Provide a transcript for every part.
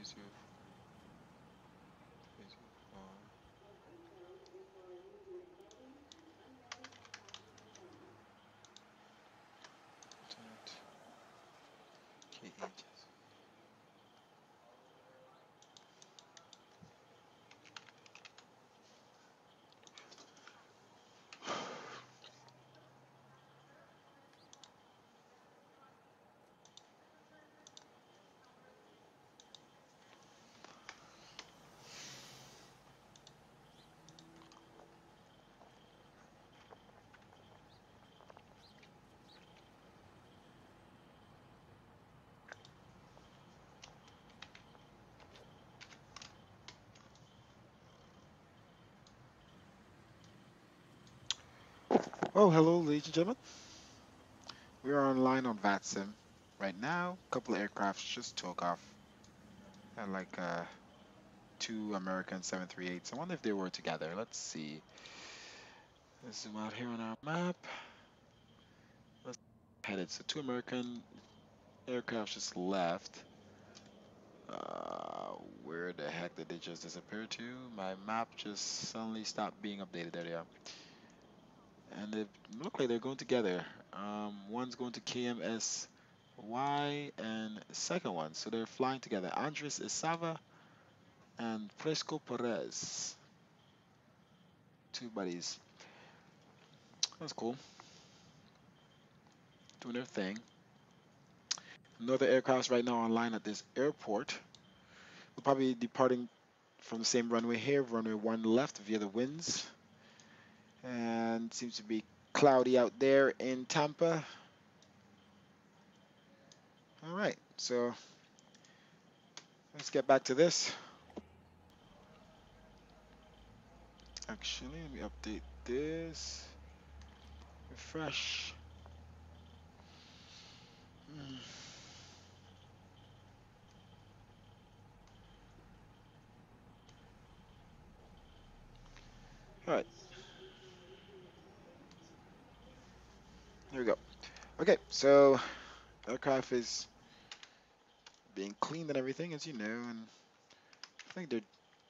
304. KH. Oh, hello, ladies and gentlemen. We are online on Vatsim right now. A couple of aircrafts just took off. And like two American 738s. I wonder if they were together. Let's see. Let's zoom out here on our map. Let's headed. So two American aircrafts just left. Uh, where the heck did they just disappear to? My map just suddenly stopped being updated. There they are. And they look like they're going together. One's going to KMSY and the second one. So they're flying together. Andres Isava and Fresco Perez. Two buddies. That's cool. Doing their thing. Another aircraft right now online at this airport. We'll probably be departing from the same runway here, runway 1 left via the winds. And it seems to be cloudy out there in Tampa. All right, so let's get back to this. Actually, let me update this. Refresh. Mm. All right, here we go. Okay, so aircraft is being cleaned and everything, as you know, and I think they're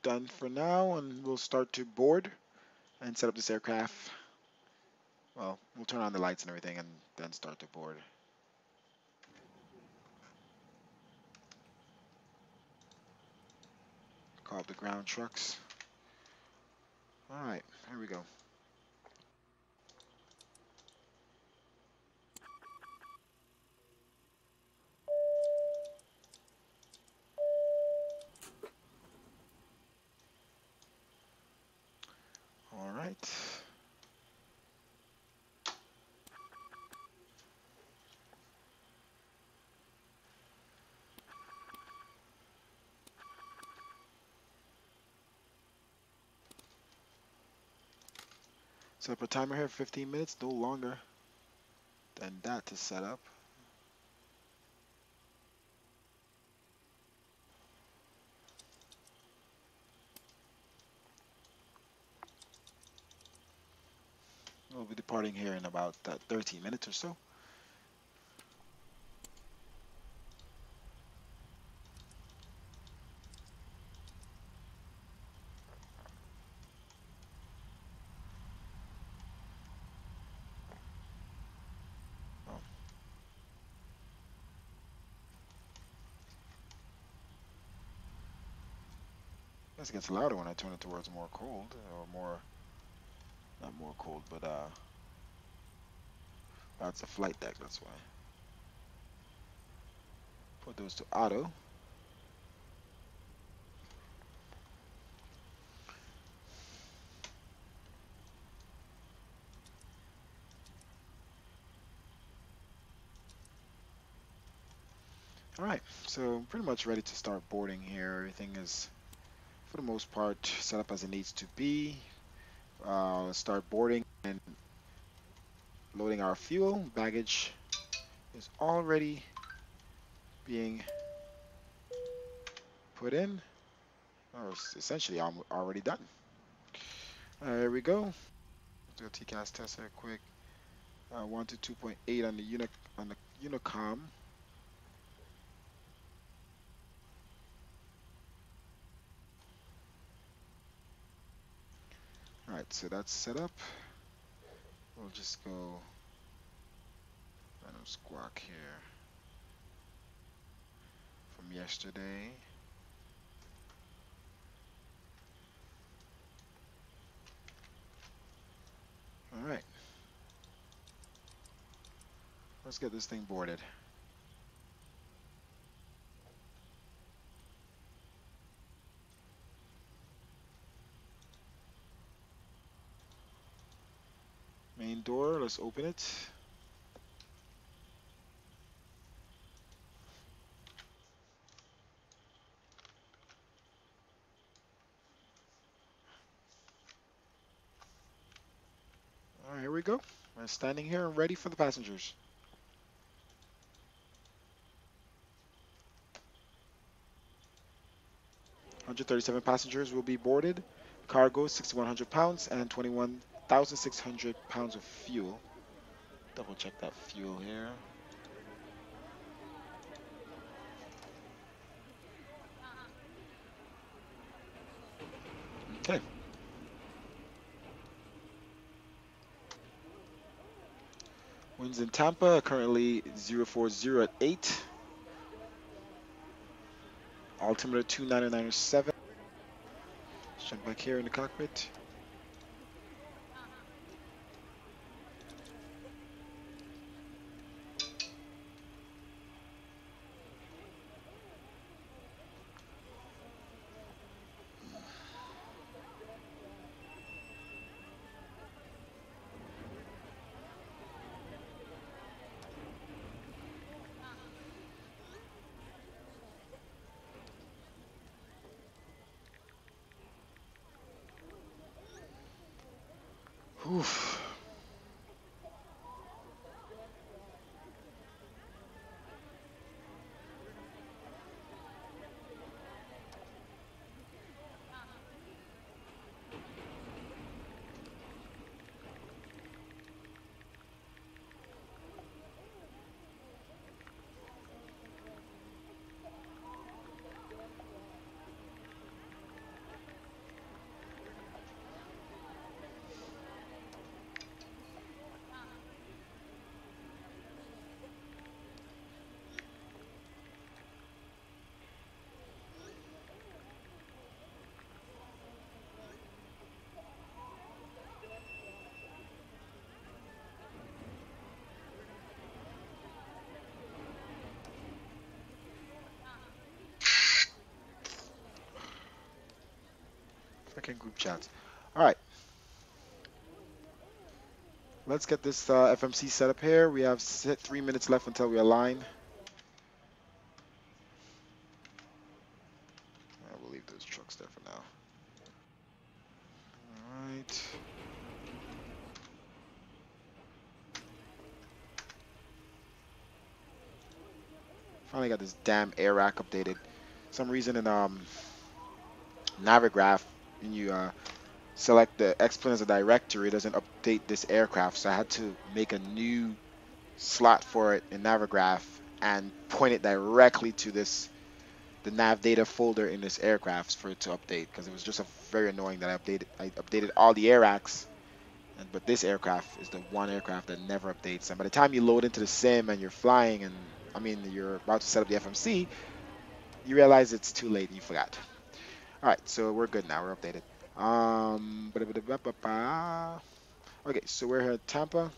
done for now, and we'll start to board and set up this aircraft. Well, we'll turn on the lights and everything and then start to board. Call up the ground trucks. All right, here we go. All right. Set up a timer here, 15 minutes, no longer than that to set up. We'll be departing here in about 13 minutes or so. Oh, I guess it gets louder when I turn it towards more cold, or more, not more cold, but that's a flight deck, that's why. Put those to auto. All right, so pretty much ready to start boarding here. Everything is, for the most part, set up as it needs to be. Start boarding and loading our fuel. Baggage is already being put in, or essentially already done. There we go. Do a TCAS test here quick. 1 to 2.8 on the Unicom. Alright, so that's set up. We'll just go random squawk here from yesterday. Alright, let's get this thing boarded. Main door, let's open it. Alright, here we go. We're standing here and ready for the passengers. 137 passengers will be boarded. Cargo 6,100 pounds and 21,600 pounds of fuel. Double check that fuel here. Okay. Winds in Tampa are currently 040 at 8. Altimeter 29907. Let's jump back here in the cockpit. Oof. Freaking group chats. All right. Let's get this FMC set up here. We have 3 minutes left until we align. I will leave those trucks there for now. All right. Finally got this damn air rack updated. Some reason in Navigraph, when you select the xplane as a directory, it doesn't update this aircraft. So I had to make a new slot for it in Navigraph and point it directly to this the nav data folder in this aircraft for it to update, because it was just very annoying that I updated all the air racks, but this aircraft is the one aircraft that never updates. And by the time you load into the sim and you're flying, and I mean you're about to set up the FMC, you realize it's too late and you forgot. All right, so we're good now. We're updated. Okay, so we're here at Tampa.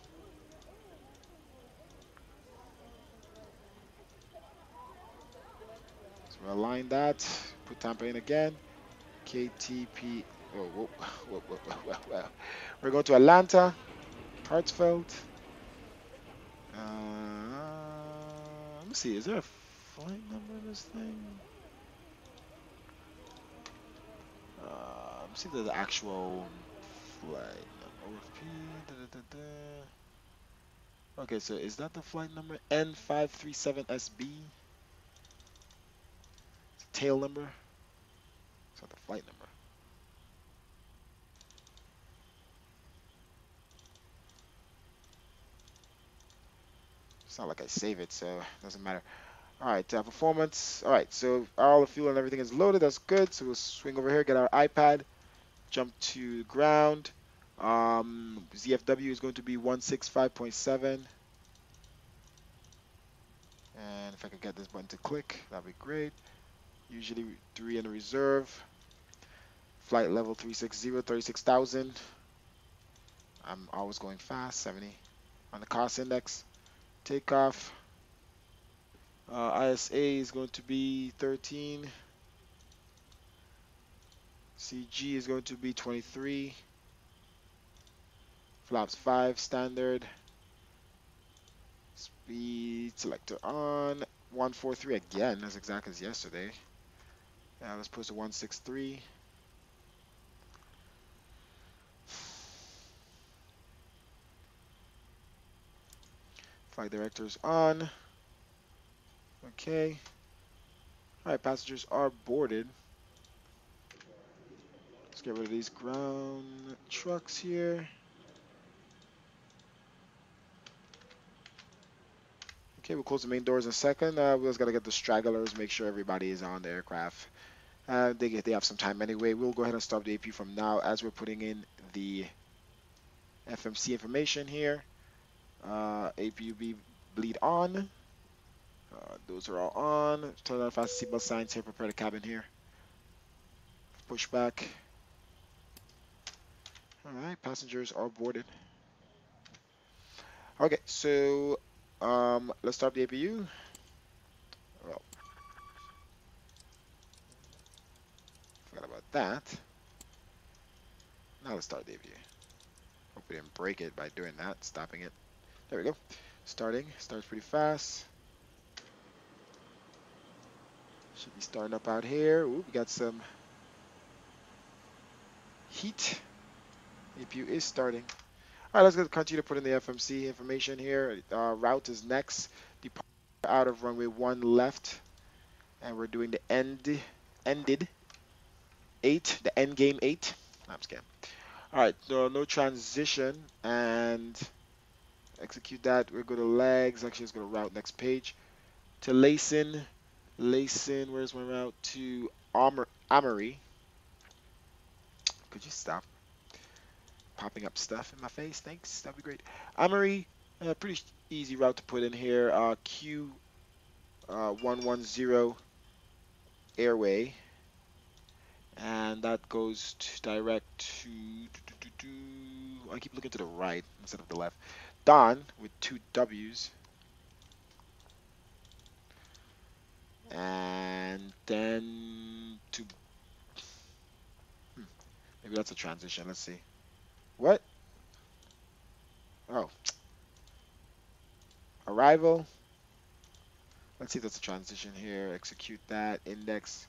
So we'll align that. Put Tampa in again. KTP. Oh, whoa, whoa, whoa, whoa, whoa, whoa. We're going to Atlanta, Hartsfield. Let me see. Is there a flight number in this thing? Let me see the actual flight number. OFP. Da, da, da, da. Okay, so is that the flight number? N537SB. It's a tail number. It's not the flight number. It's not like I save it, so it doesn't matter. All right, performance. All right, so all the fuel and everything is loaded. That's good. So we'll swing over here, get our iPad, jump to ground. ZFW is going to be 165.7. And if I could get this button to click, that'd be great. Usually 3 in the reserve. Flight level 360, 36,000. I'm always going fast, 70. On the cost index, takeoff. ISA is going to be 13. CG is going to be 23. Flaps 5, standard. Speed selector on. 143 again, as exact as yesterday. Now let's push to 163. Flight directors on. Okay. Alright, passengers are boarded. Let's get rid of these ground trucks here. Okay, we'll close the main doors in a second. We just gotta get the stragglers, make sure everybody is on the aircraft. They have some time anyway. We'll go ahead and stop the AP from now as we're putting in the FMC information here. APUB bleed on. Those are all on. Turn on fast seatbelt signs here. Prepare the cabin here. Push back. All right, passengers are boarded. Okay, so let's start the APU. Well, forgot about that. Now let's start the APU. Hope we didn't break it by doing that, stopping it. There we go. Starting. Starts pretty fast. Should be starting up out here. Ooh, we got some heat. APU is starting. All right, let's continue to put in the FMC information here. Route is next. Depart out of runway 1 left. And we're doing the ended 8, the end game 8. I'm scared. All right, no transition. And execute that. We'll go to legs. Actually, let's go to route next page. To Layson. Layson, where's my route? To Amory. Could you stop popping up stuff in my face? Thanks. That'd be great. Amory, pretty easy route to put in here. Q 110 airway. And that goes direct to, I keep looking to the right instead of the left. Don with 2 W's. And then to, maybe that's a transition. Let's see. What? Oh. Arrival. Let's see if that's a transition here. Execute that. Index.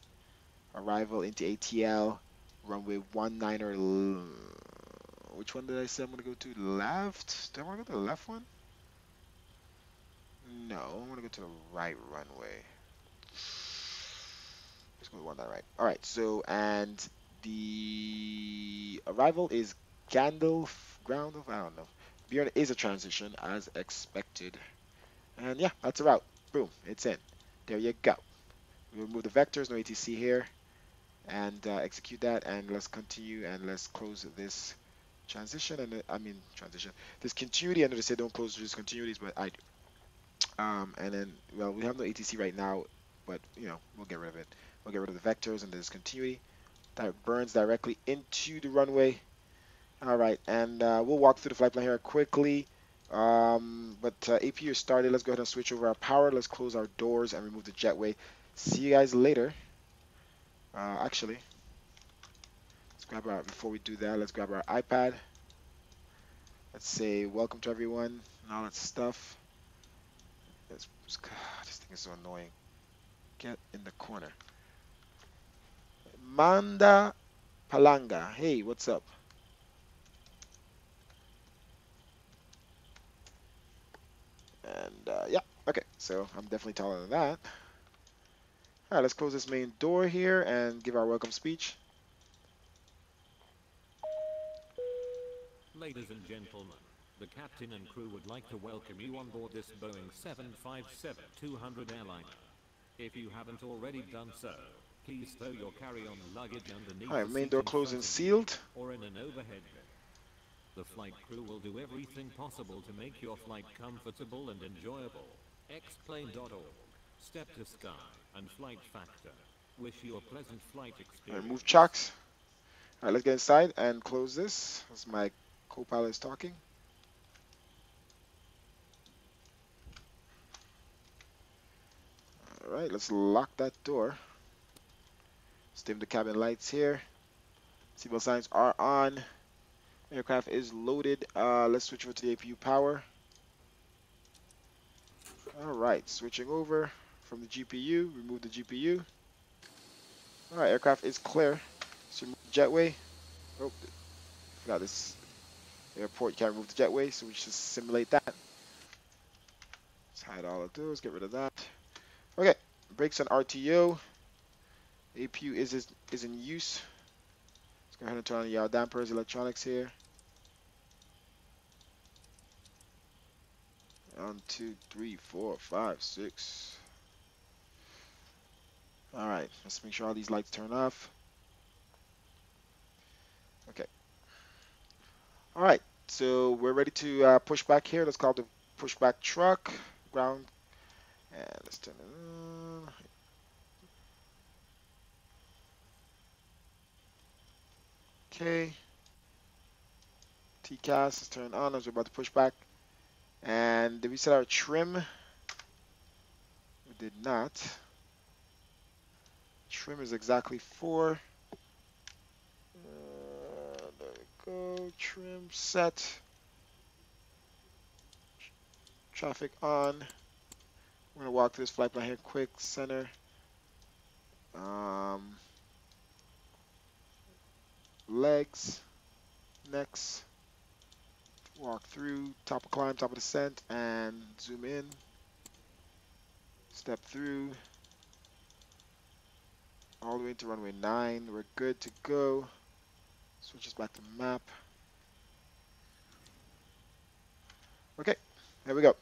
Arrival into ATL. Runway 19er. Which one did I say I'm going to go to? Left? Do I want to go to the left one? No, I want to go to the right runway. Let's go to one that right. All right, so, and the arrival is Gandalf, ground of, I don't know. Bjorn is a transition as expected. And yeah, that's a route. Boom, it's in. There you go. We remove the vectors, no ATC here. And execute that, and let's continue, and let's close this transition, and transition. This continuity, I know they say don't close these continuities, but I do. And then, well, we have no ATC right now, but, you know, we'll get rid of it. We'll get rid of the vectors and this continuity. That burns directly into the runway. All right, and we'll walk through the flight plan here quickly. But APU is started. Let's go ahead and switch over our power. Let's close our doors and remove the jetway. See you guys later. Actually, let's grab our, before we do that, let's grab our iPad. Let's say welcome to everyone and all that stuff. God, this thing is so annoying. Get in the corner. Manda Palanga. Hey, what's up? And yeah, okay, so I'm definitely taller than that. All right, let's close this main door here and give our welcome speech. Ladies and gentlemen, the captain and crew would like to welcome you on board this Boeing 757-200 airliner. If you haven't already done so, please throw your carry-on luggage underneath All right, the main seat door in closed front and of you sealed. or in an overhead bin. The flight crew will do everything possible to make your flight comfortable and enjoyable. xplane.org. Step to sky and flight factor. Wish you a pleasant flight All right, move experience. chocks. All right, let's get inside and close this. As my co-pilot is talking. All right, let's lock that door. Dim the cabin lights here. Seatbelt signs are on. Aircraft is loaded. Let's switch over to the APU power. All right, switching over from the GPU. Remove the GPU. All right, aircraft is clear. So remove the jetway. Oh, forgot this airport. You can't remove the jetway, so we just simulate that. Let's hide all of those. Get rid of that. Okay, brakes on RTO. APU is in use. Let's go ahead and turn on the yaw dampers, electronics here. 1, 2, 3, 4, 5, 6. All right, let's make sure all these lights turn off. Okay. All right, so we're ready to push back here. Let's call the pushback truck. Ground. And let's turn it on. Okay. TCAS is turned on as we're about to push back. And did we set our trim? We did not. Trim is exactly 4. There we go. Trim set. Traffic on. We're gonna walk through this flight plan here quick. Center. Um, Legs. Next. Walk through. Top of climb, top of descent, and zoom in. Step through. All the way into runway 9. We're good to go. Switches back to map. Okay, there we go.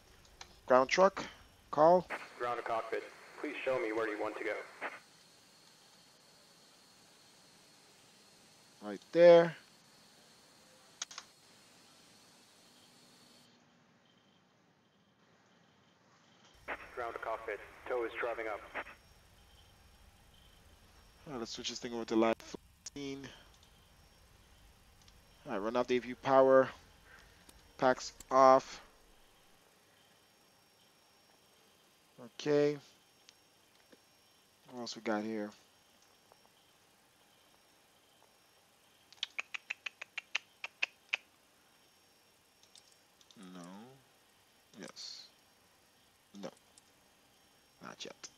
Ground truck, call. Ground to cockpit. Please show me where you want to go. Right there. Ground to cockpit. Tow is driving up. All right, let's switch this thing over to live 15. All right, run off the APU power. Packs off. Okay. What else we got here? No. Yes. No. Not yet.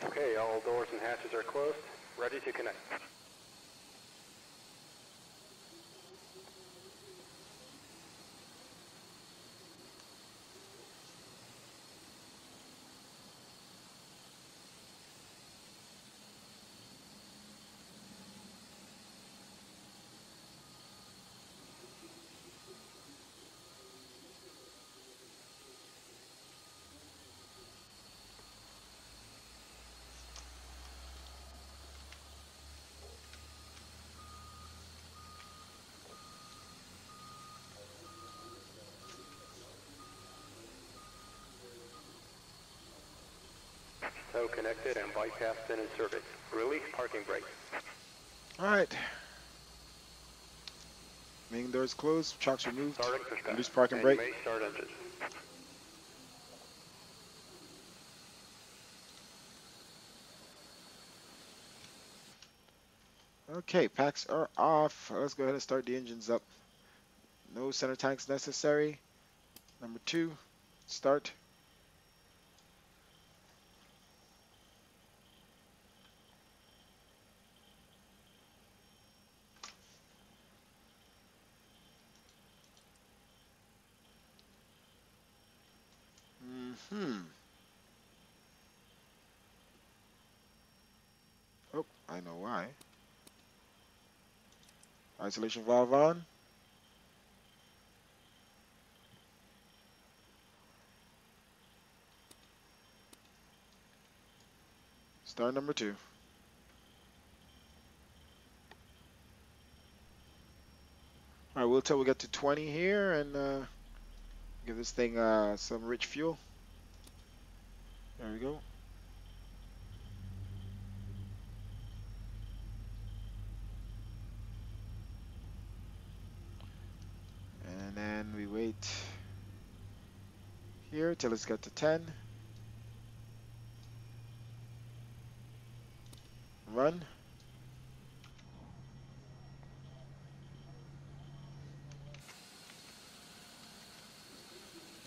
Okay, all doors and hatches are closed. Ready to connect. Tow connected and bypass been inserted. Release parking brake. All right. Main doors closed. Chocks removed. Starting pushback. Reduce parking And brake. you may start engine. Okay, packs are off. Let's go ahead and start the engines up. No center tanks necessary. Number 2, start. Oh, I know why. Isolation valve on. Start number 2. All right, we'll till we get to 20 here and give this thing some rich fuel. There we go. And then we wait here till it's got to 10. Run.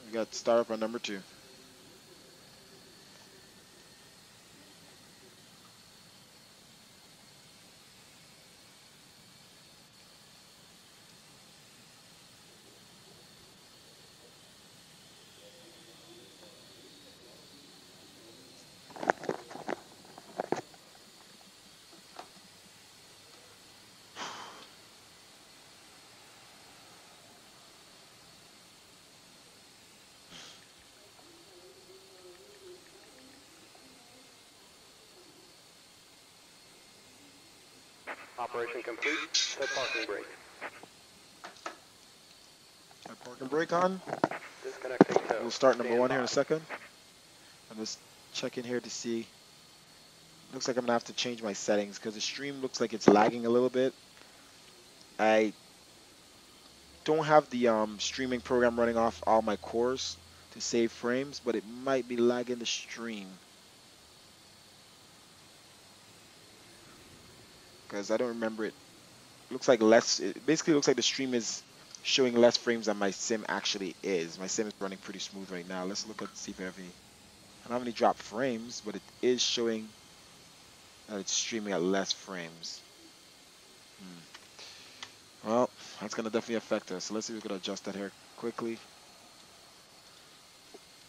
We got startup on number 2. Operation complete. Set parking brake. Got park and brake on. Disconnecting tow. We'll start number Stand 1 here in by. a second. I'm just checking here to see. Looks like I'm gonna have to change my settings because the stream looks like it's lagging a little bit. I don't have the streaming program running off all my cores to save frames, but it might be lagging the stream because I don't remember it. Looks like less. It basically looks like the stream is showing less frames than my sim actually is. My sim is running pretty smooth right now. Let's look at see if I have any. I don't have any drop frames, but it is showing that it's streaming at less frames. Well, that's gonna definitely affect us. So let's see if we can adjust that here quickly.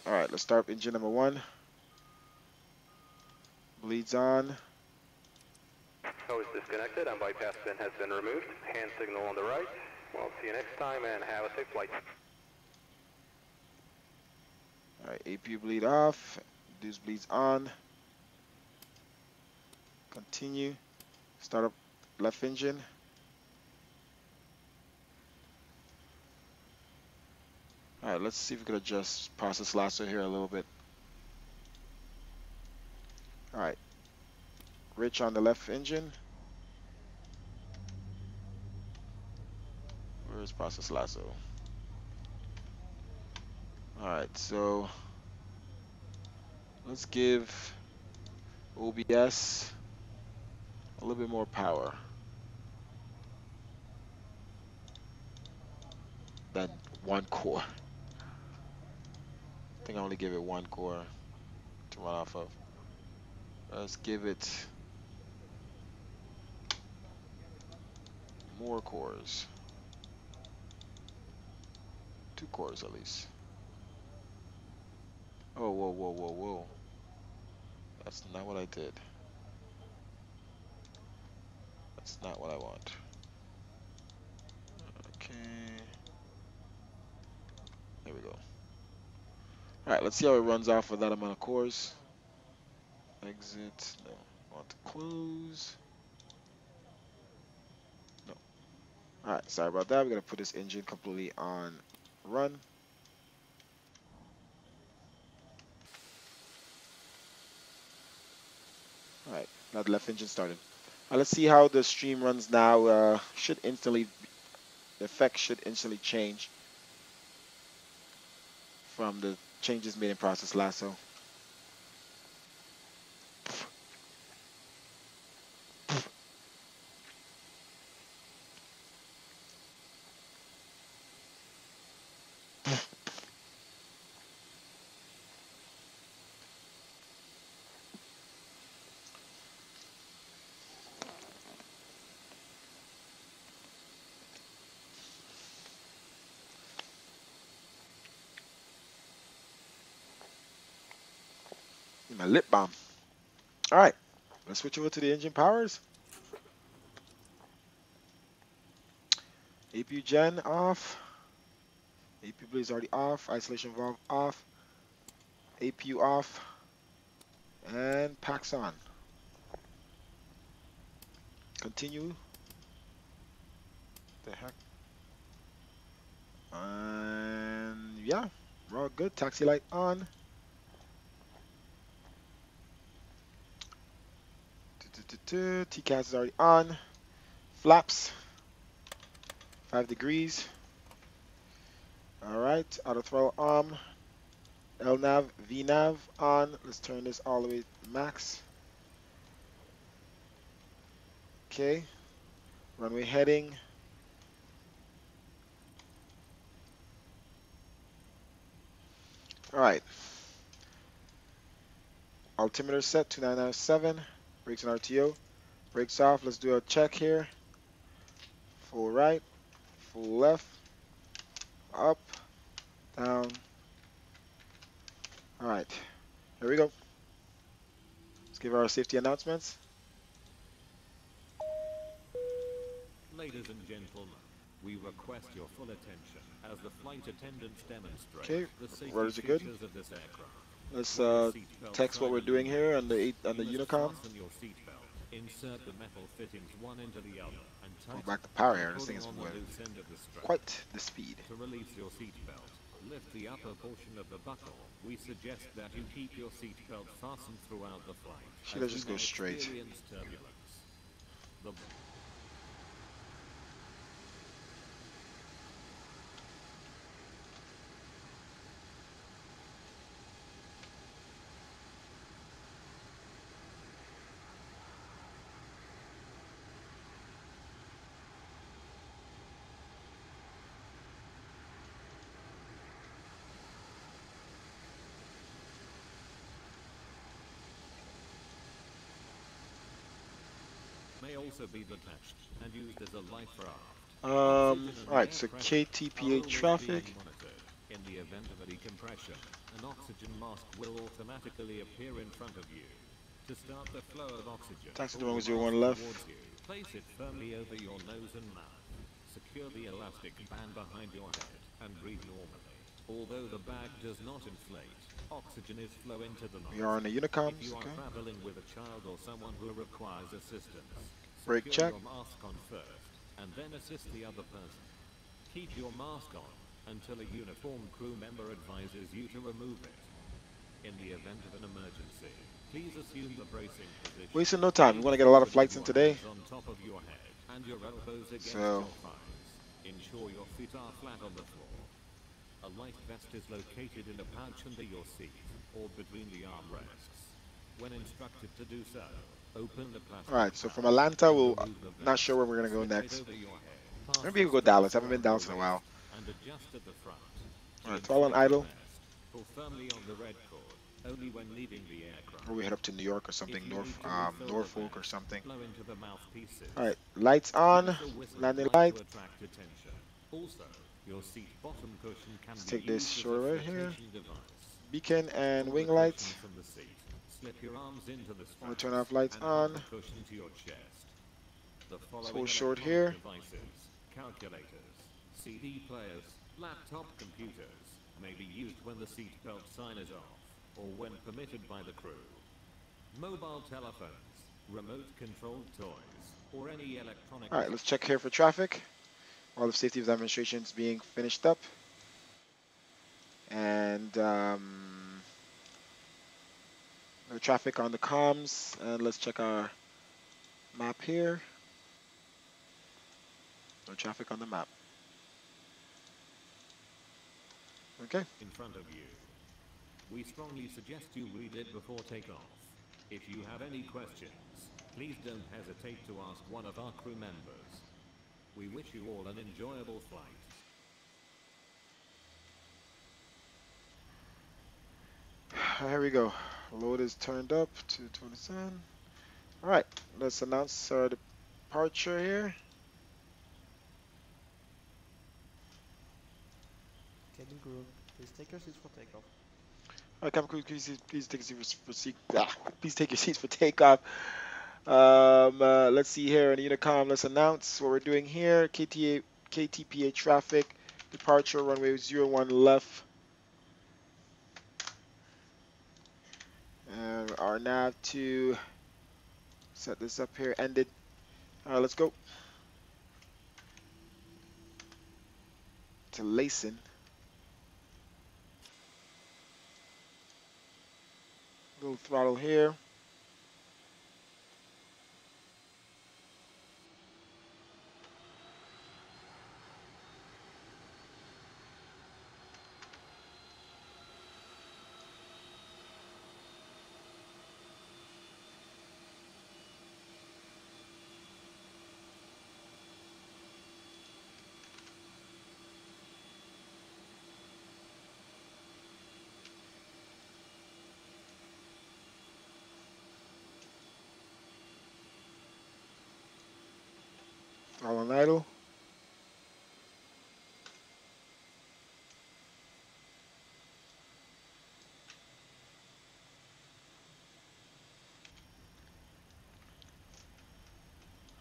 All right, let's start engine number 1. Bleeds on. Hose disconnected and bypass pin has been removed. Hand signal on the right. Well, see you next time and have a safe flight. All right, APU bleed off. Deuce bleeds on. Continue. Start up left engine. All right, let's see if we can adjust process lasso here a little bit. All right, rich on the left engine. Where's process lasso? All right, so let's give OBS a little bit more power than 1 core. I think I only give it 1 core to run off of. Let's give it more cores. 2 cores at least. Oh, whoa, whoa, whoa, whoa. That's not what I did. That's not what I want. Okay. There we go. All right, let's see how it runs off with that amount of cores. Exit. No. I want to close. No. All right, sorry about that. We're going to put this engine completely on run. All right, now the left engine started. Let's see how the stream runs now. The effect should instantly change from the changes made in process lasso. My lip balm. All right, let's switch over to the engine powers. APU gen off. APU blade is already off. Isolation valve off. APU off. And packs on. Continue. The heck? And yeah, we're all good. Taxi light on. TCAS is already on. Flaps. 5 degrees. Alright. Auto throttle arm. LNAV, VNAV on. Let's turn this all the way to max. Okay. Runway heading. Alright. Altimeter set 2997. Brakes and RTO. Brakes off. Let's do a check here. Full right. Full left. Up. Down. Alright. Here we go. Let's give our safety announcements. Ladies and gentlemen, we request your full attention as the flight attendants demonstrate Okay, the safety orders are good. features of this aircraft. Let's When the seatbelt text what sign we're is doing here on removed, the you must Unicom. fasten your seatbelt, insert the metal fittings one into the other, and Go tighten back to power by here. This thing pulling is on the loose end of the strap. quite the speed. To release your seatbelt, lift the upper portion of the buckle. We suggest that you keep your seatbelt fastened throughout the flight. Should as I just we go may straight? experience turbulence. The may also be detached and used as a life raft. Alright, so KTPA traffic. In the event of a decompression, an oxygen mask will automatically appear in front of you. To start the flow of oxygen, Taxi pull the 101 mask left. towards you. Place it firmly over your nose and mouth. Secure the elastic band behind your head and breathe normally. Although the bag does not inflate, oxygen is flowing to the We are on the Unicoms. If you are Okay. traveling with a child or someone who requires assistance, Brake secure check. your mask on first, and then assist the other person. Keep your mask on until a uniformed crew member advises you to remove it. In the event of an emergency, please assume the bracing position. Wasting no time. We want to get a lot of flights in today. On top of your head and your elbows against So- your thighs. Ensure your feet are flat on the floor. A life vest is located in a pouch under your seat or between the armrests. When instructed to do so, open the plastic. Alright, so from pouch Atlanta, and we'll remove the not vest. sure where we're gonna go Slip it next. over your head. Pass Maybe we'll the go Dallas. straps I haven't been around Dallas in a your while. waist and adjust at the front. Alright, To throttle on inflate the idle. vest, pull firmly on the red cord, only when leaving the aircraft. Or we head up to New York or something, If you need to refill the Norfolk or vest, something. blow into the mouthpieces. Alright, lights on. Use the whistle Landing light light. to attract attention. Also, your seat bottom cushion can Let's be take this used as short a right here. flotation device. Beacon and Pull wing the lights. cushion from the seat. Slip your arms into the I'm gonna straps turn off lights and on. hold the cushion to your chest. The following hold short electronic here. devices, calculators, CD players, laptop computers may be used when the seatbelt sign is off or when permitted by the crew. Mobile telephones, remote controlled toys, or any electronic. Alright, let's check here for traffic. All the safety demonstrations being finished up. And no traffic on the comms. And let's check our map here. No traffic on the map. Okay. In front of you. We strongly suggest you read it before takeoff. If you have any questions, please don't hesitate to ask one of our crew members. We wish you all an enjoyable flight. Here we go. Load is turned up to 27. Alright, let's announce our departure here. Cabin crew, please take your seats for takeoff. Alright, cabin crew, please take your seats please take your seats for takeoff. Let's see here in the Unicom. Let's announce what we're doing here. KTPA traffic. Departure runway 01 left. And our nav to set this up here ended. All right, let's go to Layson. Little throttle here. Throttle on idle.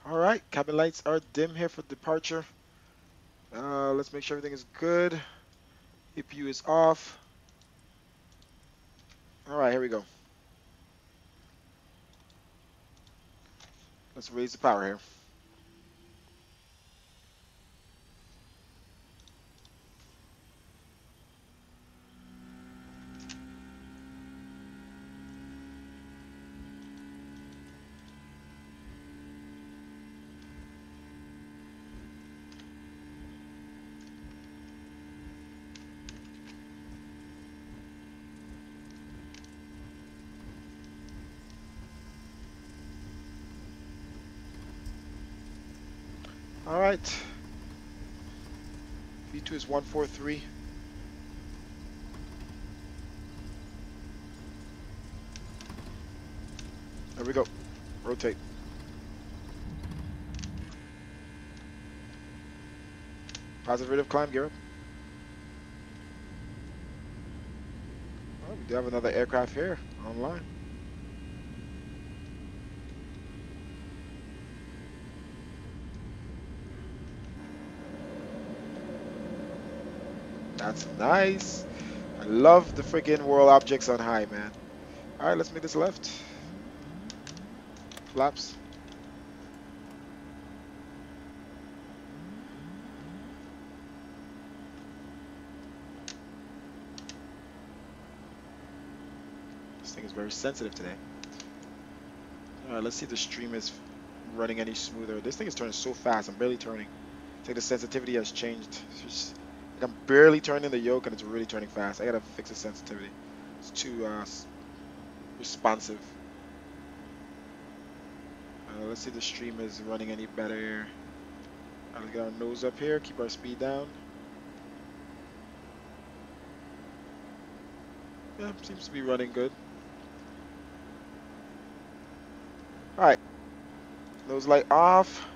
All right, cabin lights are dim here for departure. Let's make sure everything is good. APU is off. All right, here we go. Let's raise the power here. All right. V2 is 143. There we go. Rotate. Positive rate of climb, gear up. Oh, we do have another aircraft here online. That's nice. I love the freaking world objects on high, man. All right, let's make this left. Flaps. This thing is very sensitive today. All right, let's see if the stream is running any smoother. This thing is turning so fast. I'm barely turning. It's like the sensitivity has changed. It's just, like I'm barely turning the yoke and it's really turning fast. I gotta fix the sensitivity. It's too responsive. Let's see if the stream is running any better. All right, let's get our nose up here. Keep our speed down. Yeah, seems to be running good. All right, nose light off.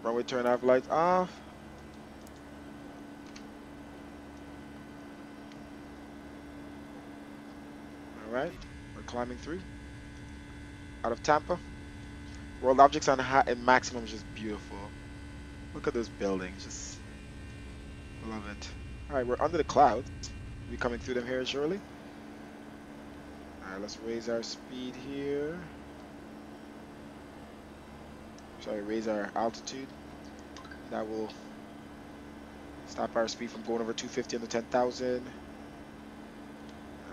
Runway turn off, lights off. All right, we're climbing through. Out of Tampa. World objects on high and maximum is just beautiful. Look at those buildings, just love it. All right, we're under the clouds. We'll be coming through them here shortly. All right, let's raise our speed here. Sorry, raise our altitude. That will stop our speed from going over 250 under 10,000. All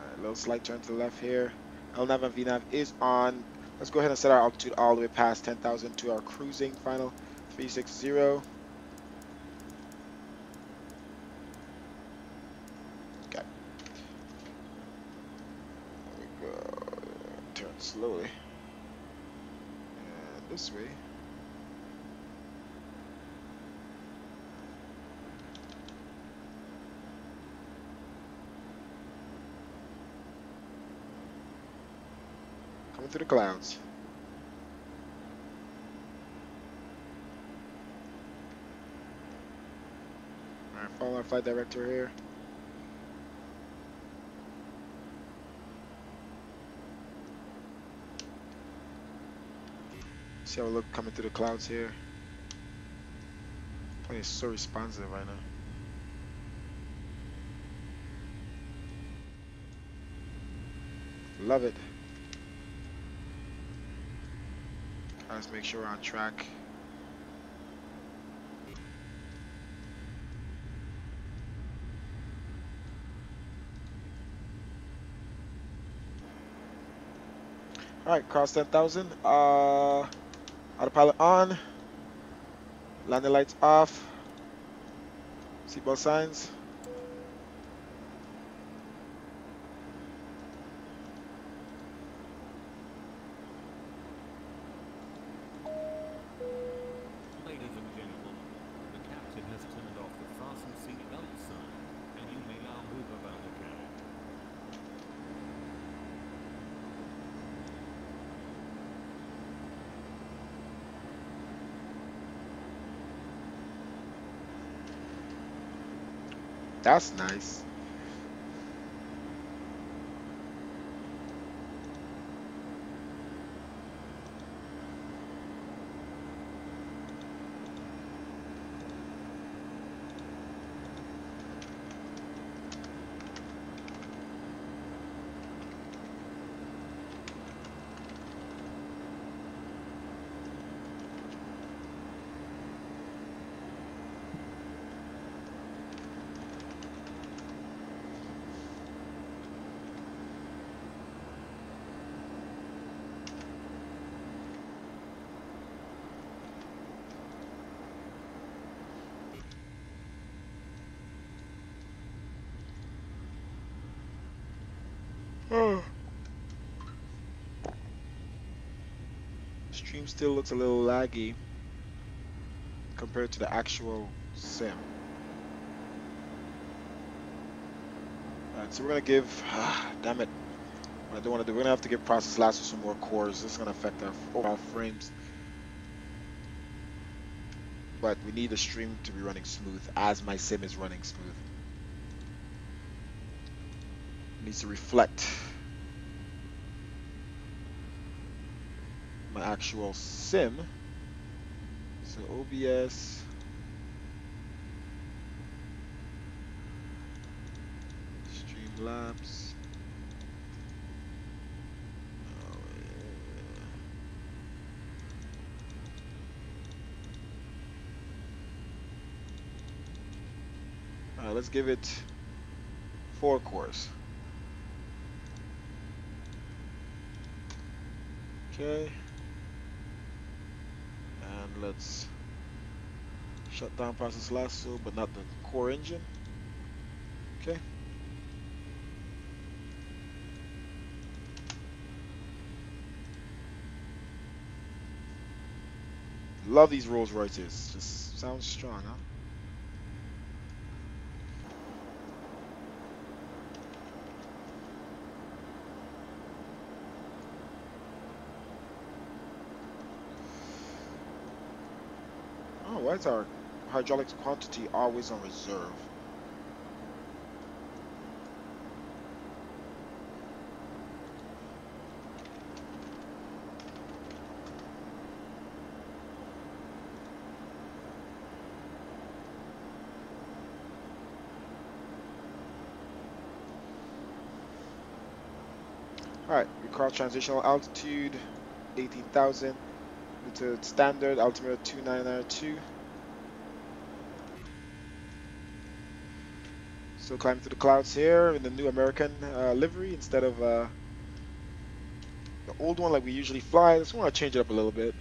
right, little slight turn to the left here. LNAV and VNAV is on. Let's go ahead and set our altitude all the way past 10,000 to our cruising final 360. Okay. There we go. Turn slowly. And this way. Coming through the clouds. Alright, follow our flight director here. See how we look coming through the clouds here. Plane is so responsive right now. Love it. Let's make sure we're on track. All right, cross 10,000. Autopilot on. Landing lights off. Seatbelt signs. Ladies and gentlemen, the captain has turned off the fasten seat belt sign, and you may now move about the cabin. That's nice. Stream still looks a little laggy compared to the actual sim. Alright, so we're gonna give, damn it, what I don't want to do, we're gonna have to give process last with some more cores. This is gonna affect our overall frames. But we need the stream to be running smooth as my sim is running smooth. It needs to reflect my actual sim. So OBS, Streamlabs. Oh, yeah. Alright, let's give it 4 cores. Okay. And let's shut down process lasso, but not the core engine. Okay. Love these Rolls Royces. Just sounds strong, huh? Oh, why is our hydraulics quantity always on reserve? Alright, recall transitional altitude 18,000 to standard altimeter 2992. So climbing through the clouds here in the new American livery instead of the old one like we usually fly. I just want to change it up a little bit.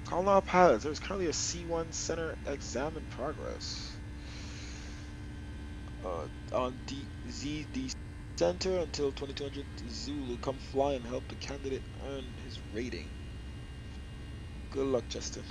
Calling all pilots. There's currently a C1 center exam in progress. On ZD Center until 2200 Zulu. Come fly and help the candidate earn his rating. Good luck, Justin.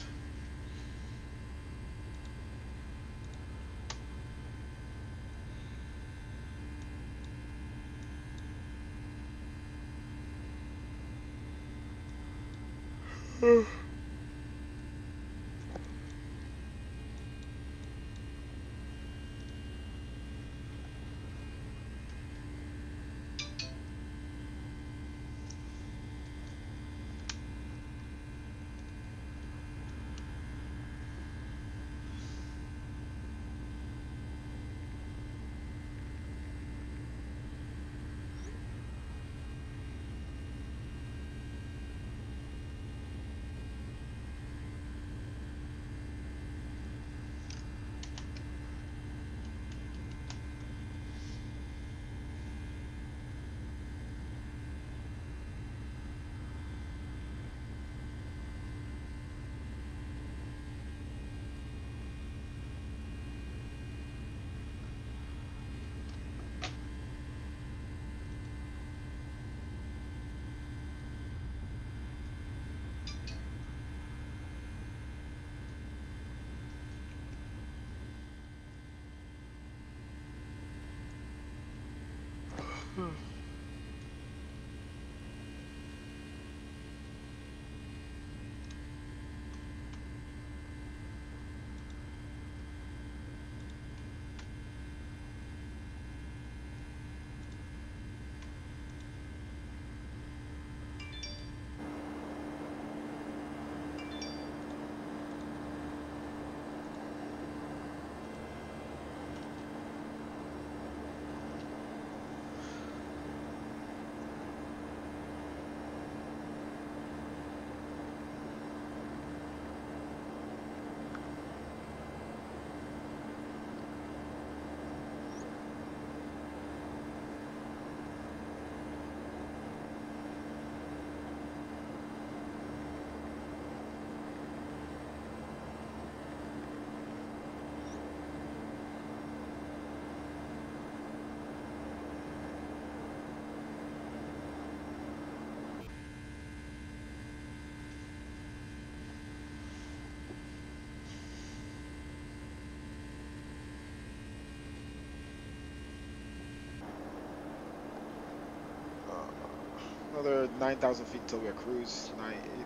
Another 9,000 feet till we're cruise.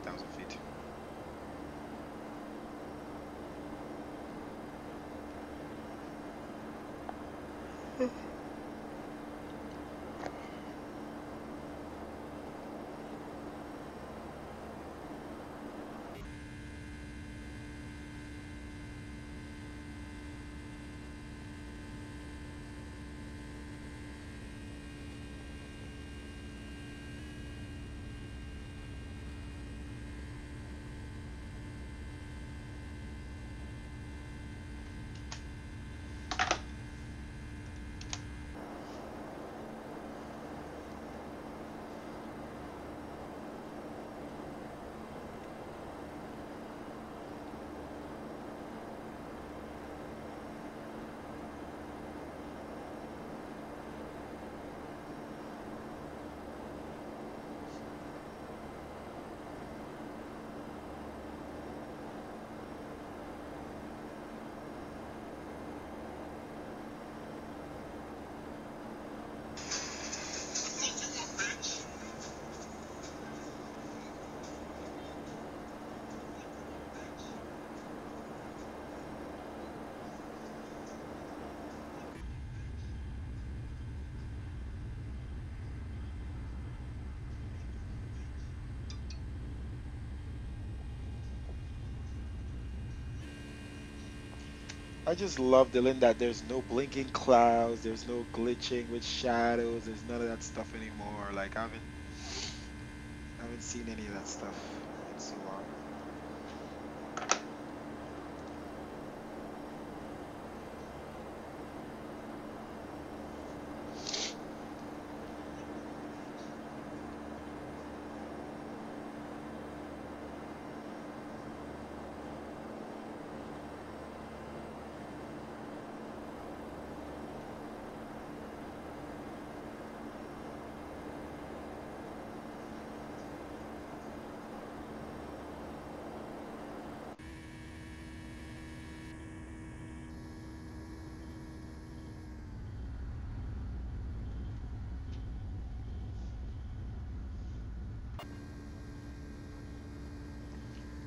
8,000 feet. I just love Dylan that there's no blinking clouds, there's no glitching with shadows, there's none of that stuff anymore. Like I haven't seen any of that stuff in so long.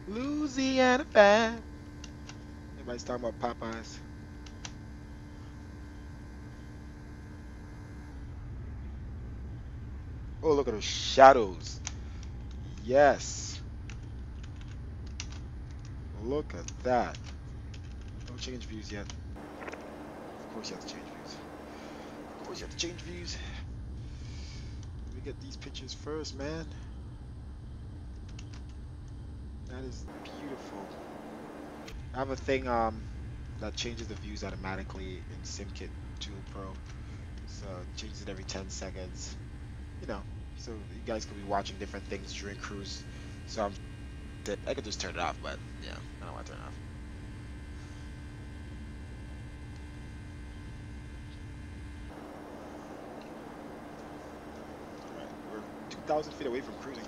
Louisiana fan. Everybody's talking about Popeyes. Oh, look at those shadows. Yes. Look at that. Don't change views yet. Of course you have to change views. Of course you have to change views. Let me get these pictures first, man. That is beautiful. I have a thing that changes the views automatically in SimKit Tool Pro. So it changes it every 10 seconds. You know, so you guys could be watching different things during cruise. So I could just turn it off, but yeah, I don't want to turn it off. Alright, we're 2,000 feet away from cruising.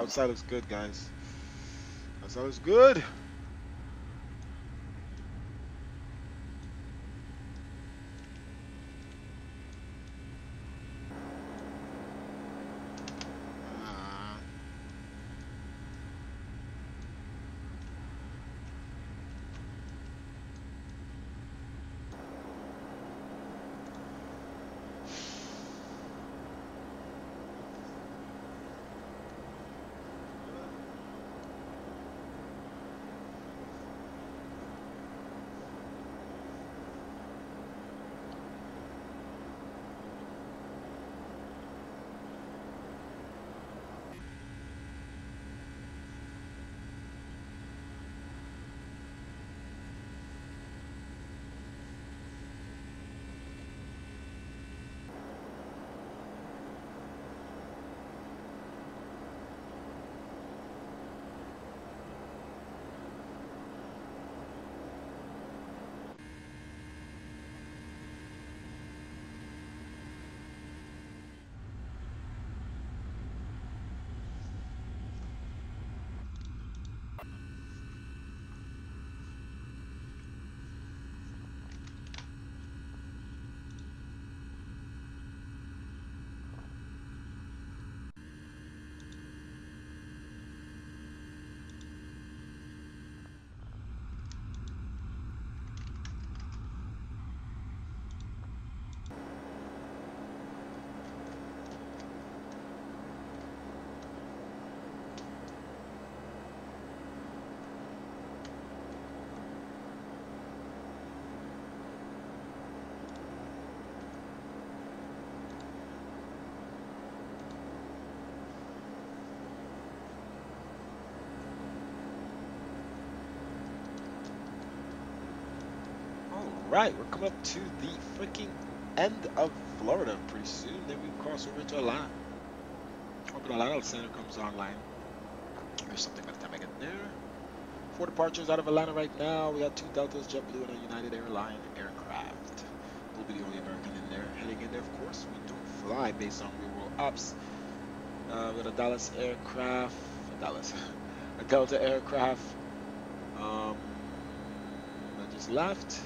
Outside looks good, guys. Outside looks good. Uh, Right, we're coming up to the freaking end of Florida pretty soon. Then we cross over into Atlanta. Hoping Atlanta Center comes online. There's something by the time I get there. 4 departures out of Atlanta right now. We got 2 Deltas, JetBlue, and a United Airline aircraft. We'll be the only American in there. Heading in there, of course. We don't fly based on real world ops. We got a Dallas aircraft. A Delta aircraft. That just left.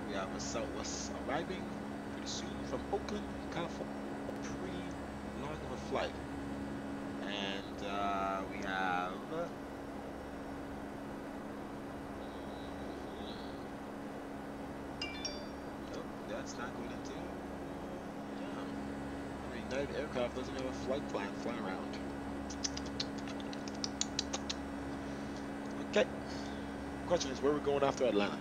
We have a Southwest arriving pretty soon from Oakland, California. Pretty long of a flight. And we have oh, that's not going into United aircraft doesn't have a flight plan flying around. Okay. Question is, where are we going after Atlanta?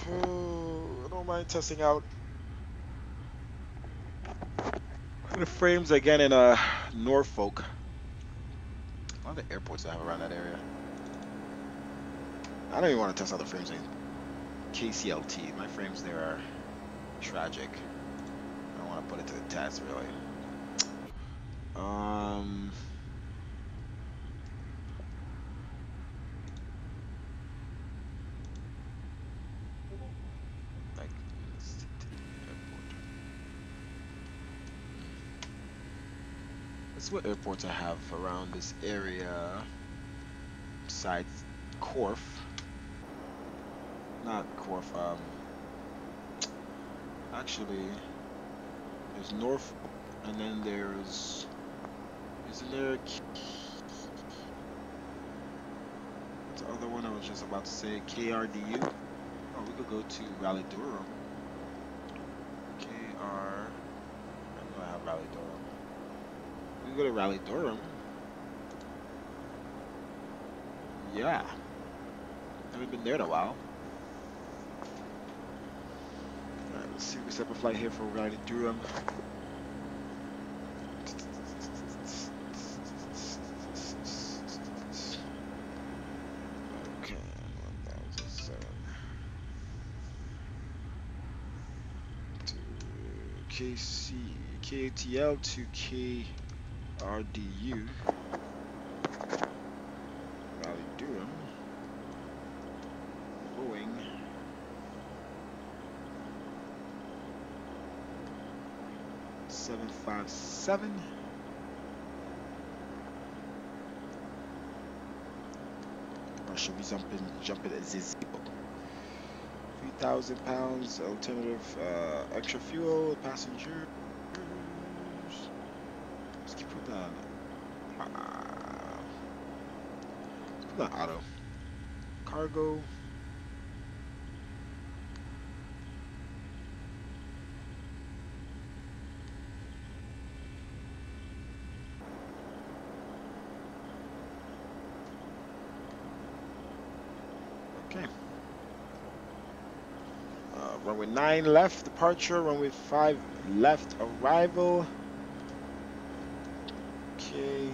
I don't mind testing out the frames again in Norfolk. A lot of the airports I have around that area. I don't even want to test out the frames in KCLT. My frames there are tragic. I don't want to put it to the test really. Like airport. That's what airports I have around this area. Besides Corf. Not Corf, actually there's North and then there's isn't there what's the other one I was just about to say? KRDU. Oh, we could go to Raleigh Durham. KR I know I have Raleigh Durham. We can go to Raleigh Durham. Yeah. Haven't been there in a while. Alright, let's see if we set up a flight here for Raleigh Durham. Okay, 1007. To KTL to KRDU. Raleigh Durham. Boeing 757. should be jumping at zero. 3,000 pounds alternative extra fuel passengers. Let's keep put that on. Let's put that auto. Cargo. Okay. Runway 9 left, departure. Runway 5 left, arrival. Okay.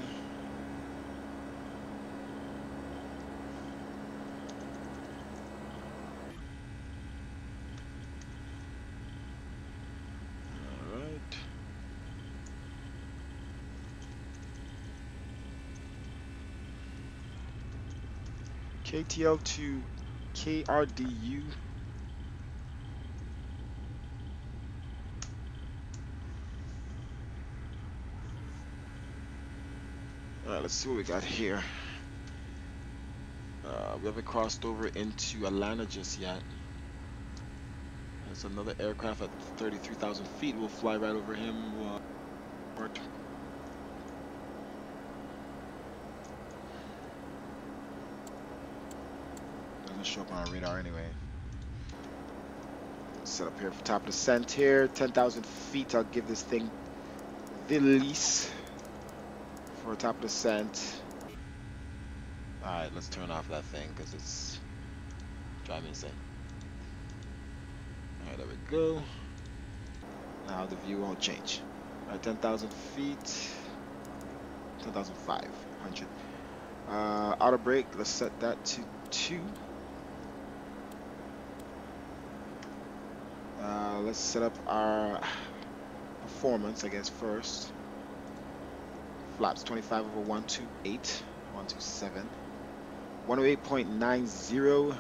All right. KTL to KRDU. All right, let's see what we got here. We haven't crossed over into Atlanta just yet. There's another aircraft at 33,000 feet. We'll fly right over him. Doesn't show up on our radar anyway. Set up here for top of descent here. 10,000 feet. I'll give this thing the lease for top of descent. Alright, let's turn off that thing because it's driving me insane. Alright, there we go. Now the view won't change. Alright, 10,000 feet. 10,500. Auto brake, let's set that to 2. Let's set up our performance, I guess, first. Flaps 25 over 128, 127. 108.90.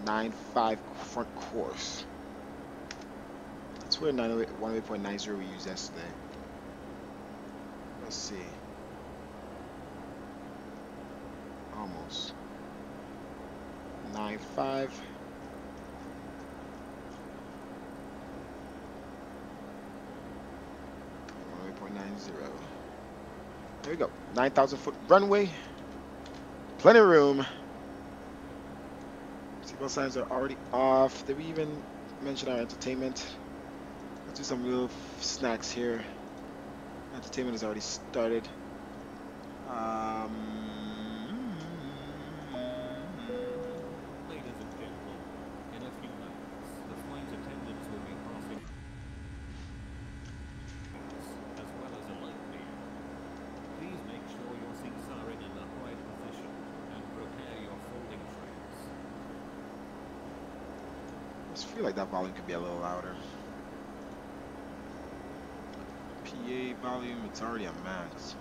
95 front course. That's where 108.90 we used yesterday. Let's see. Almost. 95. There we go. 9,000 foot runway. Plenty of room. Seatbelt signs are already off. Did we even mention our entertainment? Let's do some little snacks here. Entertainment has already started. Ladies and gentlemen, in a few moments, the flight attendants will be passing as well as a light meal. Please make sure your seats are in an upright position and prepare your folding trays. I just feel like that volume could be a little louder. PA volume, it's already a max.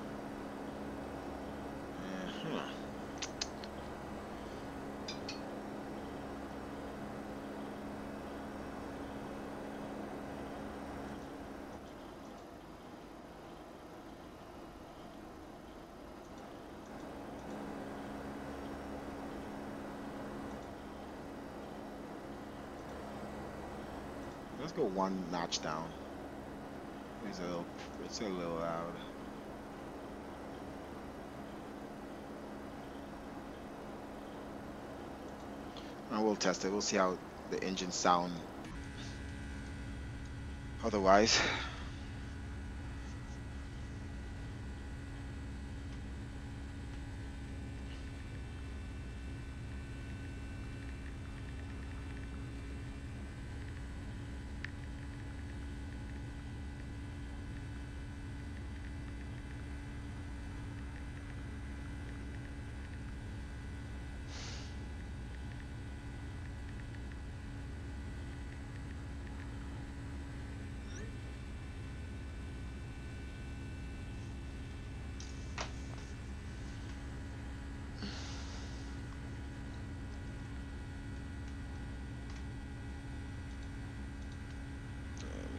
Let's go one notch down. It's a little loud. And we'll test it. We'll see how the engine sound. Otherwise.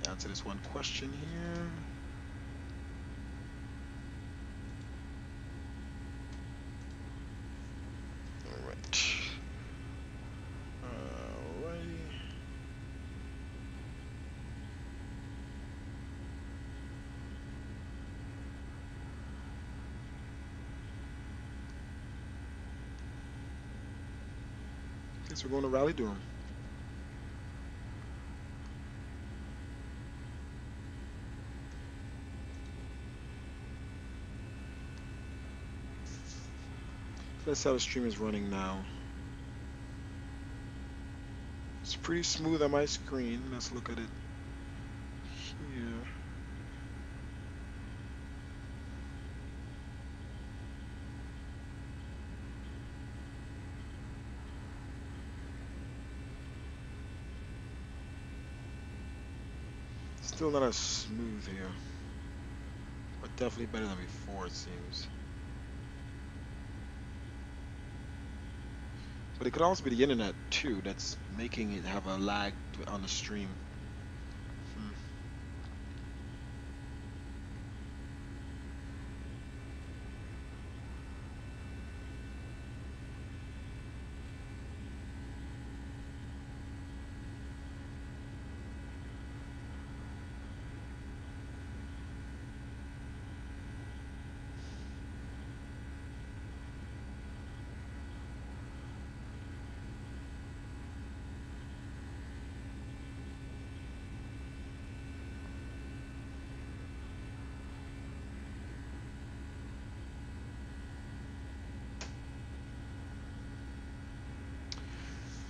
Answer this one question here. Guess we're going to Raleigh, Durham. Let's see how the stream is running now. It's pretty smooth on my screen. Let's look at it here. Still not as smooth here, but definitely better than before, it seems. But it could also be the internet too that's making it have a lag on the stream. Hmm.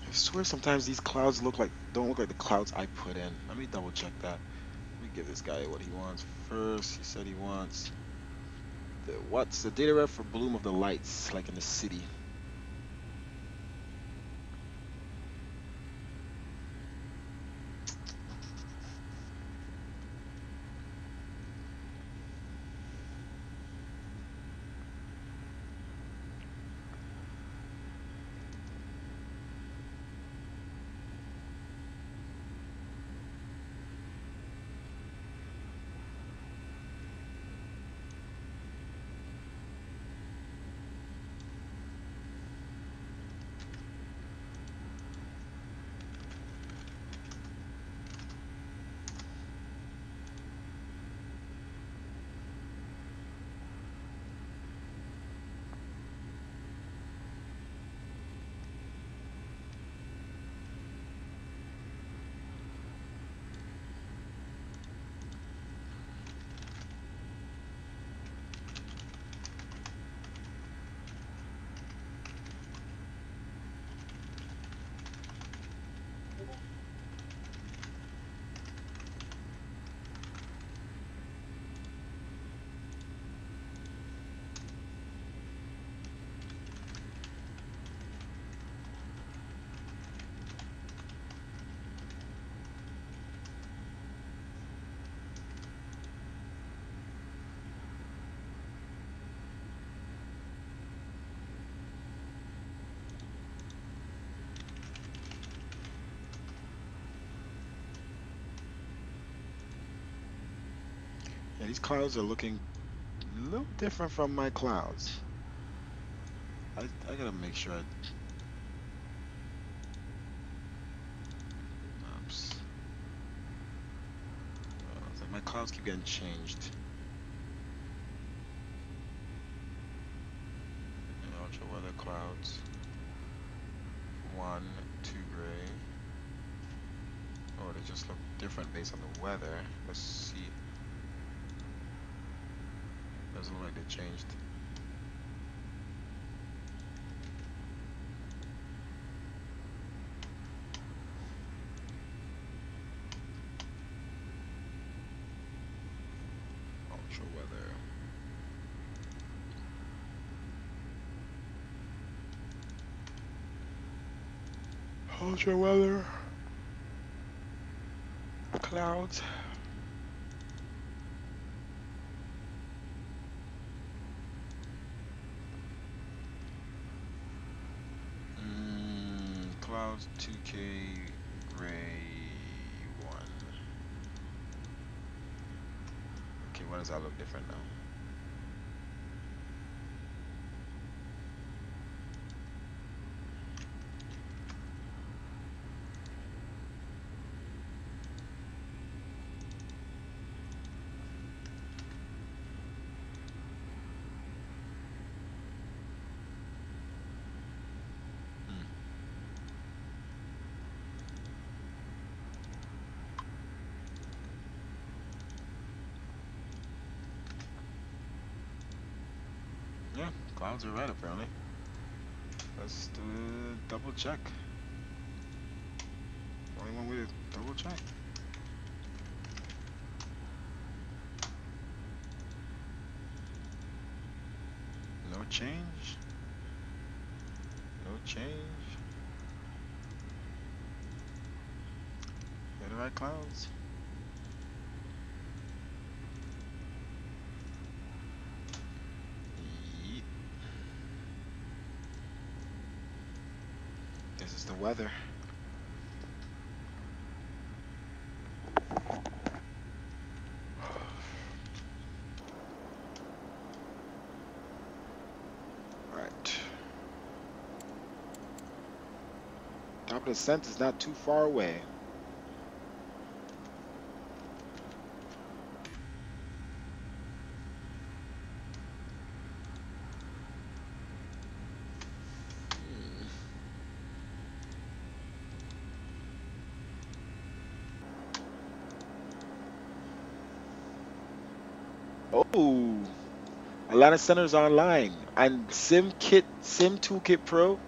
I swear sometimes these clouds don't look like the clouds I put in. Let me double check that. Let me give this guy what he wants first. He said he wants what's the data ref for bloom of the lights, like in the city. Yeah, these clouds are looking a little different from my clouds. I gotta make sure oops. It's like my clouds keep getting changed. Ultra weather clouds. 1, 2 gray. Oh, they just look different based on the weather. Let's see. Doesn't look like they changed. Ultra weather. Ultra weather. Clouds. Clouds 2K gray 1. Okay, why does that look different now? Clouds are right apparently. Let's do a double check. Only one way to double check. No change. No change. They're the right clouds. Yeet. This is the weather. Right. Top of the scent is not too far away. Oh, Atlanta Center's online, and Sim Toolkit Pro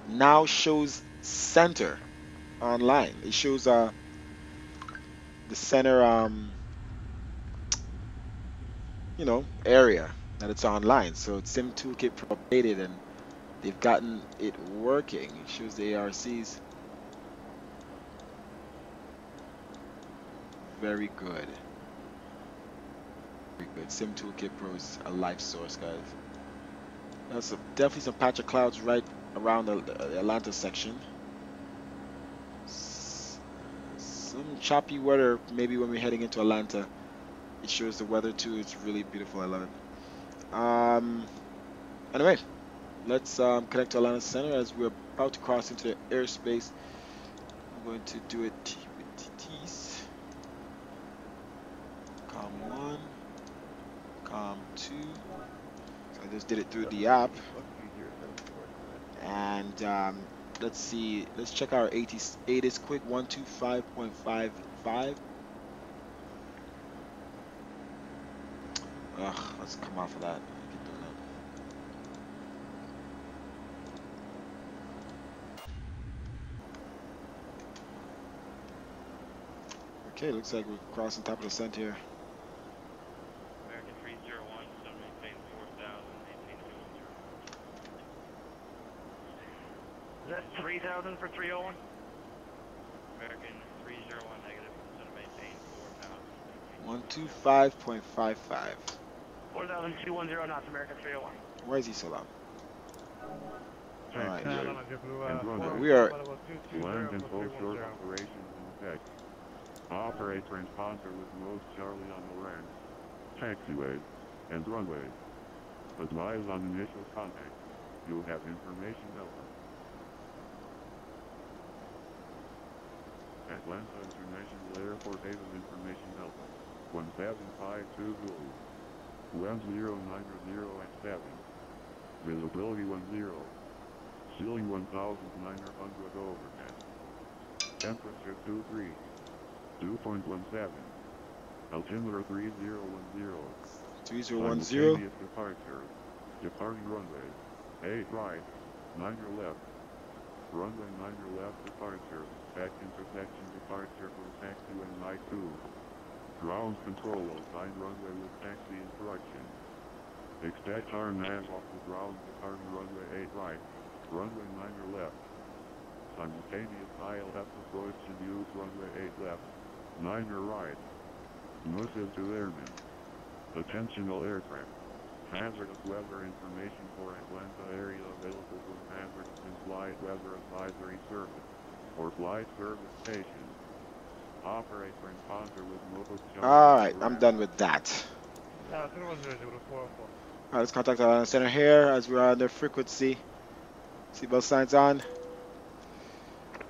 now shows center online. It shows the center area that it's online. So it's Sim Toolkit Pro updated, and they've gotten it working. It shows the ARCs. Very good. Very good. Sim Toolkit Pro is a life source, guys. That's definitely some patch of clouds right around the Atlanta section. Some choppy weather maybe when we're heading into Atlanta. It shows the weather too. It's really beautiful. I love it. Anyway, let's connect to Atlanta Center as we're about to cross into the airspace. I'm going to do it with TTs. Com 1, Com 2. So I just did it through the app. And let's see. Let's check our ATIS quick. 125.55. Ugh, let's come off of that. Keep doing that. Okay, looks like we're crossing top of the scent here. American 301, so maintain 4,000, maintain 210. Is that 3,000 for 301? American 301 negative, so maintain 4,000. 125.55. 4,210 knots, American 301. Why is he so loud? Alright. And We are land control source operations in effect. Operate transponder with nose Charlie on the land, taxiways, and runways. Advise on initial contact. You'll have information Delta. Atlanta International Airport Haven information Delta. 17520. Wind 090 at 7. Visibility 10. Ceiling 1,900 overhead. Temperature 23. 2.17. Altimeter 3010. 3010. Simultaneous departure. Departing runway. 8 right. 9 your left. Runway 9 your left departure. Back intersection departure for taxi and night 2. Ground control assigned runway with taxi instruction. Expect our nav off the ground departing runway 8 right. Runway 9 your left. Simultaneous ILF approach and use runway 8 left. 9 your right. Missive to airmen. Attention all aircraft. Hazardous weather information for Atlanta area available from hazardous and flight weather advisory service or flight service station. Operate transponder with mobile charge. Alright, I'm done with that. Alright, let's contact Atlanta Center here as we're on their frequency. Seatbelt signs on.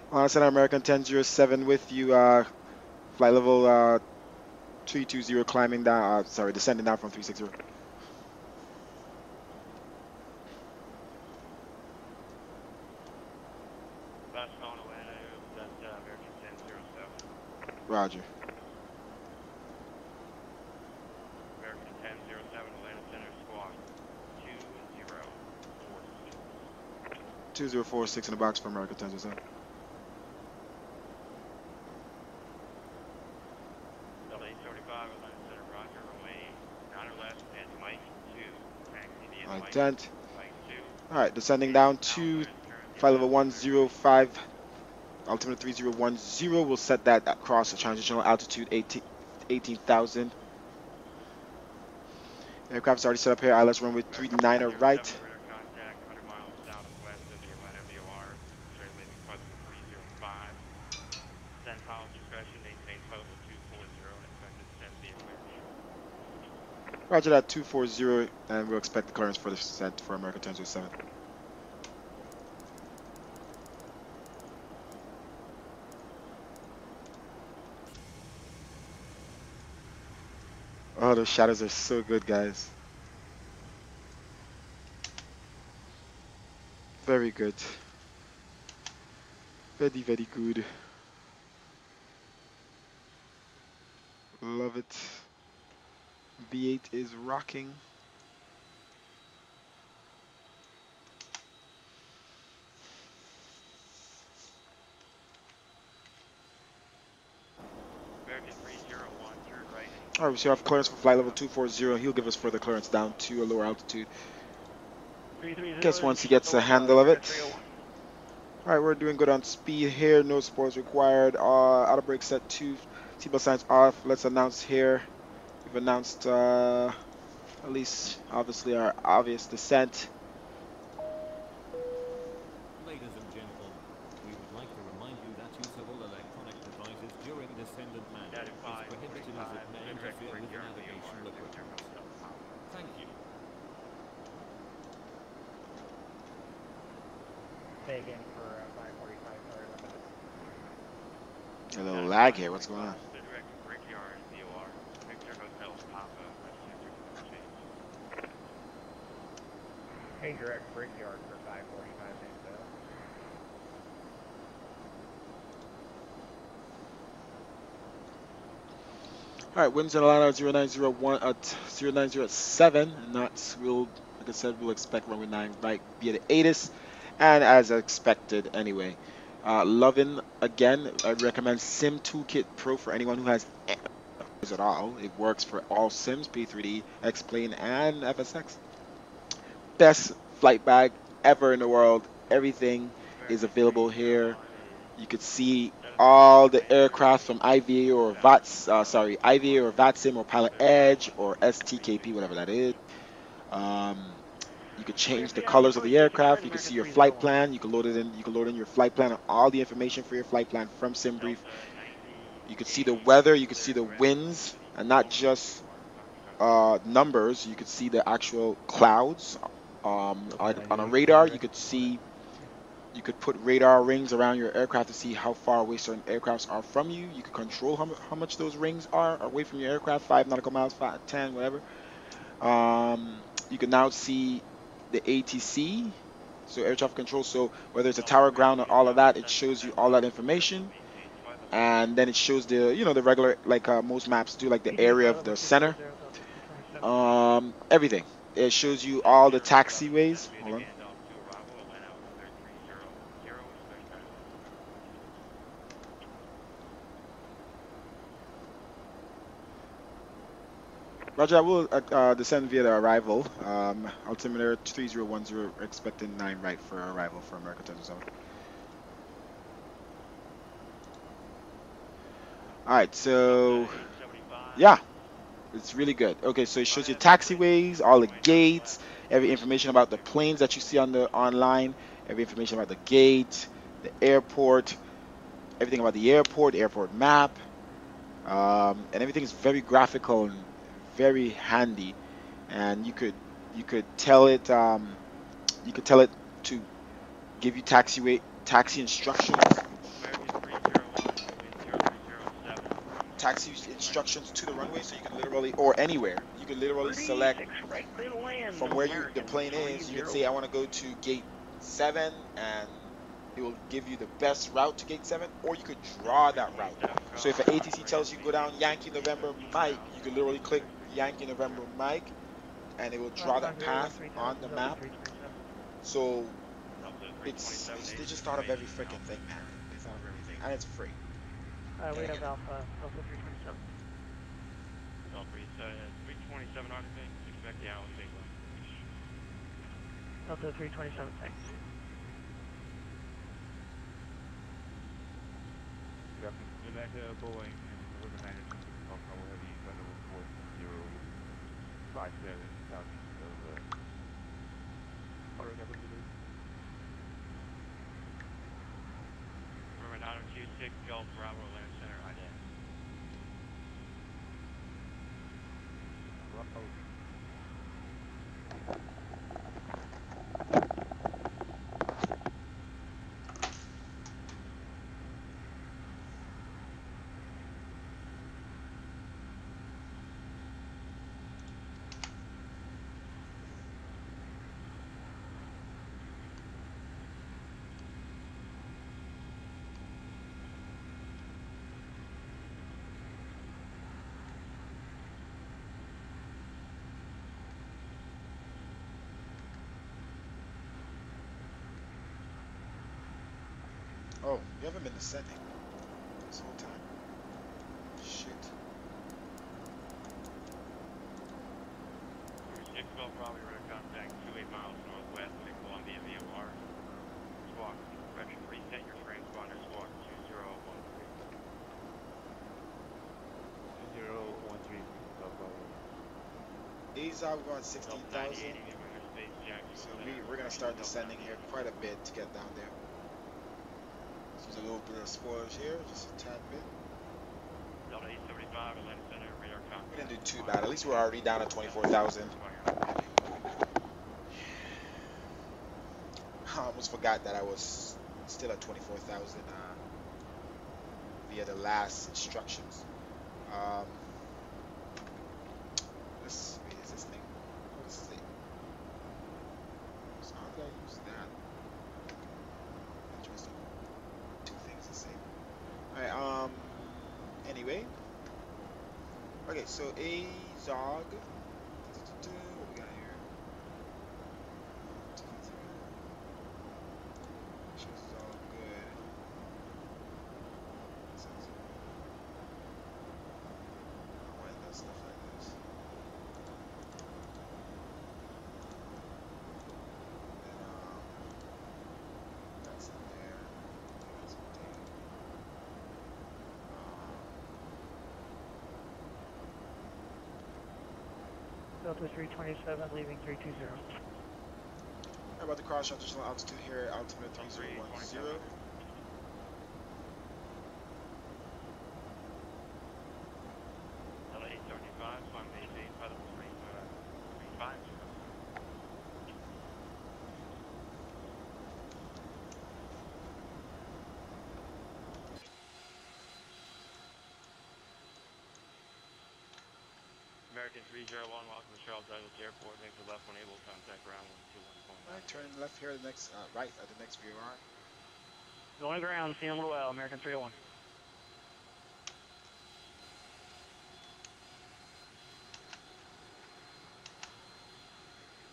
Atlanta Center American 1007 with you. Flight level 320 climbing down. Descending down from 360. Last phone Atlanta, that's American 1007. Roger. American 1007, Atlanta Center Squawk 2-0. 2046 in the box for America 1007. LA35, Atlanta Center, Roger, Romaine, 9 or less, and Mike 2. Taxi the Alright, Mike, dent. Mike 2. Alright, descending down to flight level 105, altimeter 3010. We'll set that across the transitional altitude 18,000. Aircraft's already set up here. ILS runway 39 right. Radar contact 100 miles southwest of the Atlanta VOR. Straight leaving flight level 305. Send pilot discretion, maintain flight level 240 and expect to descend via clearance. Roger that, 240, and we'll expect the clearance for the descent for America 1007. Oh, those shadows are so good, guys. Very good. Very, very good. Love it. V8 is rocking. American 301, turn right. Alright, we still have clearance for flight level 240. He'll give us further clearance down to a lower altitude. 330. Guess once he gets a handle of it. Alright, we're doing good on speed here. No sports required. Auto brake set 2. Seatbelt signs off. Let's announce here. We've announced at least obviously our obvious descent. Ladies and gentlemen, we would like to remind you that use of all electronic devices during descent and landing is prohibited as it may interfere with navigational equipment. Thank you. Begging for 545, sorry about that. A little lag here. What's going on? The direct Brickyard VOR. Victor Hotel Tampa. Hey, direct Brickyard for 545, thanks, Alright, winds in Atlanta 0901 at 0907. Knots will, like I said, we'll expect runway 9 right via the ATIS. And as expected anyway. Loving, again, I recommend Sim Toolkit Pro for anyone who has at all. It works for all Sims, P3D, xplane, and FSX. Best flight bag ever in the world. Everything is available here. You could see all the aircraft from IVA or IVA or Vatsim or Pilot Edge or STKP, whatever that is. You could change the colors of the aircraft. You can see your flight plan. You can load it in. You can load in your flight plan and all the information for your flight plan from SimBrief. You can see the weather. You can see the winds, and not just numbers. You could see the actual clouds. On a radar, you could see. You could put radar rings around your aircraft to see how far away certain aircrafts are from you. You could control how much those rings are away from your aircraft, 5 nautical miles, 5, 10, whatever. You can now see the ATC, so air traffic control. So whether it's a tower, ground, or all of that, it shows you all that information. And then it shows the, the regular, like most maps do, like the area of the center. Everything. It shows you all the taxiways. Hold on. Roger, I will descend via the arrival. Altimeter 3010, expecting 9 right for arrival for America 1007. Alright, so yeah, it's really good. Okay, so it shows you taxiways, all the gates, every information about the planes that you see on the online, every information about the gate, the airport, everything about the airport map, and everything is very graphical and very handy. And you could tell it to give you taxi instructions. Taxi instructions to the runway, so you can literally, or anywhere, you can literally select from where the plane is. You can say I want to go to gate 7, and it will give you the best route to gate 7, or you could draw that route. So if an ATC tells you go down Yankee November Mike, you could literally click Yankee November Mike, and it will draw that path on the map. So They just thought of every freaking thing, man. They thought of everything, and it's free. We Gotta have get it. Alpha 327. Delta 327 Arctic, expect the allocate left. Delta 327, thanks. Good afternoon. United Boeing and deliver 92 Bravo Heavy, Thunder 4057 southeast of Florida, I believe it is. Remember 926 Gulf Bravo Land Center, ID. Bravo. Oh, you haven't been descending this whole time. Shit. 6 Gulf Bravo, you're going to contact 28 miles northwest of Columbia VOR. Squawk, correction, reset your transponder, squawk 2013. 2013 Bravo. AZOG about 16,000. So we're gonna start descending here quite a bit to get down there. There's a little bit of spoilers here, just a tad bit. Delta 875, Atlanta Center, radar contact. We didn't do too bad. At least we're already down at 24,000. I almost forgot that I was still at 24,000 via the last instructions. This is this thing. What is it? So how did I use that? Interesting. Two things the same. Alright, anyway. Okay, so AZOG. What we got here? This is all good. Why it does stuff like this? Then, that's in there. That's in there. Delta 327, leaving 320. How about the cross transitional altitude here? Altimeter 3010. Delta 875, climb base 8, by the 350. American 301, welcome to Charles Douglas Airport. Make the left when able, contact ground 121.9. Alright, turn left here, the next, right at the next VOR. Going ground, seeing a little well, American 301.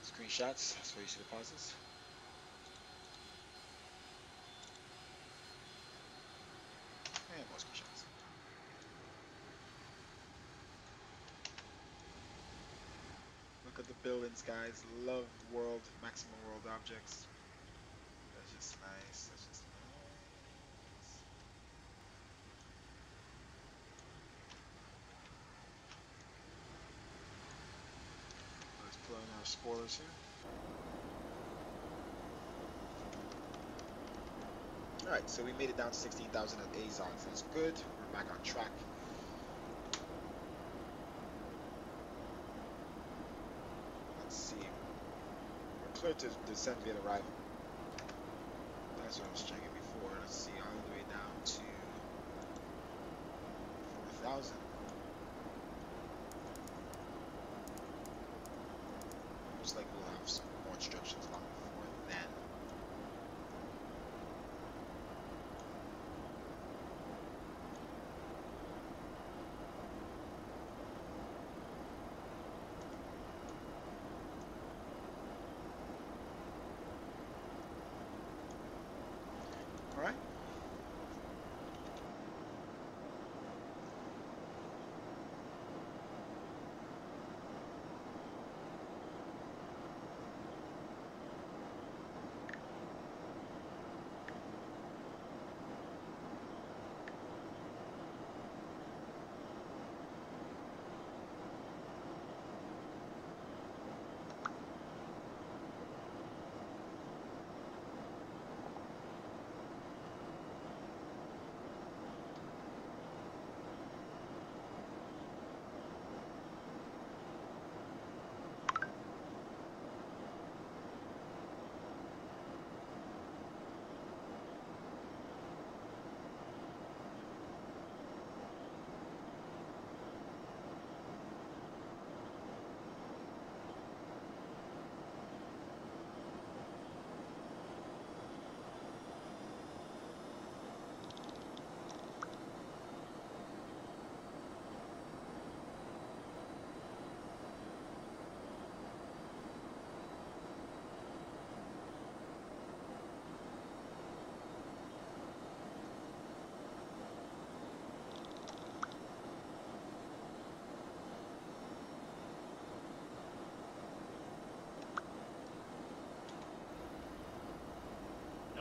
Screenshots, that's where you see the pauses. And more screenshots. Look at the buildings, guys. Love world, maximum world objects. That's just nice. That's just nice. Let's put on our spoilers here. Alright, so we made it down to 16,000 at AZOG. That's good. We're back on track. Let's see. We're clear to descend via arrival. That's what I was checking before. Let's see, all the way down to 4,000. Looks like we'll have some more instructions long before then.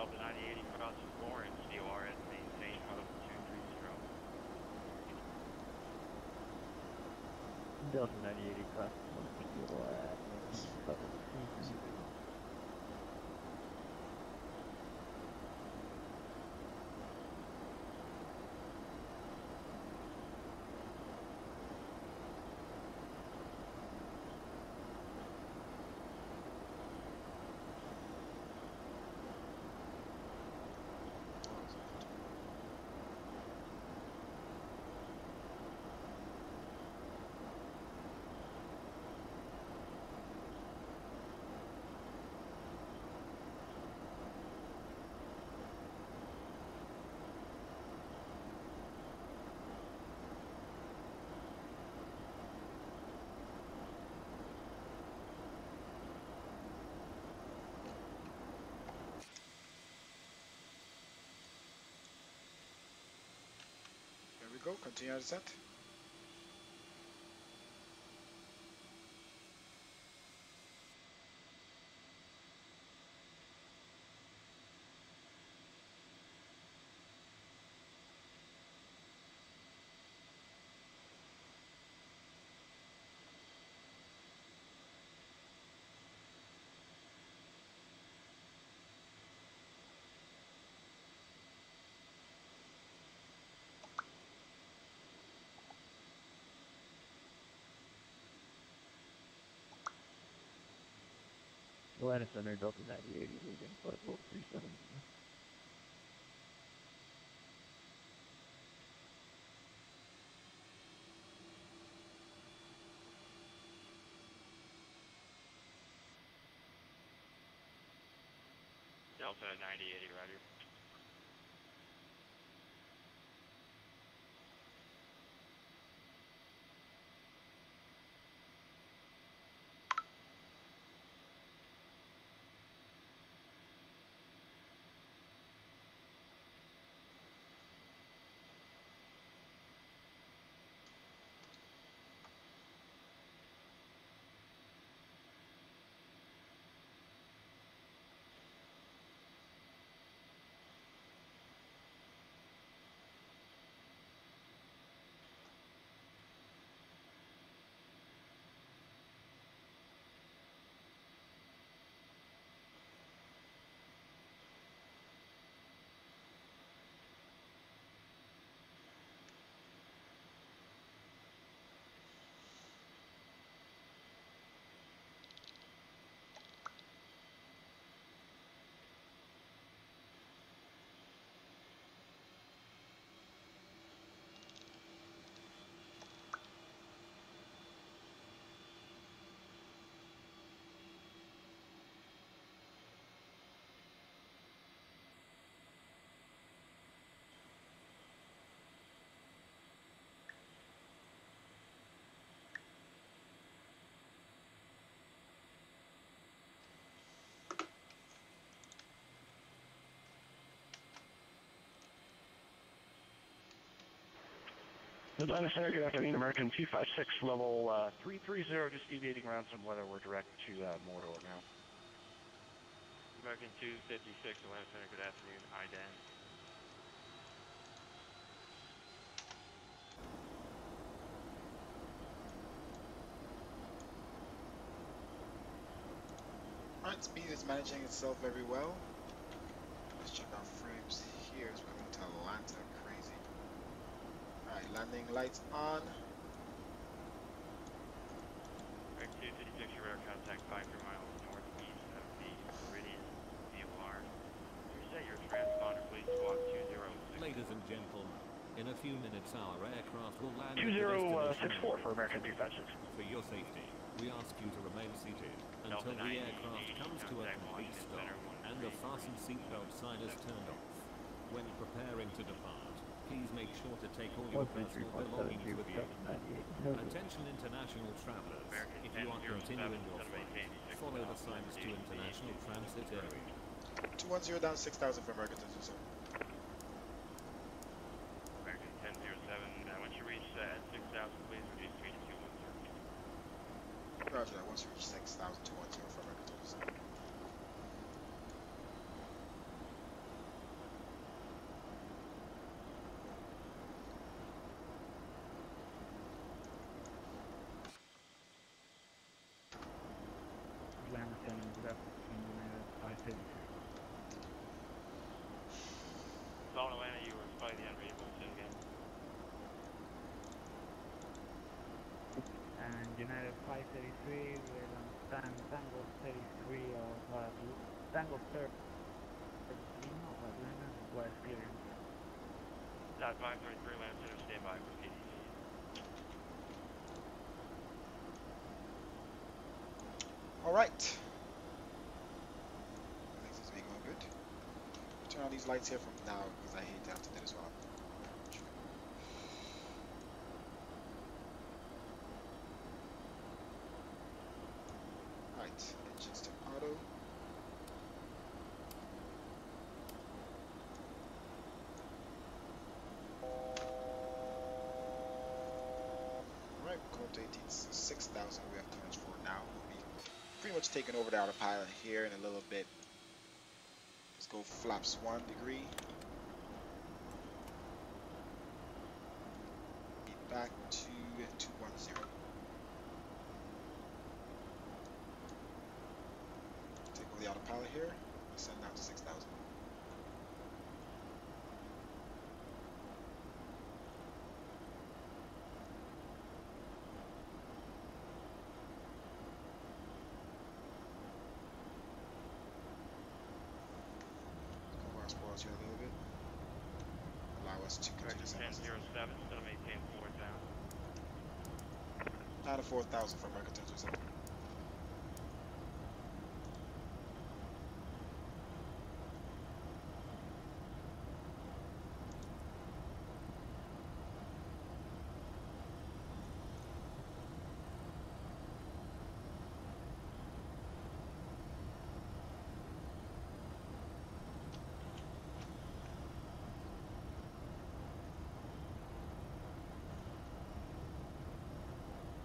Delta 9080 crossing Florence, DORS, maintain level 230. Delta 9080 crossing Florence, DORS, level 230. There we go. Continue our descent. Atlanta Center, Delta 9080, leaving flight level 370. Delta 9080, roger. Atlanta Center, good afternoon, American 256, level 330, just deviating around some weather. We're direct to Mordor now. American 256, Atlanta Center, good afternoon, IDAN. Alright, speed is managing itself very well. Let's check our frames here as we're going to Atlanta. Crazy. Alright, landing lights on. American 256, your radar contact 5 miles northeast of the Meridian VOR. Reset your transponder, please, squawk 206. Ladies and gentlemen, in a few minutes our aircraft will land at the 2064 destination. for American 256. For your safety, we ask you to remain seated until the aircraft comes to a complete stop and the fasten seatbelt sign is turned off. When preparing to depart, please make sure to take all your personal belongings with you. Attention international travelers, if you are continuing your flight, follow the signs to international transit area. 210 down 6,000 for American 207. American 1007, once you reach 6,000, please reduce speed to 210. Roger that. Once you reach 6,210 for American 207. 10 left in United 583. Solid Atlanta, you were slightly unreadable, say again. And United 583 will understand Tango 33 of Tango 30 Lima of Atlanta requires clearance. Dot 533, Atlanta Center, stand by for PDC. All right. Things is going good. Turn on these lights here from now because I hate to have to do this while I'm. Right, engines to auto. Alright, we're going to 6,000 we have clearance for now. We'll be pretty much taking over the autopilot here in a little bit. Let's go flaps 1 degree. Be back to 210. Take over the autopilot here. Send down to 6,000. Spoils you a little bit. Allow us to continue to 1007, still maintain 4,000. Down to 4,000 for American 1007.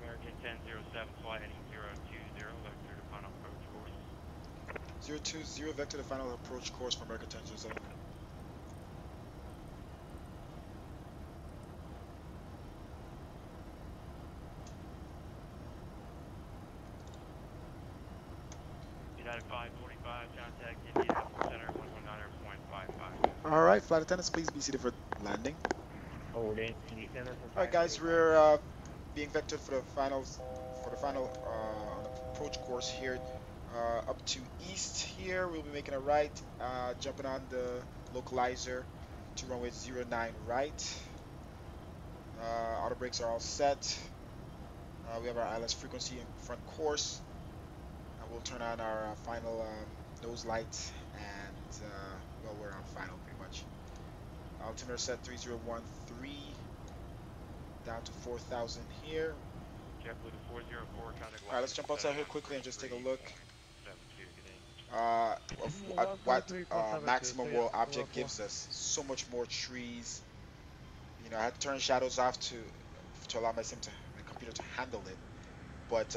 American 1007, flight heading 020, vector to final approach course. 020, vector to final approach course for American 1007. United 545, contact Indianapolis Center, 119.55. Alright, flight attendants, please be seated for landing. Hold in, Indy Center for Alright guys, 545. we're being vectored for the final approach course here. Up to east here, we'll be making a right, jumping on the localizer to runway 09 right. Auto brakes are all set. We have our ILS frequency in front course. We'll turn on our final nose light, and well, we're on final pretty much. Altimeter set 3013, down to 4,000 here. JetBlue 404, contact. Alright, let's jump outside here quickly and just take a look of what maximum world object gives us. So much more trees. You know, I had to turn shadows off to allow my computer to handle it. But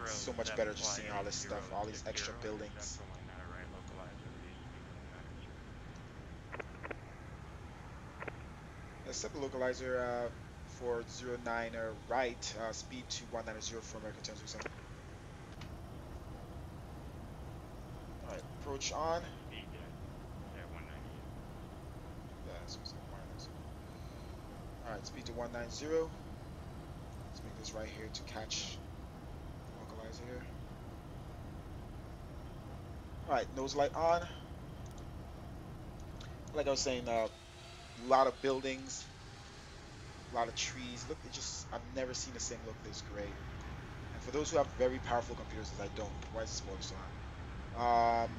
so much better just seeing all this stuff, all these extra buildings. Let's set the localizer for 09 right, speed to 190 for American 1007. Alright, approach on. Alright, speed to 190. Let's make this right here to catch localizer here. Alright, nose light on. Like I was saying, a lot of buildings, a lot of trees. Look, I've never seen the same look this great. And for those who have very powerful computers, as I don't, why is the spoiler still on?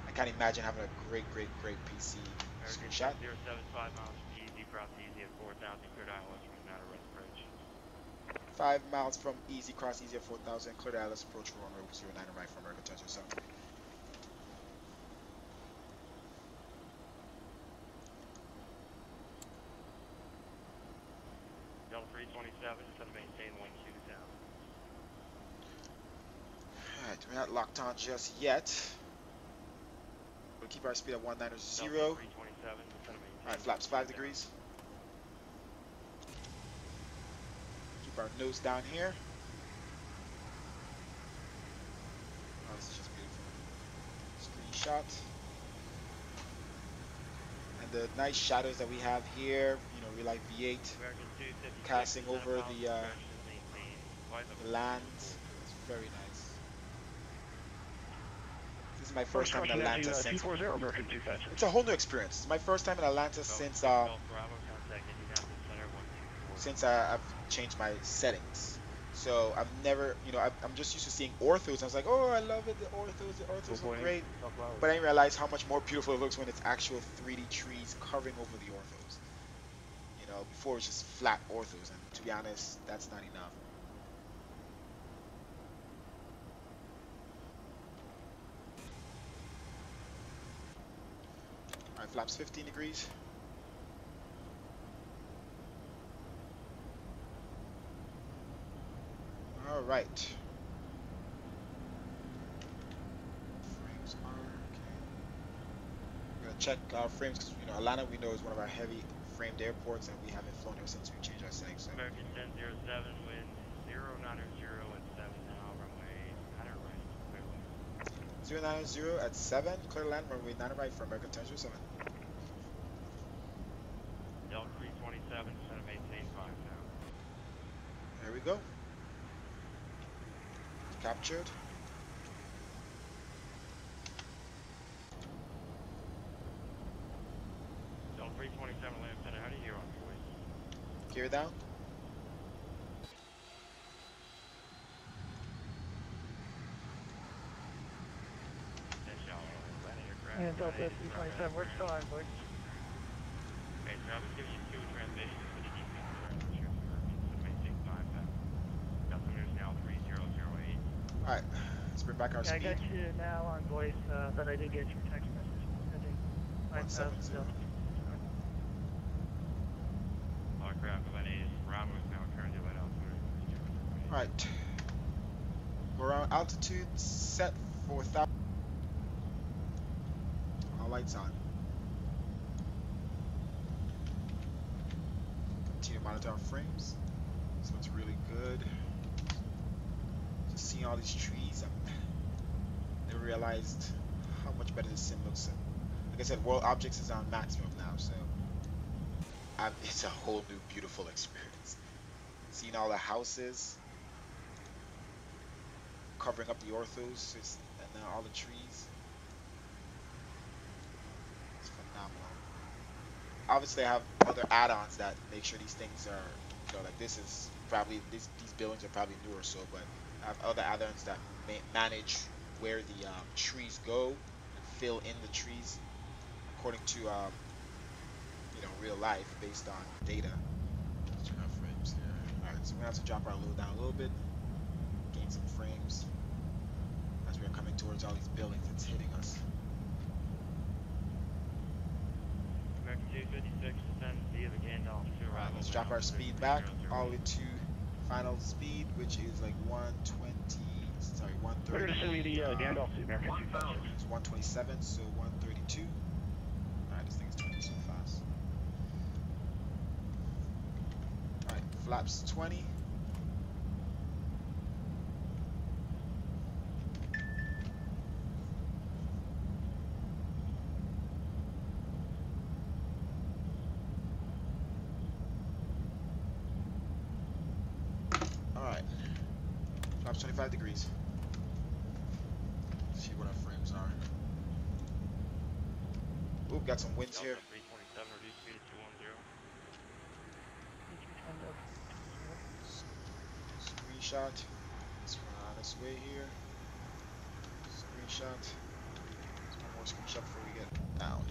I can't imagine having a great PC. Screenshot. 075 miles from easy, cross easy at 4,000, cleared ILS from United West approach. 5 miles from easy, cross easy at 4,000, cleared ILS approach for runway 09 right for American 1007. Delta 327, set to maintain 12,000. Alright, we're not locked on just yet. We'll keep our speed at 190. Alright, flaps 5 degrees. Keep our nose down here. shot. And the nice shadows that we have here, you know, we like V8 American 256, casting center over power suppression, maintain flight level the land. 240. It's very nice. This is my First first time in question Atlanta to since. 240 American 256. It's a whole new experience. It's my first time in Atlanta since Bravo, contact Indianapolis Center 124. I've changed my settings. So I've never, you know, I'm just used to seeing orthos. I was like, oh, I love it. The orthos look great. But I didn't realize how much more beautiful it looks when it's actual 3D trees covering over the orthos. You know, before it was just flat orthos, and to be honest, that's not enough. All right, flaps 15 degrees. All right. Frames are okay. We're gonna check our frames because you know Atlanta we know is one of our heavy framed airports, and we haven't flown here since we changed our settings. So. American 1007, wind 090 at 7 now, runway 9 right, clear land. 090 at 7, clear land, runway 9 right for American 1007. Delta 327, center maintain 5 now. There we go. Captured. Delta 327, land center, how do you hear on your way? Gear down. And Delta 327, we're still on board. Okay, so I'll just give you 2 transitions for the evening to maintain 5 now. Altimeter is now 3008. Alright, let's bring back our Yeah, I speed. got you now on voice, but I did get your text message. I think 170. Aircraft Atlantis, Bravo is now currently at altimeter 3008. Alright. We're on altitude set for 1,000. All lights on. Continue to monitor our frames. So it's really good. Just seeing all these trees, I never realized how much better this sim looks. And like I said, World Objects is on maximum now, so it's a whole new beautiful experience. Seeing all the houses covering up the orthos and then all the trees. It's phenomenal. Obviously, I have other add-ons that make sure these things are, you know, like this is probably, these buildings are probably newer, so, but I have other add-ons that manage where the trees go and fill in the trees according to, you know, real life based on data. Let's check our frames here. Alright, so we're gonna have to drop our load down a little bit, gain some frames as we're coming towards all these buildings. It's hitting us. American 256, descend via the Gandalf to Alright, arrival. let's drop our speed back all the way to final speed, which is like 120, sorry, We're 130. going to send me the Gandalf to American 256. It's 127, so 132. Alright, this thing's turning so fast. Alright, flaps 20. Alright, flaps 25 degrees. Let's see what our frames are. Ooh, got some winds here. 327, reduce speed to 210. Screenshot. Let's run on this way here. Screenshot. There's one more screenshot before we get down.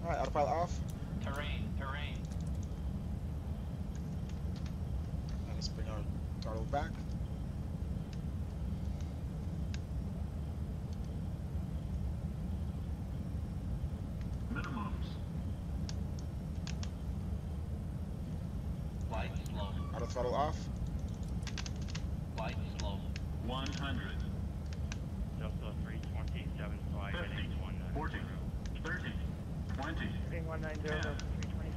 Alright, autopilot off. Terrain. And let's bring our throttle back. Minimums. Flight slow. Auto throttle off. Flight slow. 100. Delta 327, flight heading 190. 40. 30. 20. Being 190, Delta 327.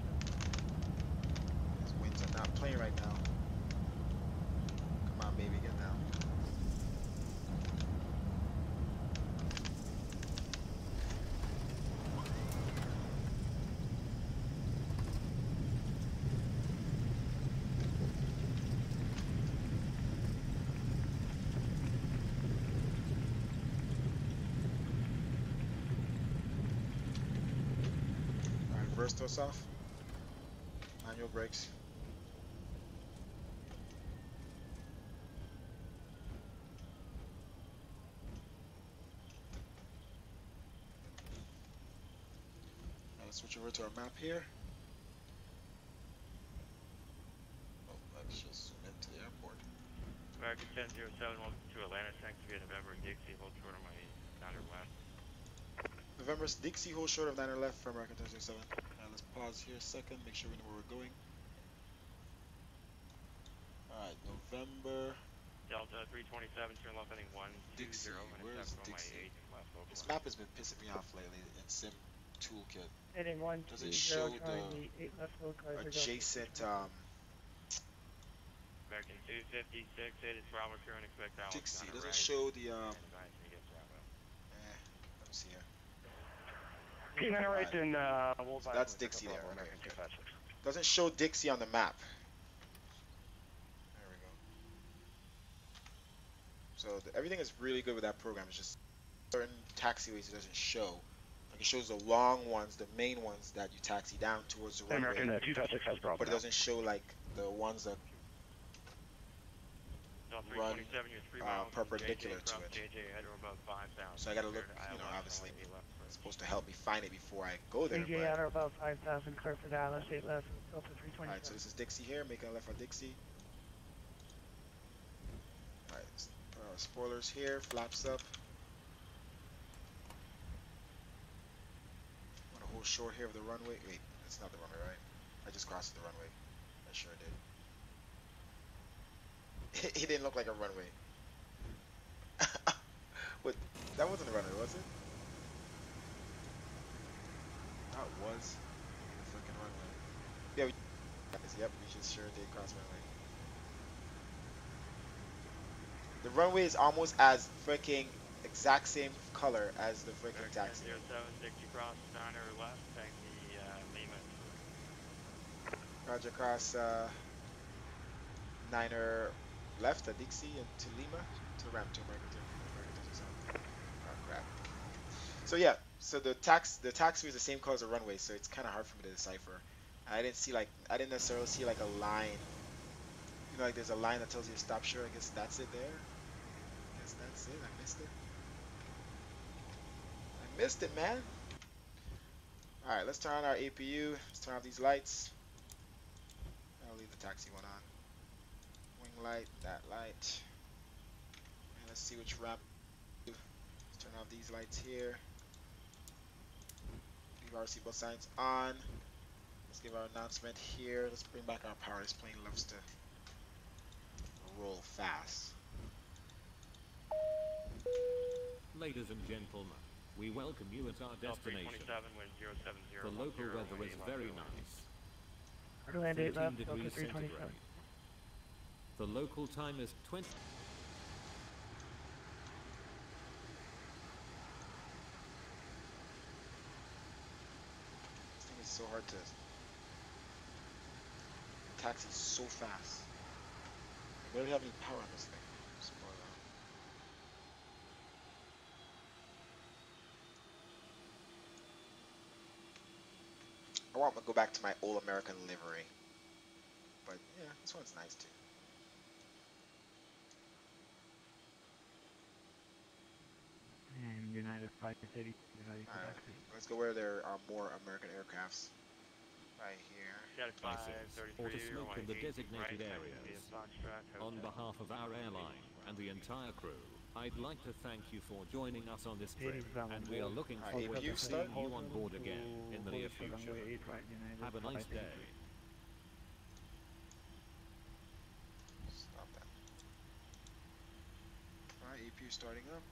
These winds are not right now. Come on, baby, get down. Alright, reverse toss off. Manual brakes. Let's switch over to our map here. Oh, let's just zoom into the airport. American 1007, welcome to Atlanta. Thanks via November Dixie, hold short on my counter left. November Dixie, hold short of 9 left for American 1067. Let's pause here a second, make sure we know where we're going. Alright, November. Delta 327, turn left heading 120, Dixie, where's intercept on my Dixie? 8 left over. This map has been pissing me off lately in Sim Toolkit. Heading 120, Doesn't show trying the the 8 left localizer. adjacent American 256, it is Bravo crew and expect Alex Dixie. on Doesn't right. show the And advise me to get Bravo. let me see here. Okay, now right, then we'll So that's Dixie there. American Okay. 256. Doesn't show Dixie on the map. There we go. So everything is really good with that program. It's just certain taxiways it doesn't show. Like it shows the long ones, the main ones that you taxi down towards the runway. American 256 has Bravo. But it doesn't show like the ones that run perpendicular to it. So I gotta look, obviously it's supposed to help me find it before I go there. AJ out about 5,000, clear for Dallas, 8 left, Delta 327. Alright, so this is Dixie here, making a left on Dixie. Alright, spoilers here, flaps up. I'm gonna hold short here of the runway. Wait, it's not the runway, right? I just crossed the runway. I sure did. It didn't look like a runway. Wait, that wasn't the runway, was it? That was the freaking runway. Yeah, yep, we just sure did cross runway. The runway is almost as freaking exact same color as the freaking taxi. 07, Dixie cross, 9er left, thank the Lima. Roger, cross 9er left at Dixie and to Lima to ramp to American 10. Oh crap. So yeah, so the taxiway is the same color as the runway, so it's kind of hard for me to decipher. I didn't necessarily see like a line. You know, like there's a line that tells you to stop short. I guess that's it there. I guess that's it. I missed it. I missed it, man. All right, let's turn on our APU. Let's turn off these lights. I'll leave the taxi one on. Wing light, that light. And let's see which ramp. Let's turn off these lights here. Leave our seatbelt signs on. Let's give our announcement here. Let's bring back our power. This plane loves to roll fast. Ladies and gentlemen, we welcome you at our destination. The local weather is very nice. Land 8 left, 13 Delta degrees 327. centigrade. The local time is 20. This thing is so hard to. The taxi's so fast. I barely have any power on this thing. Spoiler. I want to go back to my old American livery. But yeah, this one's nice too. And United 580. Alright, let's go where there are more American aircrafts. Right here. Or to smoke in the designated areas. On behalf of our airline and the entire crew, I'd like to thank you for joining us on this trip, and we are looking forward to seeing you on board again in the near future. Have a nice day. Stop that. Alright, APU starting up.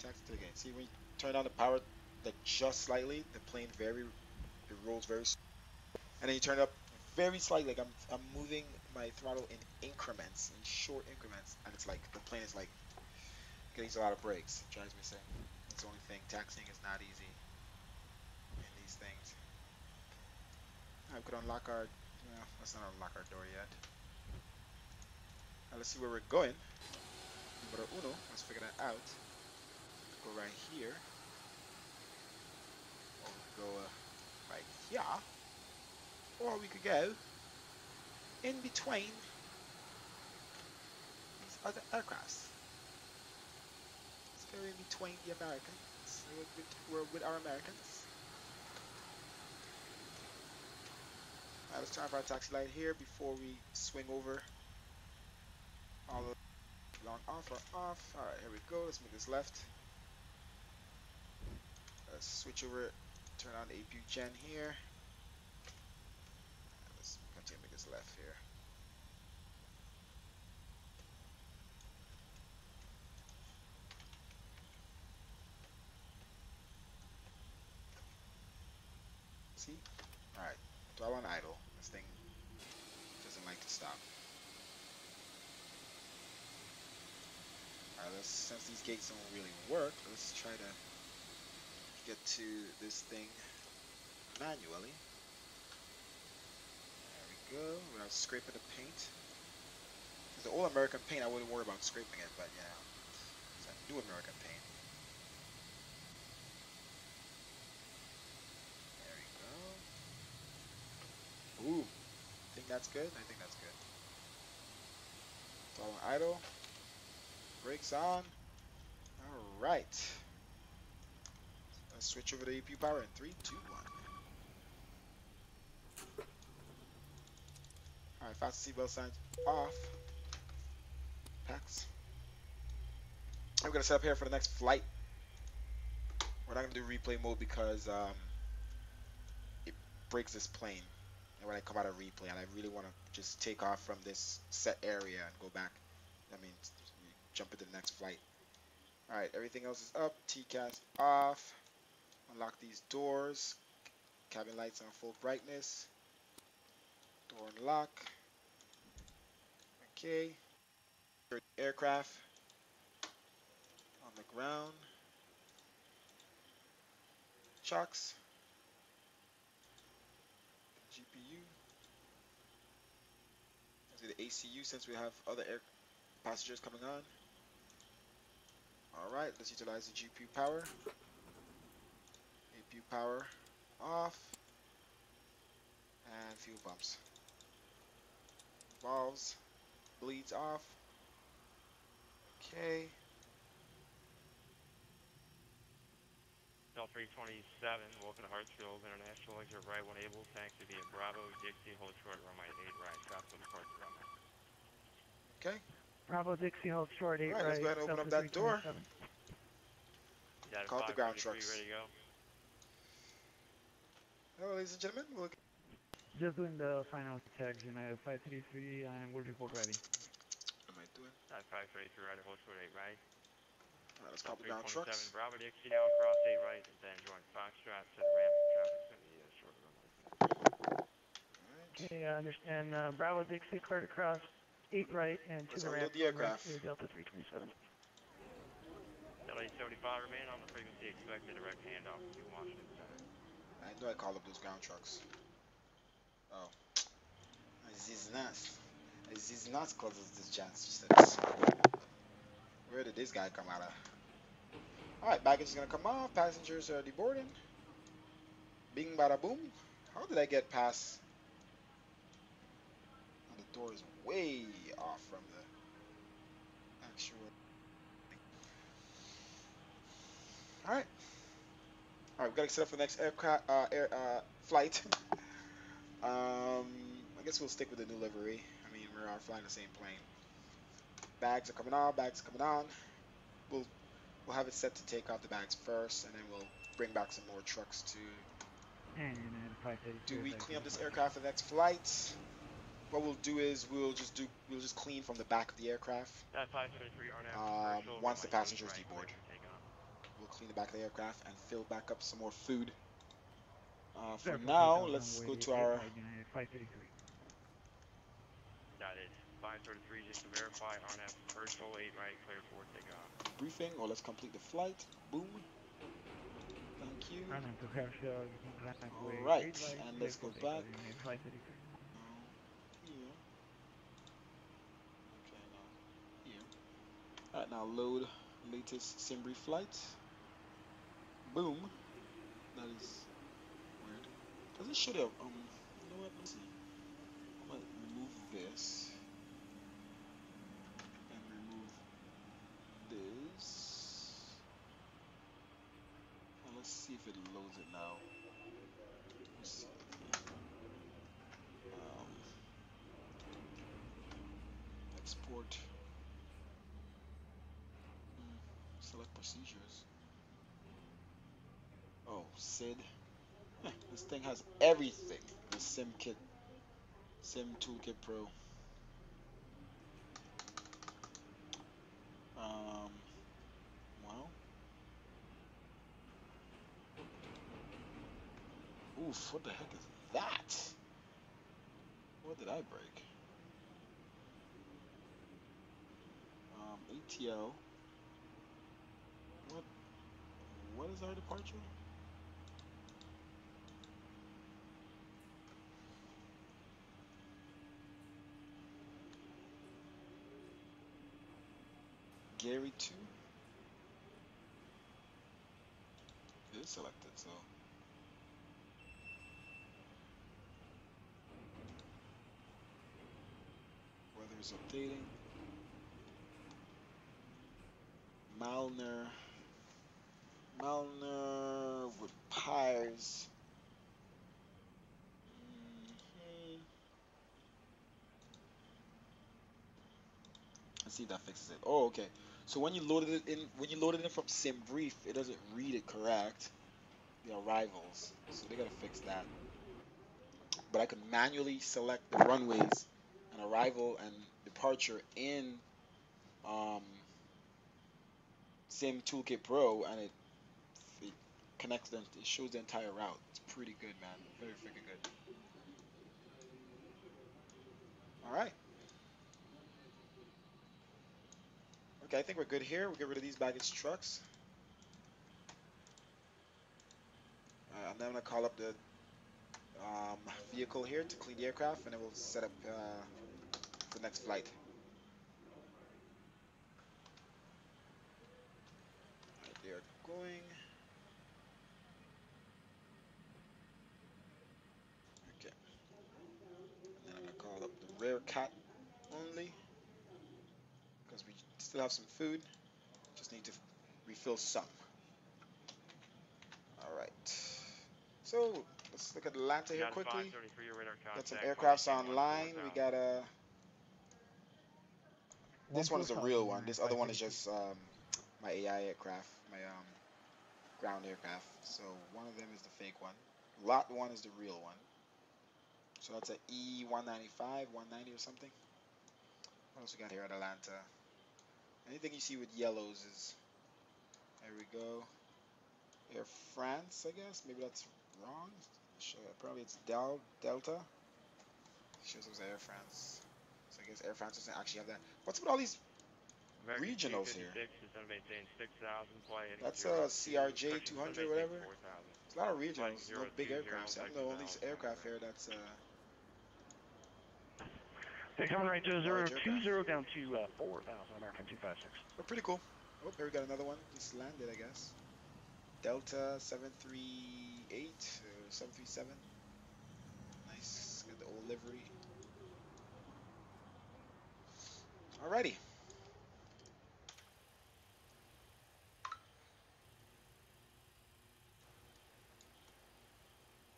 Taxi to the gate. See, when you turn down the power, like just slightly, the plane it rolls very slow. And then you turn it up very slightly, like I'm moving my throttle in increments, in short increments, and it's like the plane is like getting a lot of brakes. It drives me insane. That's the only thing. Taxiing is not easy in these things. We could unlock our. Well, let's not unlock our door yet. Now let's see where we're going. Numero uno. Let's figure that out. Go right here. Or we could go right here. Or we could go in between these other aircrafts. Let's go in between the Americans. We're with our Americans. Alright, let's turn off our taxi light here before we swing over. All the long off or off. Alright, here we go. Let's make this left. Let's switch over, turn on the APU gen here. Let's continue to make this left here. See? Alright, throttle on idle. This thing doesn't like to stop. Alright, since these gates don't really work, let's try to get to this thing manually. There we go, without scraping the paint. If it's the old American paint, I wouldn't worry about scraping it, but you know, it's a new American paint. There we go. Ooh, think that's good? I think that's good. Throttle on idle. Brakes on. Alright. Let's switch over to APU power in 3, 2, 1. Alright, fasten seatbelt signs off. Packs. I'm gonna set up here for the next flight. We're not gonna do replay mode because it breaks this plane. And when I come out of replay, and I really want to just take off from this set area and go back. That means jump into the next flight. Alright, everything else is up. TCAS off. Unlock these doors. Cabin lights on full brightness. Door unlock. Okay. Aircraft on the ground. Chocks. GPU. Let's do the ACU since we have other passengers coming on. Alright, let's utilize the GPU power. APU power off. And fuel pumps. Valves. Bleeds off. Okay. Del 327, welcome to Hartsfield International. Exit right when able. Taxi via Bravo, Dixie, hold short, runway 8 right, south of the course runway. Okay. Bravo Dixie, hold short, 8 Alright, let's go right, ahead and open up Delta that door. 327. Call the ground trucks. Ready to go? Hello, ladies and gentlemen. Just doing the final tags, United 533, and we'll report ready. What am I doing? 533, ready, hold short 8 right. Alright, let's call the ground trucks. Bravo Dixie now across 8 right, and then join Foxtrot to the ramp. Traffic's going to be short runway. Okay, I understand. Bravo Dixie cleared across 8 right and to Let's the unload ramp. the aircraft. Delta 327. Delta 875 remain on the frequency expected direct handoff to Washington Center. I knew I called up those ground trucks. Oh. This is not causes this chance. She says. Where did this guy come out of? Alright, baggage is gonna come off. Passengers are deboarding. Bing bada boom. How did I get past? Oh, the door is way off from the actual. Alright. Alright, we gotta set up for the next aircraft flight. I guess we'll stick with the new livery. I mean, we're flying the same plane. Bags are coming on, bags are coming on. We'll have it set to take off the bags first, and then we'll bring back some more trucks to. And United 533. Do we clean up this aircraft for the next flight? What we'll do is we'll just clean from the back of the aircraft. That 533 are now once the passengers deboard. clean the back of the aircraft and fill back up some more food. For Clear for now, takeoff let's go runway to our 533. That is 533, just to verify RNF first full 8 right, clear for takeoff. briefing, or let's complete the flight. Boom. Thank you. Running to Herschel, runway 8 Alright, right, and clear let's for go takeoff, back. United 533. Now, here. Okay, now, here. Alright, now load latest Simbrief flight. Boom. That is weird. Does it show the, you know what, let me see. I'm gonna remove this. And remove this. And let's see if it loads it now. Let's see. Export. Select procedures. Oh, SID. This thing has everything. The Sim Kit, Sim Toolkit Pro. Well. Oof, what the heck is that? What did I break? ATL. What is our departure? Gary 2. It is selected, so. Weather is updating. Malner with Pyres. Let's see if that fixes it. Oh, okay. So when you loaded it in from SimBrief, it doesn't read it correct. The arrivals, so they gotta fix that. But I could manually select the runways and arrival and departure in Sim Toolkit Pro, and it connects them. It shows the entire route. It's pretty good, man. Very freaking good. All right. Okay, I think we're good here. We'll get rid of these baggage trucks. I'm then gonna call up the vehicle here to clean the aircraft, and then we'll set up the next flight. All right, they are going. Okay. And then I'm gonna call up the rear cat only, because we still have some food. Just need to refill some. All right. So let's look at Atlanta here Got a quickly. 533, your radar Got some contact, aircrafts maintain online. We 14,000. got this one is a 14000, real one. United This other one is 533. just my AI aircraft, my ground aircraft. So one of them is the fake one. Lot one is the real one. So that's an E195, 190 or something. What else we got here at Atlanta? Anything you see with yellows is. There we go. Air France, I guess. Maybe that's wrong. Sure, probably it's Delta. Shows it was Air France. So I guess Air France doesn't actually have that. What's with all these American regionals here? C-56 is going to maintain 6,000, fly heading That's 0 a to CRJ Cushing's going to 200 maintain whatever. 4,000. There's a lot of Flying regionals, 0 no big 20, aircraft. I don't taxi know all these balance aircraft transfer. here. That's They're coming right to large aircraft. 020 down to 4,000 American 256. But pretty cool. Oh, here we got another one. Just landed, I guess. Delta 738 or 737. Nice. Got the old livery. Alrighty.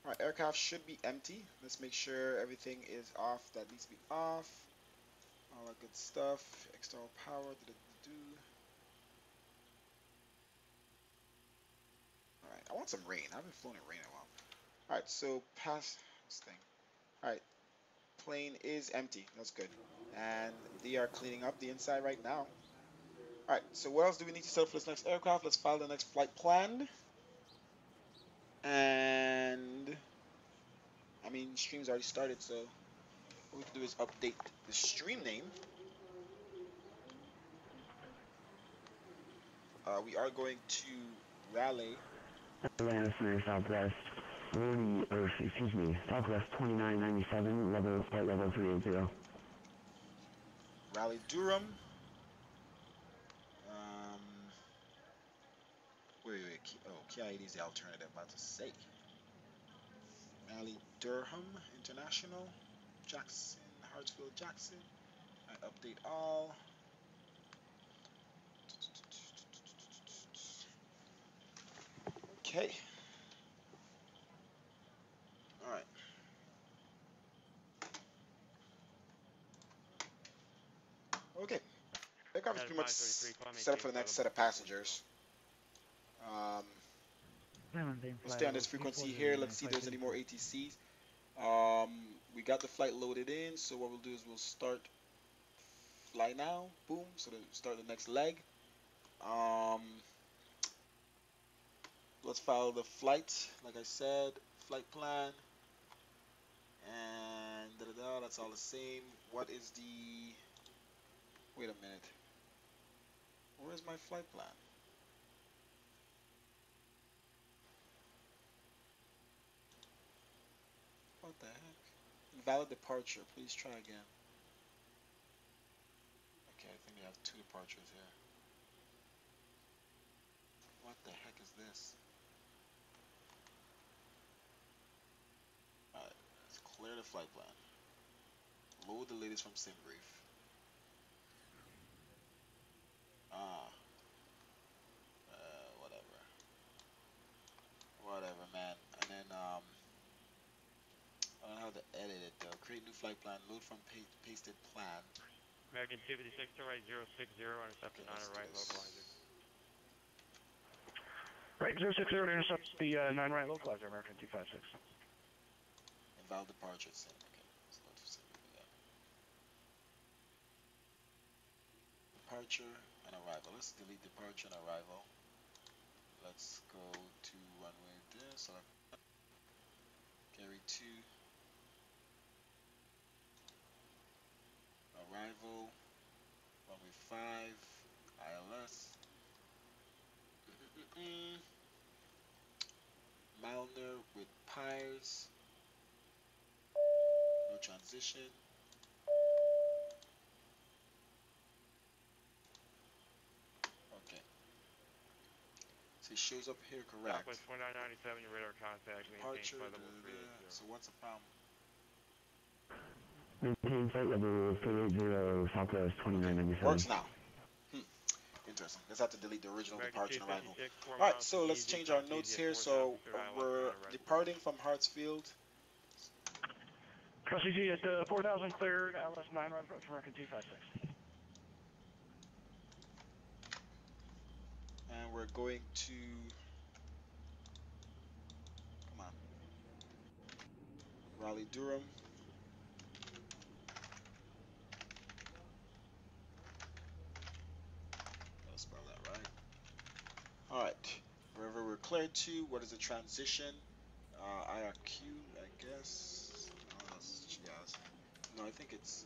Alright, aircraft should be empty. Let's make sure everything is off that needs to be off. All that good stuff. External power. Alright, I want some rain. I haven't flown in rain in a while. Alright, so pass this thing. Alright, plane is empty. That's good. And they are cleaning up the inside right now. All right. So what else do we need to set up for this next aircraft? Let's file the next flight plan. And I mean, stream's already started, so what we can do is update the stream name. We are going to Raleigh. Atlanta Center, Southwest, Southwest 2997, flight level 380. Raleigh, Durham. Um, wait. Kia 80 is the alternative. I'm about to say. Raleigh, Durham International. Jackson, Hartsfield, Jackson. I update all. Okay. All right. Okay. Aircraft is pretty much set up for the next set of passengers. Um, 17 we'll flight stay on this level frequency 340 here. and Let's see if there's any more 534. ATCs. We got the flight loaded in, so what we'll do is we'll start fly now. Boom. So to start the next leg. Um, let's file the flight. Like I said, flight plan. And that's all the same. What is the... Wait a minute. Where is my flight plan? What the heck? Invalid departure. Please try again. Okay, I think we have 2 departures here. What the heck is this? Alright, let's clear the flight plan. Load the latest from SimBrief. Ah, whatever. Whatever, man. And then, I don't know how to edit it though. Create new flight plan. Load from pasted plan. American 256 to right 060, intercept Okay, 9 right localizer. Right, 060 to intercept the 9 right localizer, American 256. Invalid departure. Okay, let's load to SimBrief again. Departure and arrival. Let's delete departure and arrival. Let's go to runway there. Select carry 2. Arrival. Runway 5. ILS. Malner with Pyres. No transition. Okay. So it shows up here correct. Southwest 2997, your radar contact, maintain Departure. flight level 380. So what's the problem? Maintain flight level 380, Southwest 2997. Works now. Interesting. Let's have to delete the original departure and arrival. Alright, so let's change our notes here. So we're departing from Hartsfield. Cross EG at 4003rd, LS 9 right approach, American 256. And we're going to... Come on. Raleigh, Durham. I'll spell that right. Alright. Wherever we're cleared to, what is the transition? IRQ, I guess. Oh, that's GIS. No, I think it's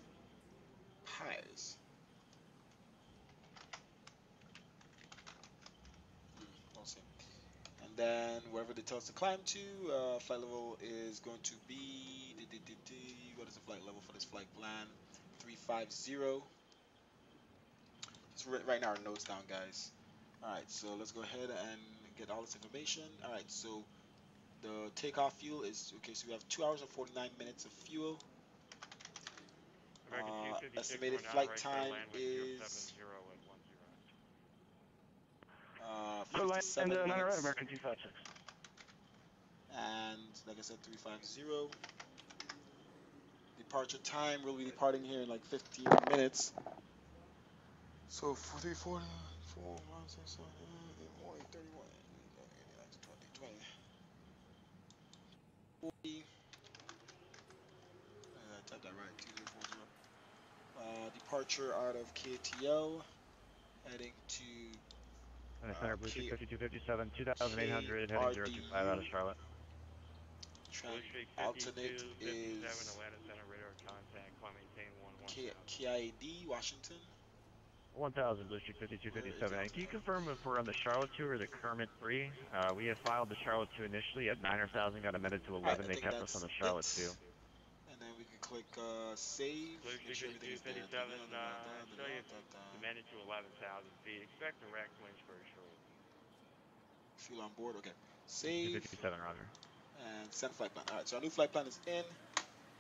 Pies. We'll see. And then wherever they tell us to climb to, flight level is going to be... What is the flight level for this flight plan? 350. Let's write our notes down, guys. Alright, so let's go ahead and get all this information. Alright, so the takeoff fuel is... Okay, so we have 2 hours and 49 minutes of fuel. Estimated flight time is 57 minutes. American 256. And like I said, 350. Departure time, we'll be departing here in like 15 minutes. So 340, 4, 1, 6, 7, 8, 31, 20, 40. I typed that right, 2040. Departure out of KTL. heading to Center Blue Streak 5257, 2800, heading 025 out of KRDU. Charlotte. Blue Streak Alternate 5257, is Atlanta Center, radar contact, climb maintain 1000. KID, Washington. 1000 Blue Streak Where is 5257. the And can you alternate? confirm if we're on the Charlotte 2 or the Kermit 3? We had filed the Charlotte 2 initially at 9,000, got amended to Alright, 11. I They think kept us on that's the Charlotte 2. it. And then we can click save, Blue make Streak sure everything is there. 5257, show you demanded to 11,000 feet. Expect direct winds very shortly. Fuel on board, okay. Save 5257, roger. and send flight plan. Alright, so our new flight plan is in.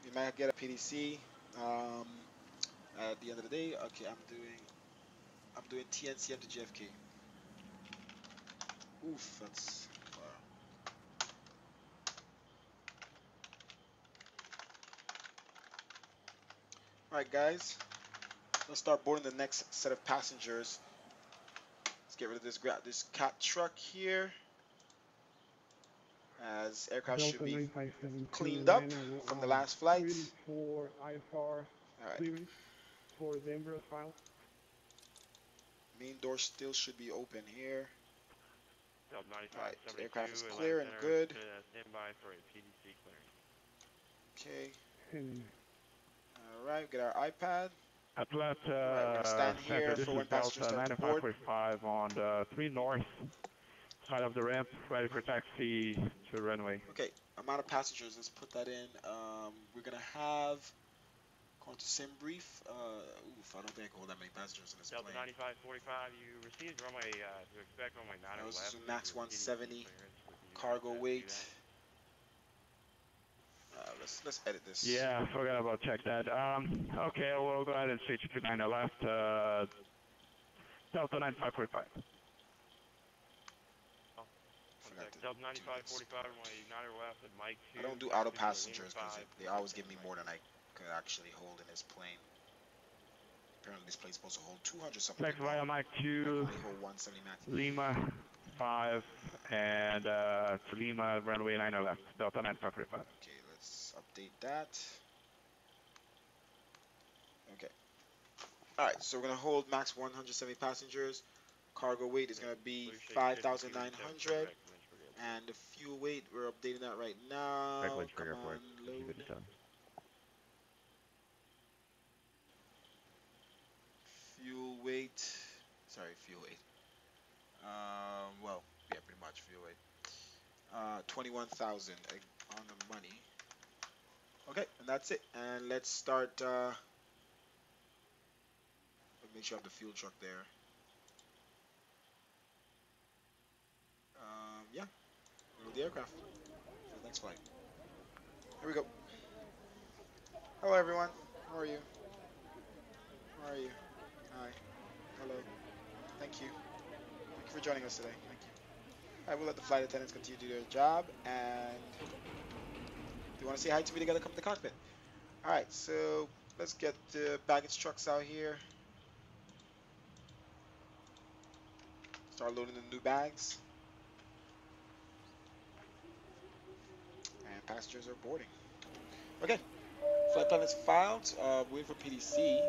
We might get a PDC at the end of the day. Okay, I'm doing TNCM to JFK. Oof, that's far. Alright guys, let's start boarding the next set of passengers. Let's get rid of this cat truck here, as aircraft should be cleaned up from the last flight. For IFR Alright, clearance for Denver as file. main door still should be open here. Delta Alright, 9572, aircraft is Atlanta clear and Center, good. stand by for a PDC clearance. Okay. Alright, get our iPad. Atlanta Alright, we're gonna stand Center, here this for is when passengers Delta start to board. 95.5 on the 3 north side of the ramp, ready for taxi to runway. Okay, amount of passengers, let's put that in. We're gonna have, according to sim brief, oof, I don't think I can hold that many passengers in this Delta plane. 9545, you received runway, to expect runway 9 This left. is max 170, cargo weight. Let's edit this. Yeah, I forgot about check that. Okay, we'll go ahead and switch to 9 left, Delta 9545. Delta 9545, runway 9 left at Mike 2. I don't do auto passengers because they always give me more than I could actually hold in this plane. Apparently this plane's supposed to hold 200 something. Flex via Mike 2, only hold 170 max. Lima 5, and to Lima, runway 9 left, Delta 9545. Okay, let's update that. Okay. Alright, so we're going to hold max 170 passengers. Cargo weight is going to be 5,900. And the fuel weight, we're updating that right now. Come on, load. Fuel weight. Sorry, fuel weight. Well, yeah, pretty much fuel weight. 21,000 on the money. Okay, and that's it. And let's start. Make sure I have the fuel truck there. Yeah, load the aircraft for the next flight. Here we go. Hello, everyone. How are you? How are you? Hi. Hello. Thank you. Thank you for joining us today. Thank you. I will let the flight attendants continue to do their job, and if you want to say hi to me together, come to the cockpit. Alright, so let's get the baggage trucks out here. Start loading the new bags. And passengers are boarding. Okay, flight plan is filed. Waiting for PDC.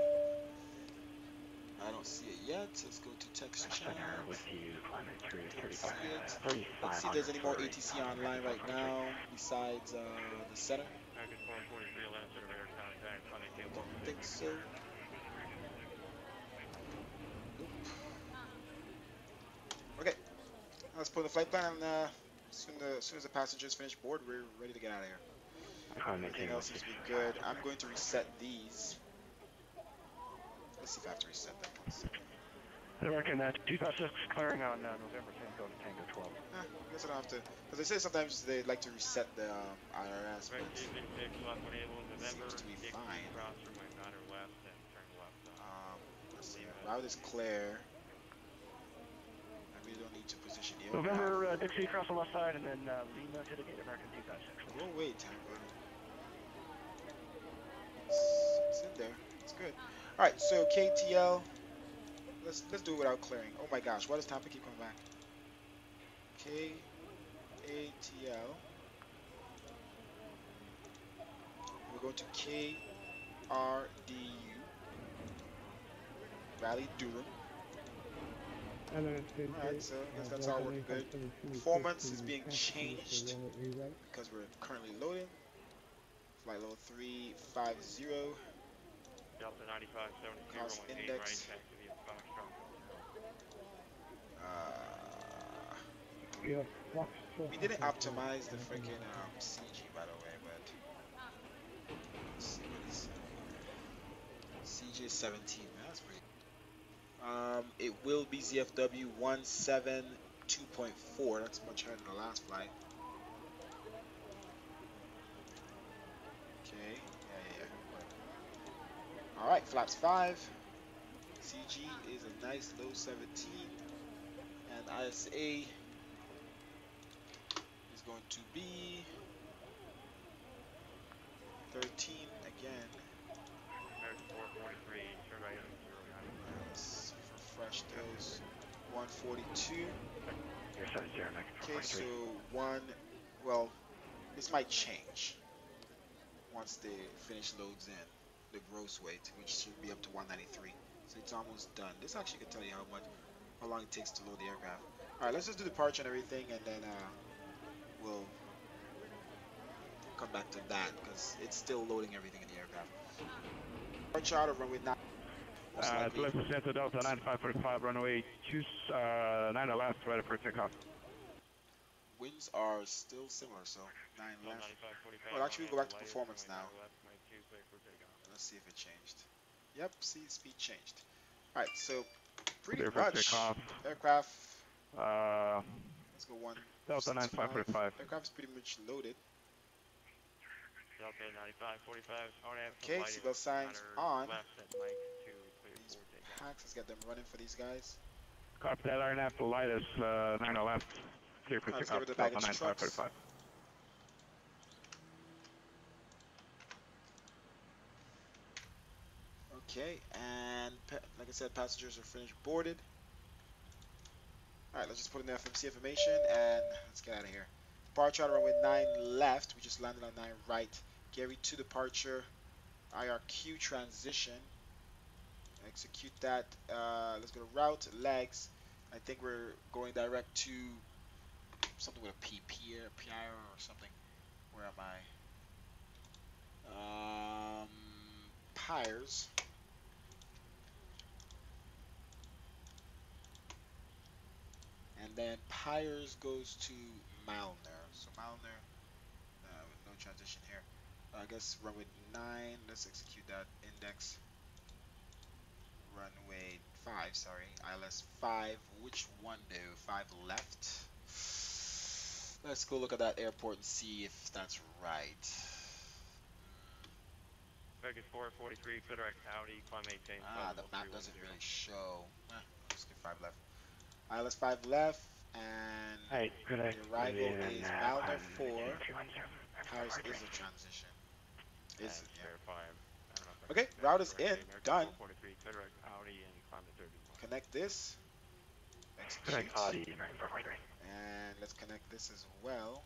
I don't see it yet. Let's go to text chat. Let's see if there's any more ATC online right now besides the center. Don't think so. Nope. Okay, let's put the flight plan. And as soon as the passengers finish board, we're ready to get out of here. Everything else seems to be good. I'm going to reset these. Let's see if I have to reset them. They're working at 256 clearing on November 10th, go to Tango 12. I guess I don't have to, because they say sometimes they like to reset the IRS, but it seems to be fine. Let's see, route is clear. I really don't need to position the aircraft. November, Dixie across the left side, and then Lima to the gate, American 256. Go away, Tampa. It's in there. It's good. Alright, so KTL. Let's do it without clearing. Oh my gosh, why does Tampa keep coming back? KATL. We're going to KRDU. Raleigh, Durham. Alright, so I guess that's all working good. Performance is being changed because we're currently loading. Flight level 350. Delta 9572, Cost runway 8 right, index. taxi via Foxtrot. We didn't optimize the freaking CG, by the way, but let's see what it says here. CG 17, man, that's pretty. It will be ZFW 172.4. That's much higher than the last flight. Okay, yeah. All right, flaps 5. CG is a nice low 17, and ISA is going to be 13 again. American 443, turn right on 090. Let's refresh those. 142. Okay, so well, this might change once the finish loads in the gross weight, which should be up to 193. So it's almost done. This actually can tell you how long it takes to load the aircraft. All right, let's just do the departure and everything, and then we'll come back to that because it's still loading everything in the aircraft. Departure out of runway 9. Most likely. Left Center Delta 9545, runway 9 left, ready for takeoff. Winds are still similar, so 9 left. Well, actually, we'll go back to performance now. Let's see if it changed. Yep, see, speed changed. All right, so pretty much aircraft. Let's go 1. Delta 9545. Aircraft is pretty much loaded. Delta 9545, okay, seatbelt signs on. These packs, let's get them running for these guys. Copy that, RNF, the lightest, 9 left. Clear for takeoff, Delta 9545. Okay, and like I said, passengers are finished boarded. Alright, let's just put in the FMC information and let's get out of here. Departure on runway 9 left. We just landed on 9 right. Gary to departure. IRQ transition. Execute that. Let's go to route, legs. I think we're going direct to something with a PP or PI or something. Where am I? Pyres. And then Pyres goes to Malner. So Malner, with no transition here. I guess runway 9. Let's execute that. Index. Runway 5, sorry. ILS 5. Which one do? 5 left. Let's go look at that airport and see if that's right. Vegas 443, FedEx Audi, climb 18. The map doesn't really show. Let's get 5 left. ILS 5 left, and the arrival is Malner 4. Paris is a transition. Is it? Yeah. Okay, route is in. Done. Connect this. Execute. And let's connect this as well.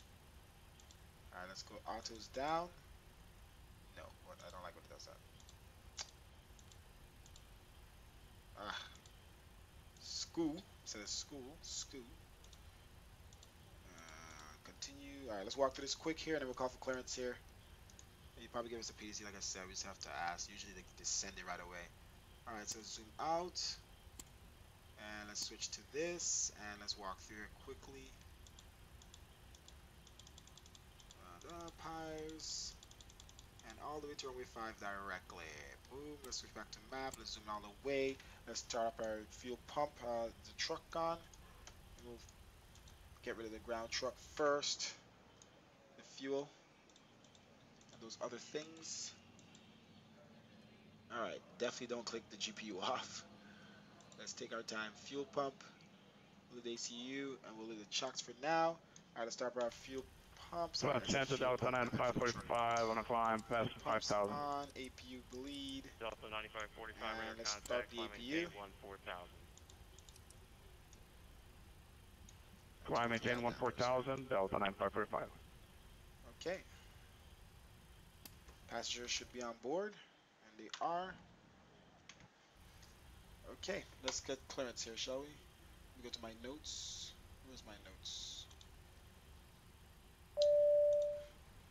Alright, let's go autos down. No, I don't like what it does that. School. Instead of school. Continue. Alright, let's walk through this quick here and then we'll call for clearance here. You probably give us a PDC, like I said, we just have to ask. Usually they just send it right away. Alright, so zoom out. And let's switch to this. And let's walk through here quickly. Pyres. And all the way to runway 5 directly. Boom. Let's switch back to map. Let's zoom all the way. Let's start up our fuel pump. The truck gone. We'll get rid of the ground truck first. The fuel. And those other things. Alright. Definitely don't click the GPU off. Let's take our time. Fuel pump. We'll leave the ACU. And we'll leave the chocks for now. Alright, let's start up our fuel pumps. Center Delta 9545 on a climb past 5,000. On APU bleed. Delta 9545 and let's start the APU. Climb maintain 14,000, Delta 9545. Okay. Passengers should be on board, and they are. Okay, let's get clearance here, shall we? Let me go to my notes. Where's my notes?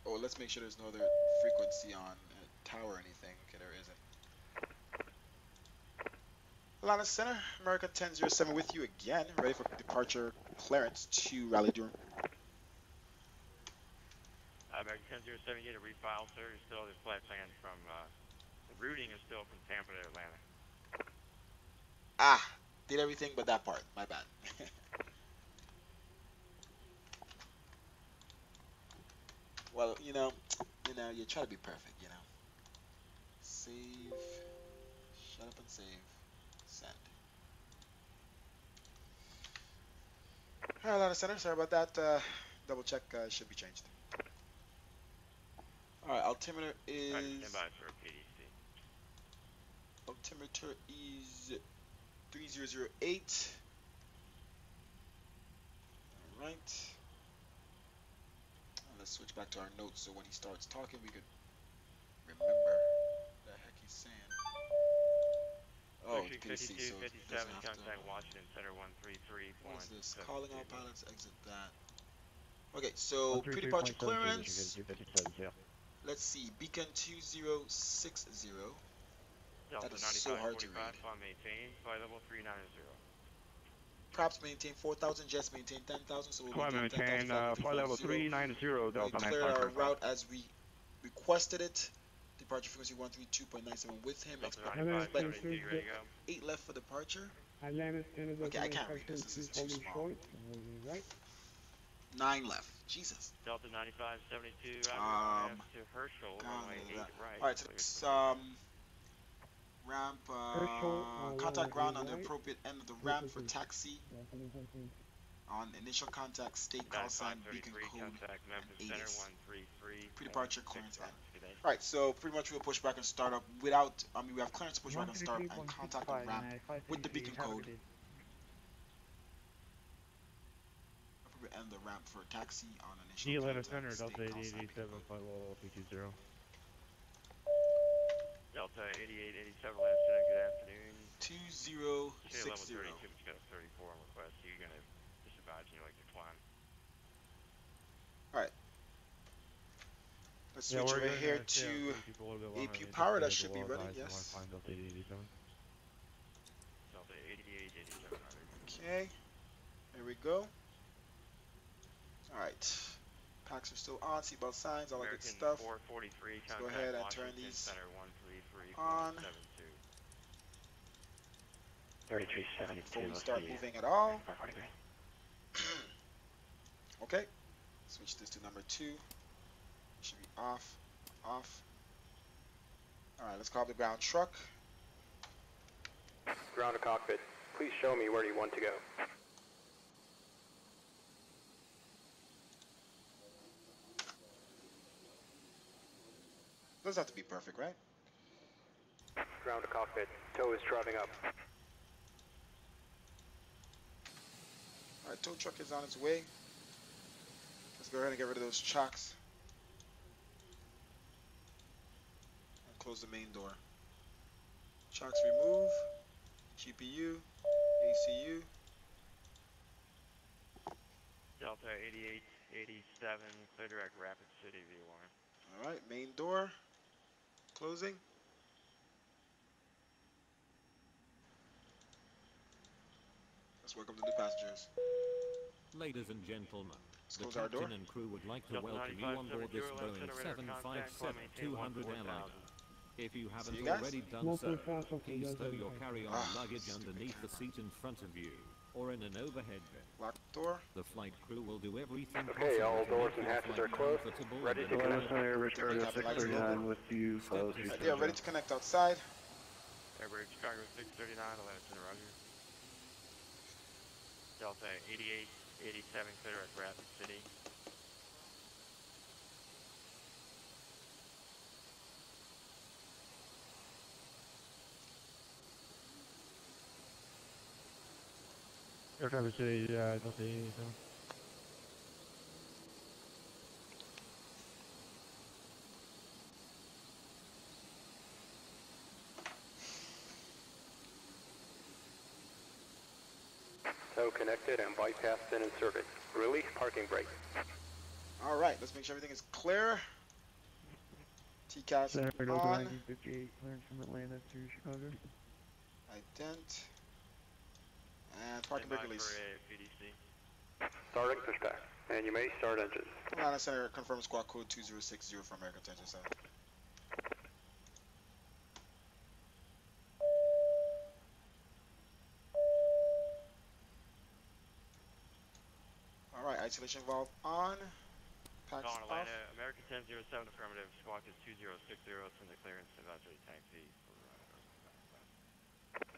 Oh, let's make sure there's no other frequency on tower or anything. Okay, there isn't. Atlanta Center, America 1007 with you again, ready for departure clearance to Raleigh, Durham. American 1007, get a refile, sir. You're still the flight plan from, the routing is still from Tampa to Atlanta. Ah, did everything but that part. My bad. Well, you try to be perfect, Save. Shut up and save. Send. All right, Atlanta Center. Sorry about that. Double check. Should be changed. All right, altimeter is. Stand by for a PDC. Altimeter is 3008. All right. And let's switch back to our notes so when he starts talking, we could remember what the heck he's saying. Oh, it's PDC, 52, so it 57, doesn't have contact to. Washington Center 133. What is this? Calling all pilots, exit that. Okay, so pre-departure clearance. Let's see, beacon 2060. That is so hard to read. Maintain, flight level 390. Props maintain 4,000, jets maintain 10,000, so we'll Climb maintain 10,000 maintain, flight level 390, Delta we cleared our route as we requested it. Departure frequency 132.97 with him. Atlanta 10 8 left for departure. Atlanta 10 Okay, I can't read this. This is too small. Right. 9 left. Jesus. Delta 9572, to Herschel, runway 8 right. Alright, so it's, ramp, contact ground on the appropriate end of the ramp for taxi. On initial contact, state call sign, beacon code, and ATIS. Pre-departure clearance end. Alright, so pretty much we'll push back and start up without, we have clearance to push back and start and contact the ramp with the beacon code. End the ramp for taxi on initial Atlanta contact, Center, state Delta call sign, 8887, flight level P20. Delta 8887, Atlanta Center, good afternoon. 2060. Level 32, but you got a 34 on request, so you're going to just advise you like to climb. Alright. Let's switch over here to APU power. That should be running, yes. Delta 8887. Delta 8887, okay. There we go. Alright. Packs are still on, seatbelt signs, all that good stuff. 443, let's go ahead and turn these Center on. 3372. Before we start moving at all. Okay. Switch this to number 2. It should be off. Off. Alright, let's call up the ground truck. Ground to cockpit. Please show me where you want to go. Doesn't have to be perfect, right? Ground to cockpit. Tow is driving up. Alright, tow truck is on its way. Let's go ahead and get rid of those chocks. And close the main door. Chocks remove. GPU. ACU. Delta 8887, clear direct Rapid City V1. Alright, main door. Closing. Let's welcome the new passengers. Ladies and gentlemen, the close our door. captain and crew would like to welcome you on board this Boeing 757-200 airliner. If you haven't already done so, please stow your carry-on luggage underneath the seat in front of you, or in an overhead bin. Lock door. The flight crew will do everything Okay, possible all to doors make and your hatches flight are closed. comfortable Ready and to connect. Center, Richard 639 with you, close. Yeah, ready to connect outside. Airburg Chicago 639, Atlanta Center, roger. Delta 8887, clear direct Rapid City. Air Traffic City, Delta 8887. tow connected and bypassed and inserted. Release parking brake. All right, let's make sure everything is clear. TCAS on. 58, clearance from Atlanta to Chicago. Ident. And parking brake release. Starting pushback. And you may start engines. Atlanta Center, confirm squad code 2060 for American 1027. All right, isolation valve on. Packs Calling off. Atlanta, American 1007 affirmative, squawk is 2060, send the clearance to evacuate taxi.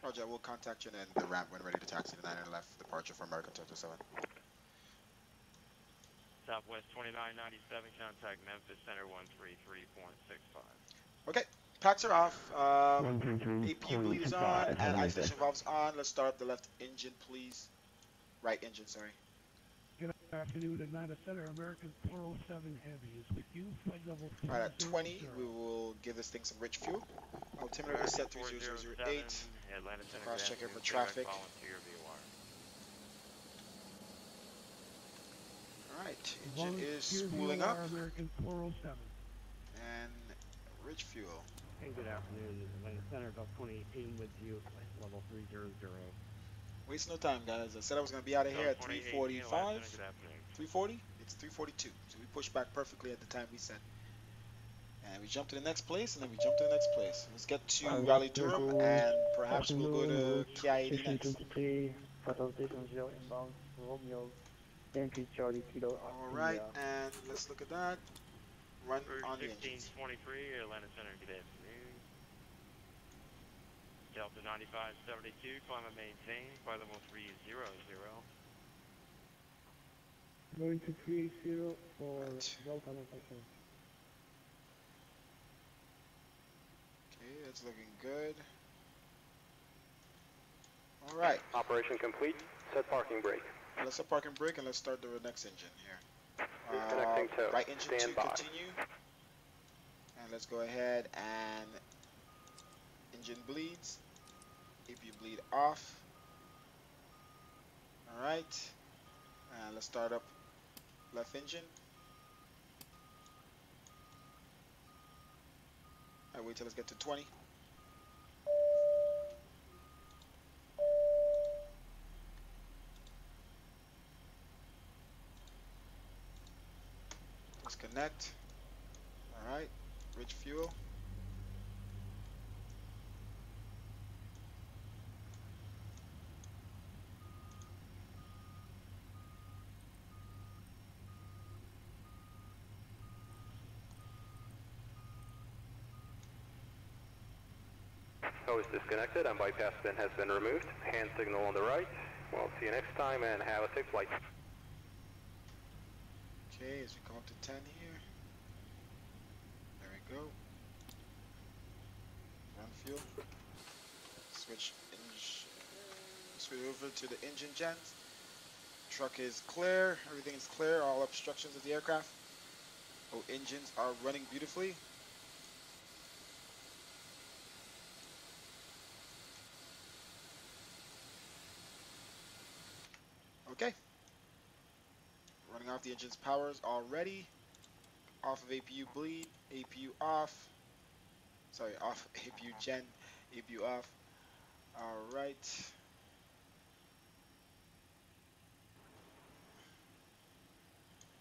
Roger, we'll contact you and the ramp when ready to taxi the 9 and left departure for American 1027. Southwest 2997, contact Memphis Center 133.65. Okay, packs are off. APU bleed is on and isolation valves on. Let's start up the left engine, please. Right engine, sorry. Good afternoon, Atlanta Center, American 407 Heavy is with you. Flight level 400. All right, at 20, we will give this thing some rich fuel. Altimeter is set 30008. Cross check here for traffic. All right, engine is spooling up. American 407. And rich fuel. Hey, good afternoon, Atlanta Center, Gulf 2018 with you. Flight level 300. Waste no time, guys. I said I was going to be out of here at 3:45. 3:40? It's 3:42. So we pushed back perfectly at the time we said. And we jump to the next place, and then we jump to the next place. Let's get to Raleigh, Durham, and perhaps we'll go to KI-80 next. Alright, and let's look at that. Run on the engines. 1623, Atlanta Center, good afternoon. Delta 9572, climb and maintain, flight level 300. Going to 30 for Delta Nation. Okay, that's looking good. Alright. Operation complete. Set parking brake. Let's set parking brake and let's start the next engine here. Reconnecting tow. Right engine Stand to by. continue. And let's go ahead and engine bleeds. APU bleed off. Alright. And let's start up left engine. Alright, wait till let's get to 20. Disconnect. Alright, rich fuel. Tow is disconnected and bypass bin has been removed. Hand signal on the right. Well, see you next time and have a safe flight. Okay, as we come up to 10 here. There we go. Run fuel. Switch over to the engine gens. Truck is clear. Everything is clear. All obstructions of the aircraft. Oh, engines are running beautifully. Okay. Running off the engine's powers already. Off of APU bleed. APU off. Sorry, off APU gen. APU off. Alright.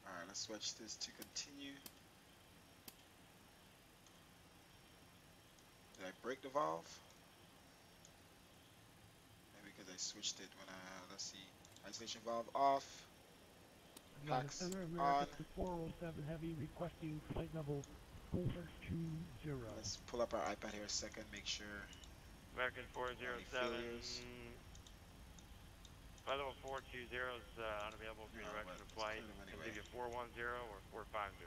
Alright, let's switch this to continue. Did I break the valve? Maybe because I switched it when let's see. Isolation valve off. Packs Center, on. American 407 Heavy requesting flight level 420. Let's pull up our iPad here a second, make sure. American 407. Failures. Flight level 420 is unavailable for your direction of flight. Anyway. Give you 410 or 450.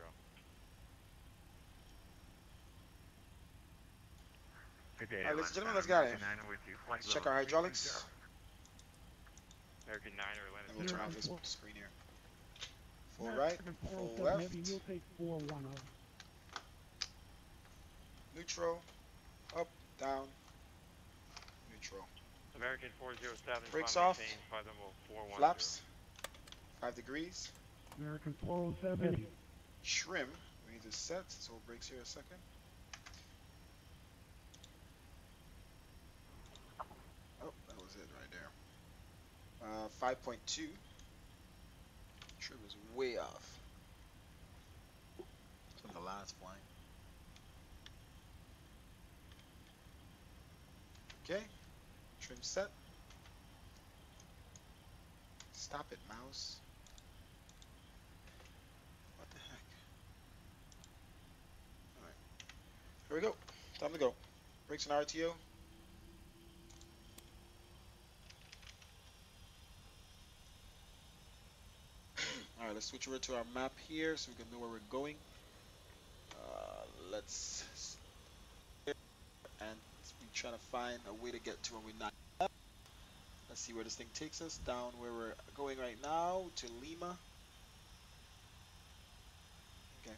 Good day, Alright, ladies and gentlemen, let's get it. Let's check our hydraulics. American 9 or Atlanta. And we'll turn off this screen here. Full right, full left. Heavy, you'll take 410. Neutral, up, down, neutral. American 407, Brakes climb off. maintain, flight level 410. Flaps. 5 degrees. American 407. Trim. We need to set. So hold brakes here a second. Oh, that was it right there. 5.2. Trim is way off from the last flight. Okay. Trim set. Stop it, mouse. What the heck? Alright. Here we go. Time to go. Brakes and RTO. Alright, let's switch over to our map here so we can know where we're going. Let's and we trying to find a way to get to where we're not. Let's see where this thing takes us. Down where we're going right now to Lima. Okay.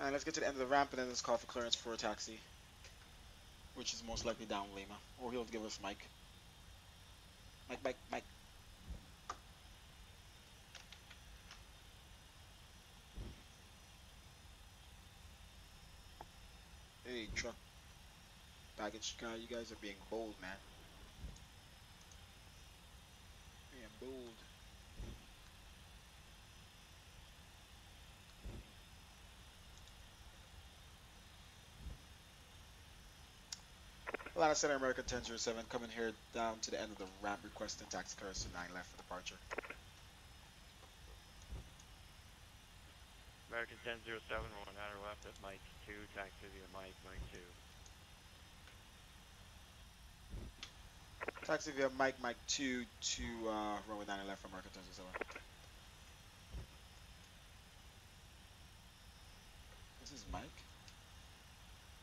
And let's get to the end of the ramp and then let's call for clearance for a taxi, which is most likely down Lima, or he'll give us Mike. Mike. Hey, truck baggage guy, you guys are being bold, man. Being bold. Atlanta Center, American 1007, coming here down to the end of the ramp, requesting taxi cars to 9 left for departure. American 1007, 1 outer left at Mike 2, taxi via Mike 2. Taxi via Mike 2 to runway 9 left for American 1007. This is Mike?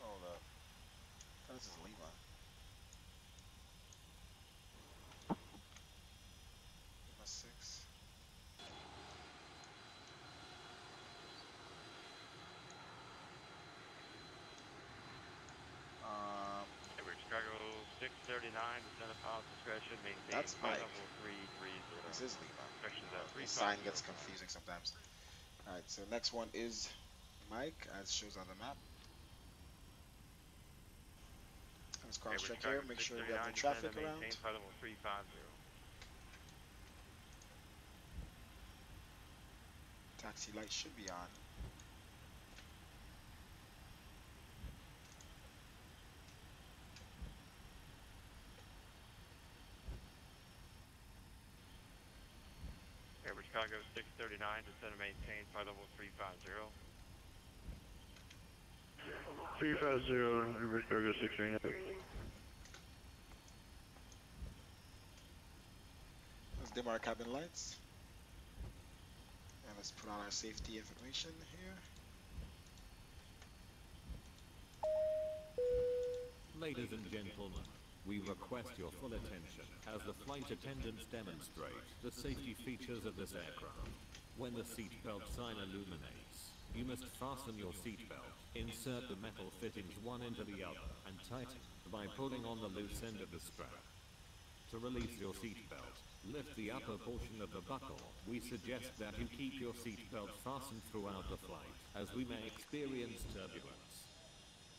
Hold up. Oh, this is Lima. Lima 6. Chicago 639, descend of pilot's discretion, maintain That's Mike. level 330. This is Lima. The 350. sign gets confusing sometimes. Alright, so next one is Mike, as shows on the map. Let's cross check here, make sure we have no traffic around. Maintain flight level 350. Taxi light should be on. Airport Chicago 639, descend and maintain flight level 350. 350, Airport Chicago 639. Let's dim our cabin lights. And let's put on our safety information here. Ladies and gentlemen, we request your full attention as the flight attendants demonstrate the safety features of this aircraft. When the seatbelt sign illuminates, you must fasten your seatbelt, insert the metal fittings one into the other, and tighten by pulling on the loose end of the strap. To release your seatbelt, lift the upper portion of the buckle. We suggest that you keep your seatbelt fastened throughout the flight, as we may experience turbulence.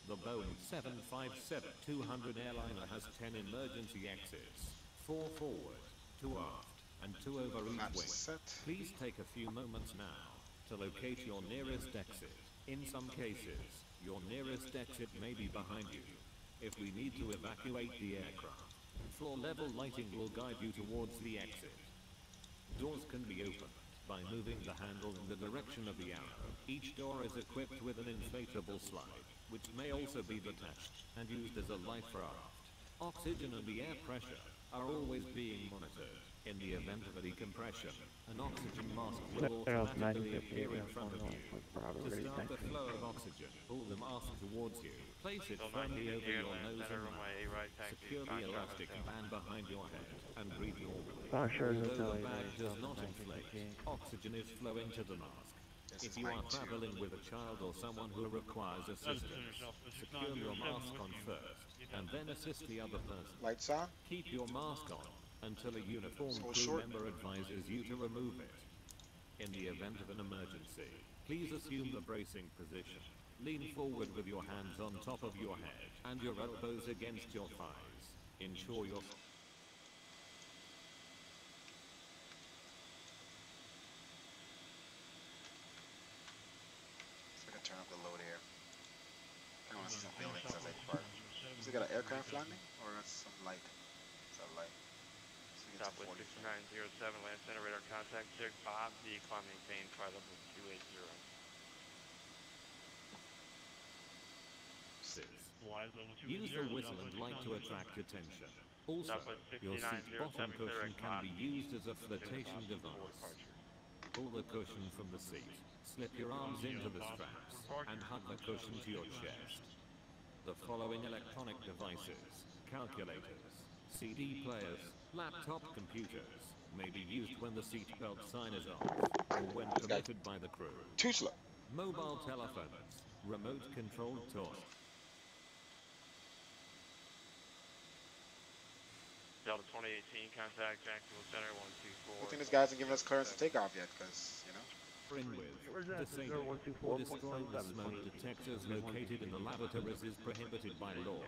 The Boeing 757-200 airliner has 10 emergency exits, 4 forward, 2 aft, and 2 over each wing. Please take a few moments now to locate your nearest exit. In some cases, your nearest exit may be behind you. If we need to evacuate the aircraft, floor level lighting will guide you towards the exit. Doors can be opened by moving the handle in the direction of the arrow. Each door is equipped with an inflatable slide, which may also be detached and used as a life raft. Oxygen and the air pressure are always being monitored. In the event of a decompression, an oxygen mask will automatically appear in front of you. To start the flow of oxygen, pull the mask towards you. Place it firmly over your nose and mouth. Secure the elastic band behind your head and breathe normally. Although the bag does not inflate, oxygen is flowing to the mask. If you are traveling with a child or someone who requires assistance, secure your mask on first, and then assist the other person. Lights on. Keep your mask on until a uniformed So crew short. member advises you to remove it. In the event of an emergency, please assume the bracing position. Lean forward with your hands on top of your head and your elbows against your thighs. Ensure your So I can turn up the load here. I want to see some buildings as I depart. Is it got an aircraft landing or that's some light? Is that light? So we get to Southwest 40. 6907, land center radar contact, check Bob, the climb maintain, flight level 280. Use the whistle and light to attract attention. Also, your seat bottom cushion can be used as a flotation device. Pull the cushion from the seat, slip your arms into the straps, and hug the cushion to your chest. The following electronic devices, calculators, CD players, laptop computers, may be used when the seatbelt sign is off, or when permitted by the crew. Too slow. Mobile telephones, remote-controlled toys. Delta 2018, contact Jacksonville Center 124. I think this guy hasn't given us clearance to take off yet, because, you know. Bring with, disable, or destroy the smoke detectors located in the lavatories is prohibited by law.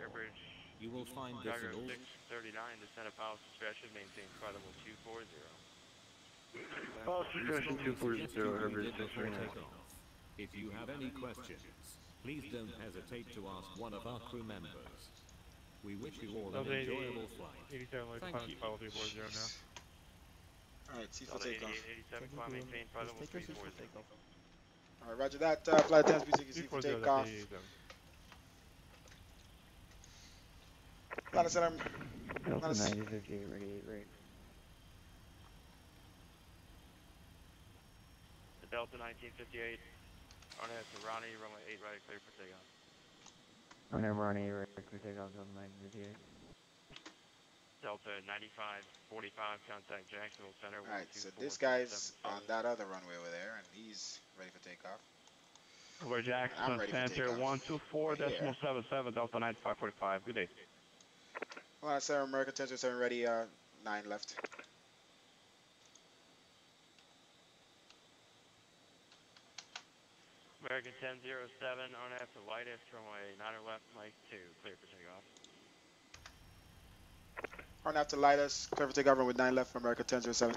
You will find this in all... 639, descent of policy discretion, maintain flight level 240. Policy discretion 240, Herbert 639. If you have any questions, please don't hesitate to ask one of our crew members. We wish you all an enjoyable flight. 87, Thank you. flight level 240 now. Alright, see for takeoff. 87, climb maintain, flight level 340. Alright, roger that. Flight attendants, please see for takeoff. Atlanta Center. Delta 9058, ready 8 right. The Delta 1958, on it to Ronnie, runway 8 right, clear for takeoff. Whenever on 8 right, we take off Delta 9058. Delta 9545, contact Jacksonville Center. Alright, so this guy's on that other runway over there, and he's ready for takeoff. Over Jackson Center 124.77, Delta 9545. Good day. Atlanta Center, American 1027 ready, 9 left. American 1007, on after lightest, runway 9 left, Mike 2, clear for takeoff. On after lightest, clear for takeoff with 9 left from American 1007.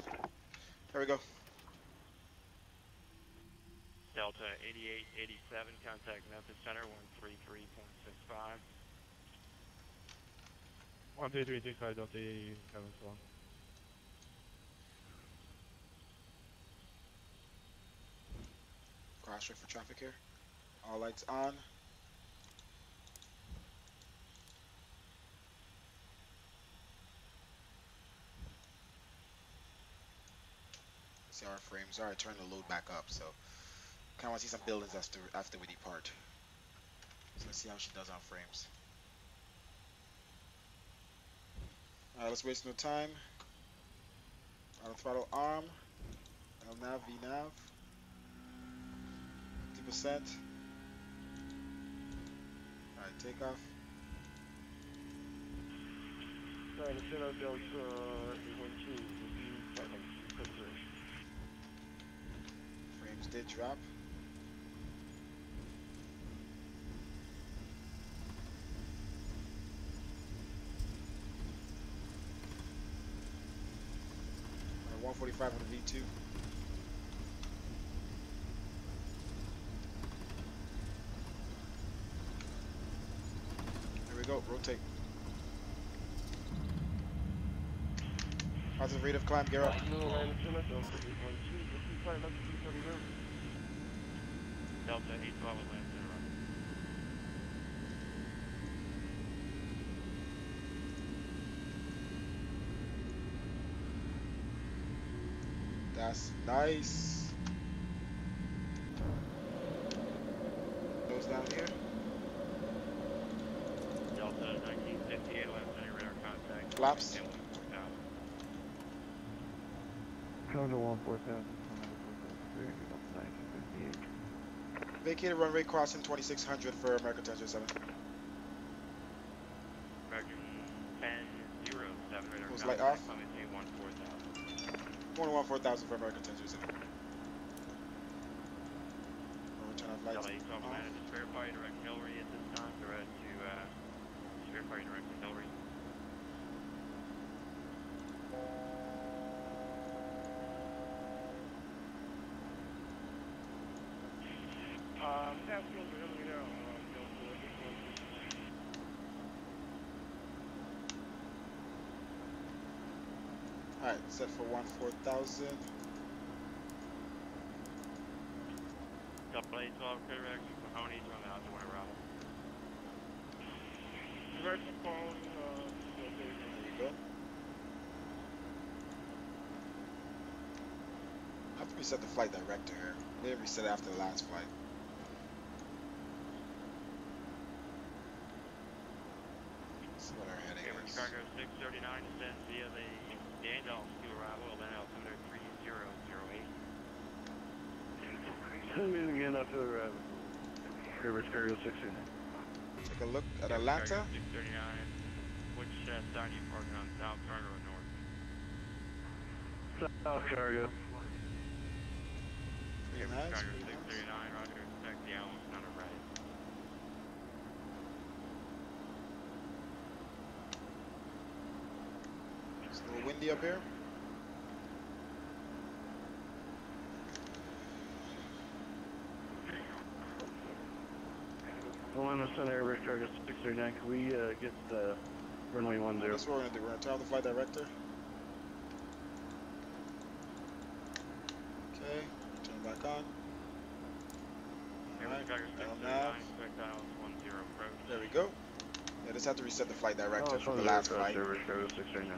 Here we go. Delta 8887, contact Memphis Center 133.65. 13365, Delta 87, so long. Cross check for traffic here. All lights on. See our frames. Alright, turn the load back up. So, kind of want to see some buildings after we depart. So let's see how she does on frames. Alright, let's waste no time. Auto throttle arm. LNAV, VNAV. 50%. Alright, take off. Alright, let's hit our Delta 812. Frames did drop. Alright, 145 on the V2. Here we go, rotate. Positive rate of climb, gear up. Delta 812 at land center. That's nice. Nose down here. Delta 1958, land center, radar contact. Flaps. Delta 147. Vacated runway crossing 2600 for American 1007. American 1007, radar Close light contact, off. climb maintain 14000. 114,000 for American 1007. Return off lights. LA 12 Commander, just verify direct Hillary at this time. Direct to, just verify direct to Hillary. Passport for Hillary now. Alright, set for 14,000. LA 12, clear direction for Mahoney, on the outdoor Raleigh. Direct phone, There you go. I have to reset the flight director here. They didn't reset it after the last flight. Let's see what our heading Cambridge is. Cargo 639 descends via the Dandolph to arrival, then altimeter 3008. Send me again up to the rabbit. Cambridge Cargo 69. Take a look at Atlanta. 639. Which side are you parking on, South Cargo or North? South Cargo. Pretty Cambridge nice. Cargo Pretty 639, nice. roger, expect the Allen's not a right. It's a little windy up here. Atlanta Center, Cambridge Cargo 639. Can we get the runway 10? That's what we're gonna do. We're gonna turn on the flight director. Okay, turn it back on. Cambridge Cargo Alright, 639, expect Allen's 10 approach. there we go. Yeah, just have to reset the flight director Oh, from the last flight. Cambridge Cargo 639.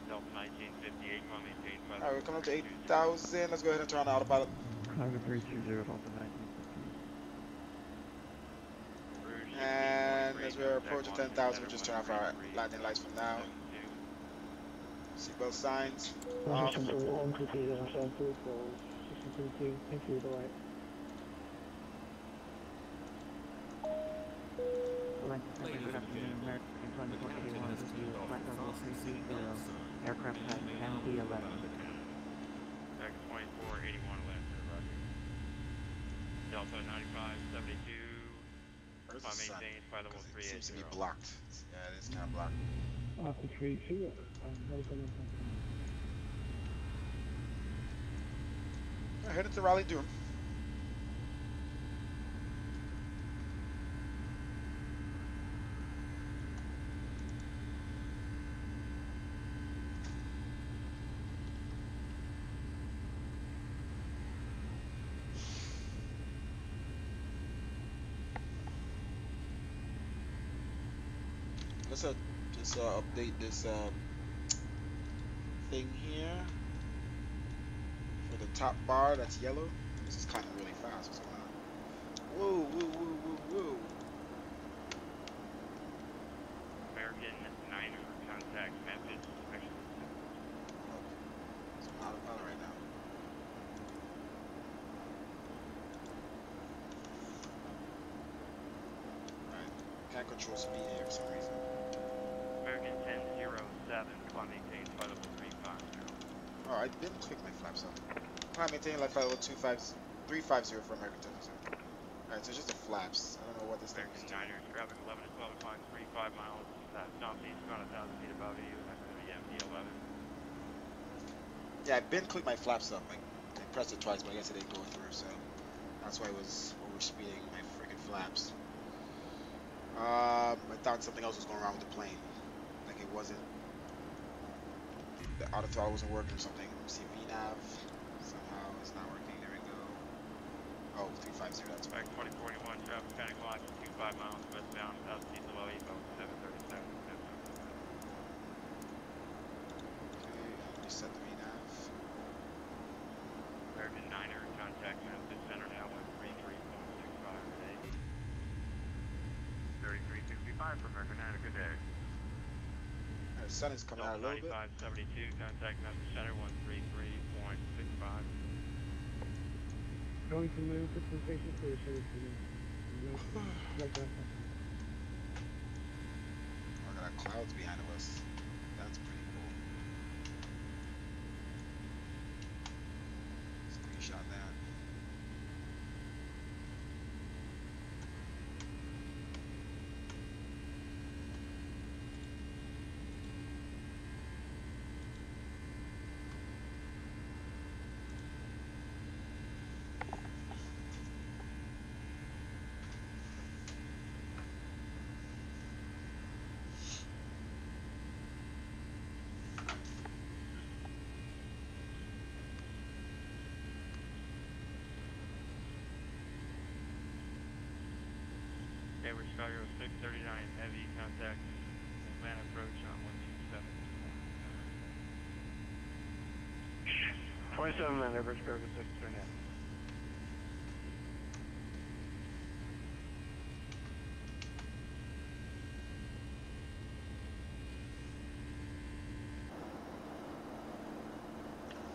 Delta 1958, climb maintain 5. Alright, we're coming up to 8,000. Let's go ahead and turn on the autopilot. Cargo 320, Delta 19. And as we're approaching 10,000, we'll just turn off our landing lights from now. Seatbelt signs off. Thank you, the right. Good afternoon, American 2021. This is flight level 330. Aircraft type MD-11. Back 2481 left, roger. Delta 9572. Where's the Climb sun? maintain, flight level 'Cause it seems to be 380. blocked. Yeah, it is kind of blocked. Alpha 32, welcome. Alright, headed to Raleigh, Durham. Let's just update this thing here for the top bar that's yellow. This is climbing really fast. What's going on? Whoa, whoa, whoa, whoa, whoa. American 9er, contact Memphis. It's on autopilot right now. Alright, can't control speed here for some reason. American 1007, climb maintain, flight level 350. Oh, I didn't click my flaps up. Climb maintain like flight level 350 for American 1007. Alright, so just the flaps. I don't know what this thing is American doing. 9er, traffic 11 to 12, climb 35 miles, southeast, about 1,000 feet above you, that's going to be MD-11. Yeah, I didn't click my flaps up. Like, I pressed it twice, but I guess it didn't go through, so that's why it was over speeding my freaking flaps. I thought something else was going wrong with the plane. Like it wasn't, the auto throttle wasn't working or something. See VNAV, somehow it's not working. There we go. Oh, 350, that's Back 2041, traffic panic line, 25 miles westbound, southeast of LA, about 737. Okay, reset the VNAV. American 9er, contact Memphis Center now, 133.65 today. 3365 for American 9er, good day. The sun is coming out a little bit. 9572, contact Memphis Center, 133.65. Going to move to station clear service like that. I got clouds behind of us. That's pretty cool. Screenshot that. Okay, we're Chicago 639 heavy contact. Van approach on 127. 27 men, average Chicago 639.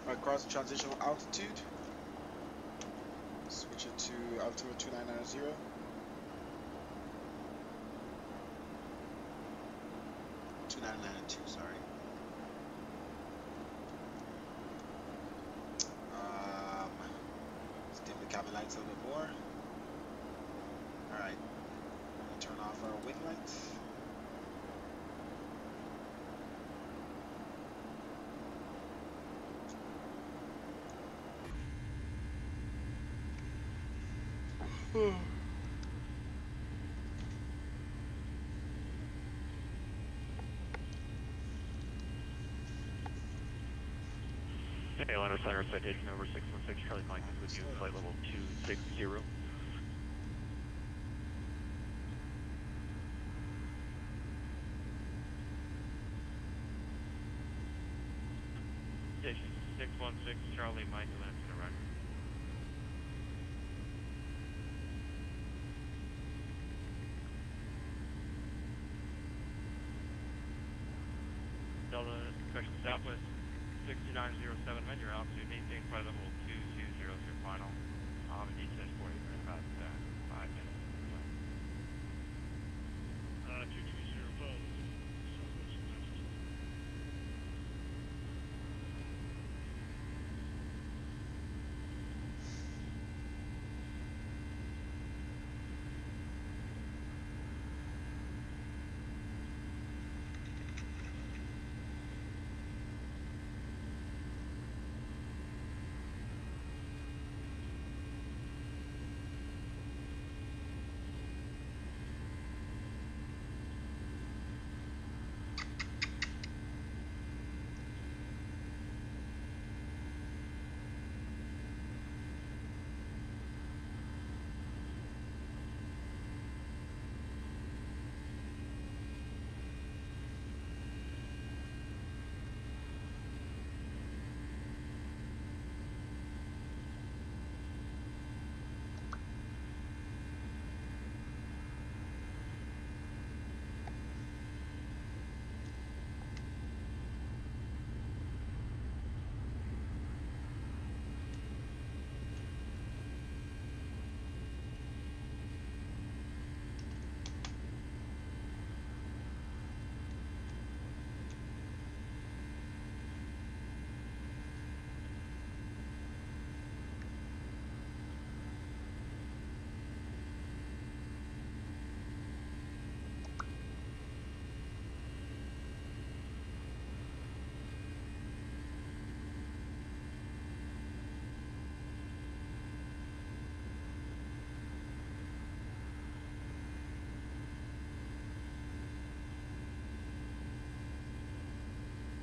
Alright, cross transitional altitude. Switch it to altitude 2990. Sorry. Let's dim the cabin lights a little bit more. Alright. Turn off our wing lights. Hey, Atlanta Center, citation over 616, Charlie Mike is with you, flight level 260. Station 616, Charlie Mike, Atlanta Center, roger. Delta, correction, Southwest 6907, men, your altitude, maintain flight level 220 is your final. I'll have a descent for you in about 5 minutes. 220 pose.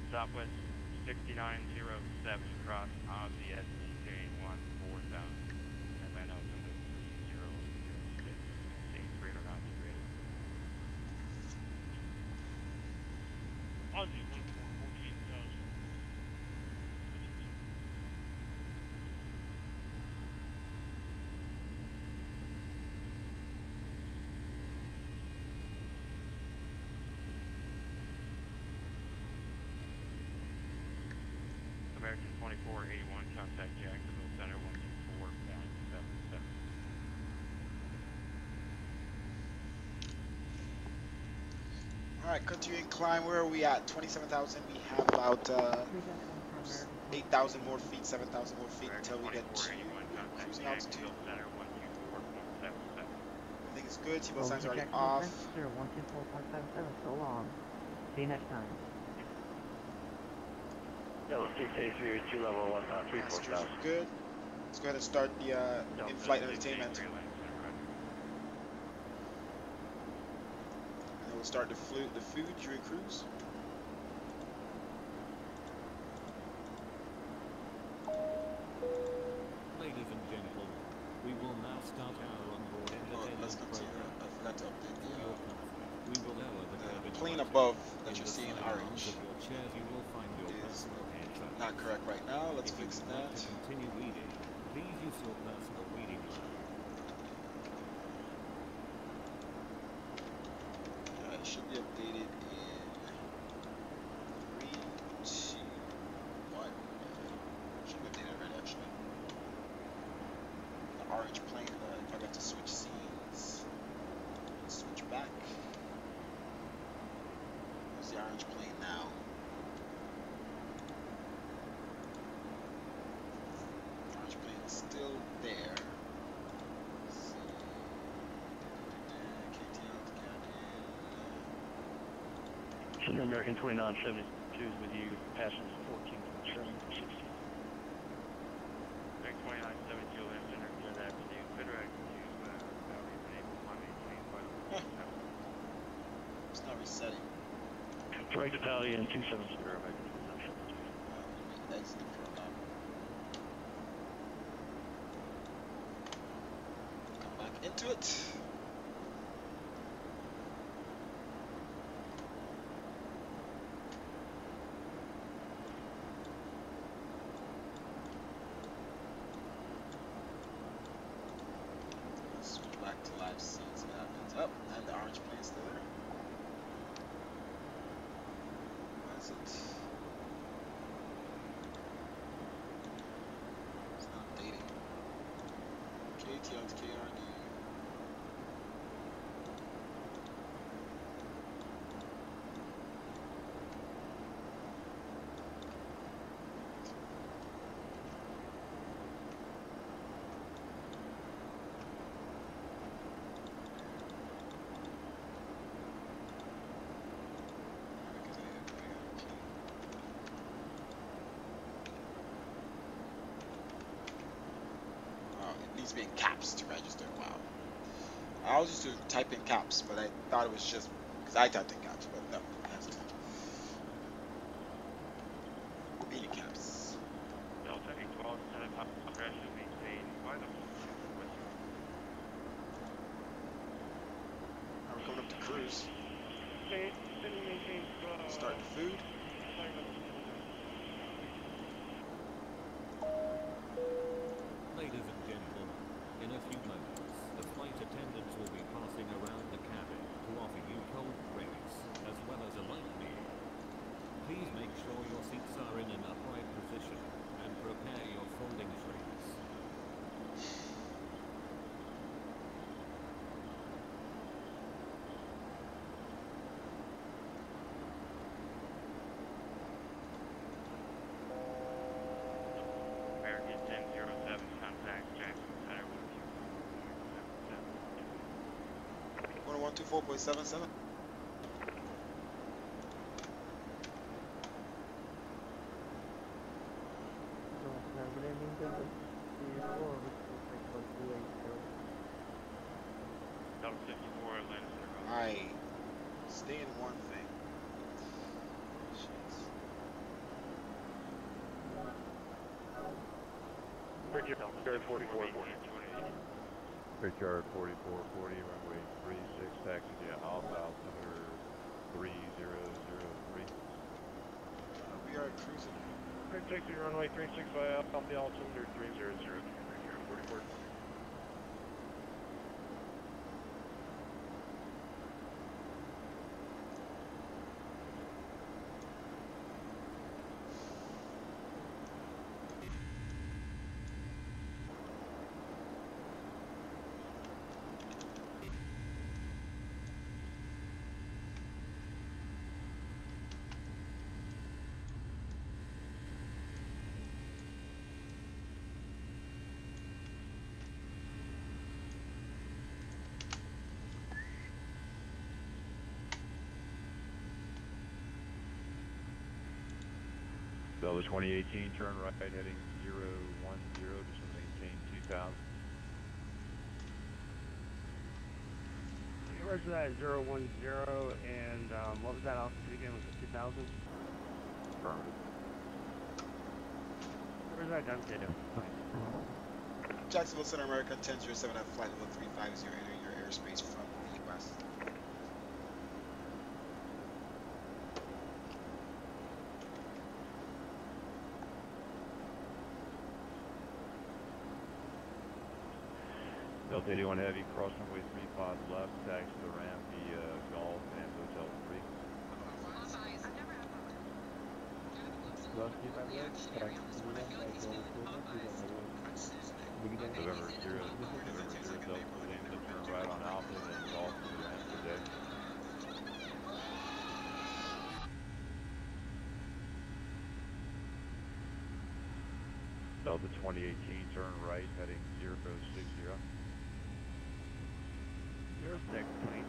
Southwest 6907, cross Ozzy SDJ 14,000. And then altimeter 3006. Same 300 knots grid. Ozzy 14,000. American 2481, contact Jacksonville Center 124,7. All right, continuing climb. Where are we at? 27,000. We have about 8,000 more feet, 7,000 more feet American until we get to 2481, contact cruising altitude. Jacksonville Center 124.77. Everything is good. Seatbelt signs Over are already Jacksonville off. Center, 124.77. So long. See you next time. Yellow 683 2 level 1, Passengers are good. Let's go ahead and start the in-flight entertainment. And then we'll start the food during cruise. Ladies and gentlemen, we will now start our onboard Let's entertainment continue. program. I forgot to update For your comfort, we will lower the cabin plane lighting. above that In you're the seeing side arms orange of your chairs, you will find your is personal headphones. not correct right now. Let's If you fix would like that. to continue reading, please use your personal reading mode. It should be updated in 3, 2, 1. Should be updated already, actually. The orange plane. If I got to switch scenes, switch back. There's the orange plane now. The orange plane is still there. Let's see. Center American 2972 is with you, passengers 14.760. American 2972, Land Center, good afternoon. Federac to Valley enable climb maintain flight. It's not resetting. Direct Italian 270 American 2972. Let me exit the program. Come back into it. Switch back to live scenes. What happens? Oh, and the orange plane is still there. Why is it? It's not updating. KTL to KRD. It needs to be in caps to register. Wow. I was used to type in caps, but I thought it was just because I typed in caps, but no, it has to be in caps. Delta 812, Senate progression maintain flight level. Now we're coming up to cruise. Start the food. Ladies and gentlemen, in a few moments, the flight attendants will be passing around the cabin to offer you cold drinks, as well as a light meal. Please make sure your seats are in an upright position, and prepare your folding trays. American 1007, contact Jackson Center 124.77. Delta 54, Atlanta Center. I stay in one thing. Jeez. Delta 4440. Picture 4440, runway 36, taxi to Alpha, altimeter 3003. We are cruising. Taxi runway 36 by Alpha, altimeter 300. Picture 44. Delta 2018, turn right, heading 010, just to maintain 2000. Roger that, 010, and what was that altitude again? Was it 2000? Affirmative. Where's that done to? Jacksonville Center America 1007 at flight level 350, entering your airspace from the west. Delta 81 Heavy, cross runway 35 left, taxi the ramp via Golf and Hotel 3. Plus 35 left, taxi to the ramp at Golf Hotel 3 Delta 1. November 0, Delta, Lima to turn right on Alpha, then Golf to the ramp today. Delta 2018, turn right, heading 060. 06, 2018.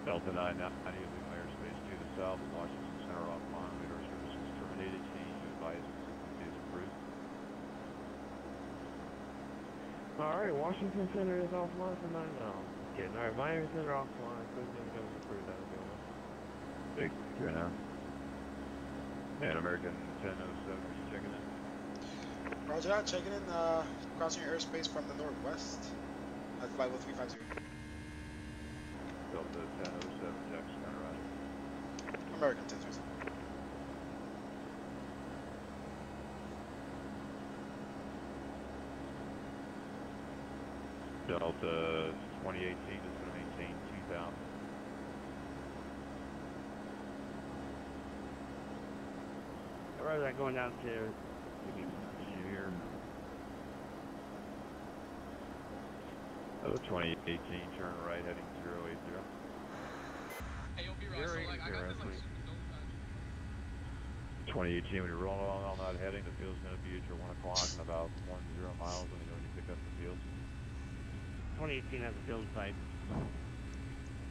Delta 990, leaving airspace to the south, Washington Center offline, radar services terminated, change advisor is approved. Alright, Washington Center is offline for 9 now. Getting alright, Miami Center offline, President Government approved that available. Big, good now. And American 1007, are you checking in? Roger that, checking in, crossing your airspace from the northwest at flight level 350. Delta 1007, Jackson, right. American 1007. Delta 2018 is going to maintain 2000. Alright, that going down to Here. Delta 2018, turn right, heading 080. Hey, you'll be right. So, like, I got this, like, 2018, when you're rolling along on that heading, the field's going to be at your 1 o'clock in about 10 miles. Let me know when you pick up the field. 2018 has a field site.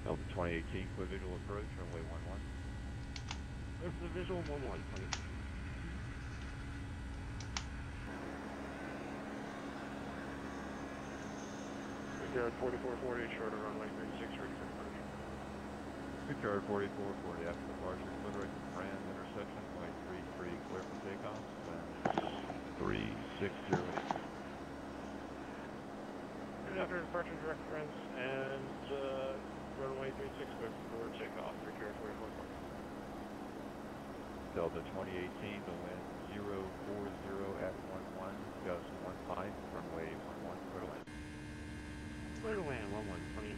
Delta 2018, quick visual approach, runway 11. Where's the visual 11, 20? Yard 4440, shorter runway 36, ready for departure. Good yard 4440, after departure, clear right to Brand intersection, runway 33, clear for takeoff, then 3608. And after departure, direct friends, and runway 36, clear for takeoff, yard 4440. Delta 2018, the wind 040 at 11, gust 15, runway 11, clear to land. Clear to land, 11, 20.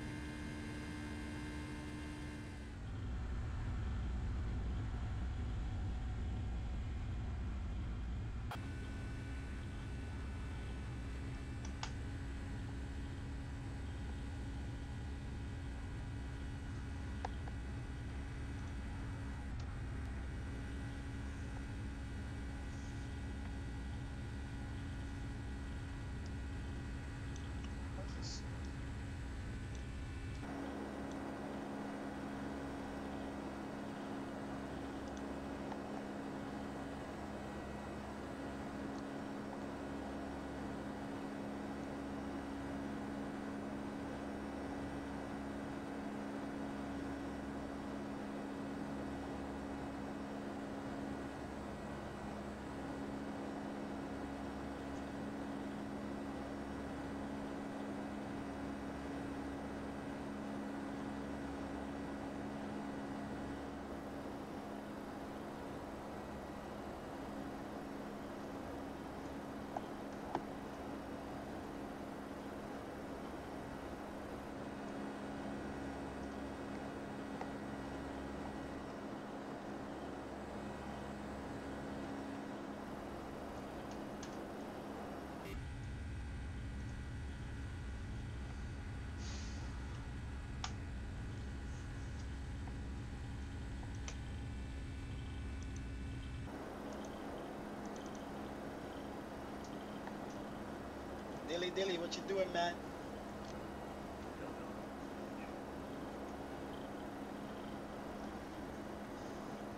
Dilly, what you doing, man?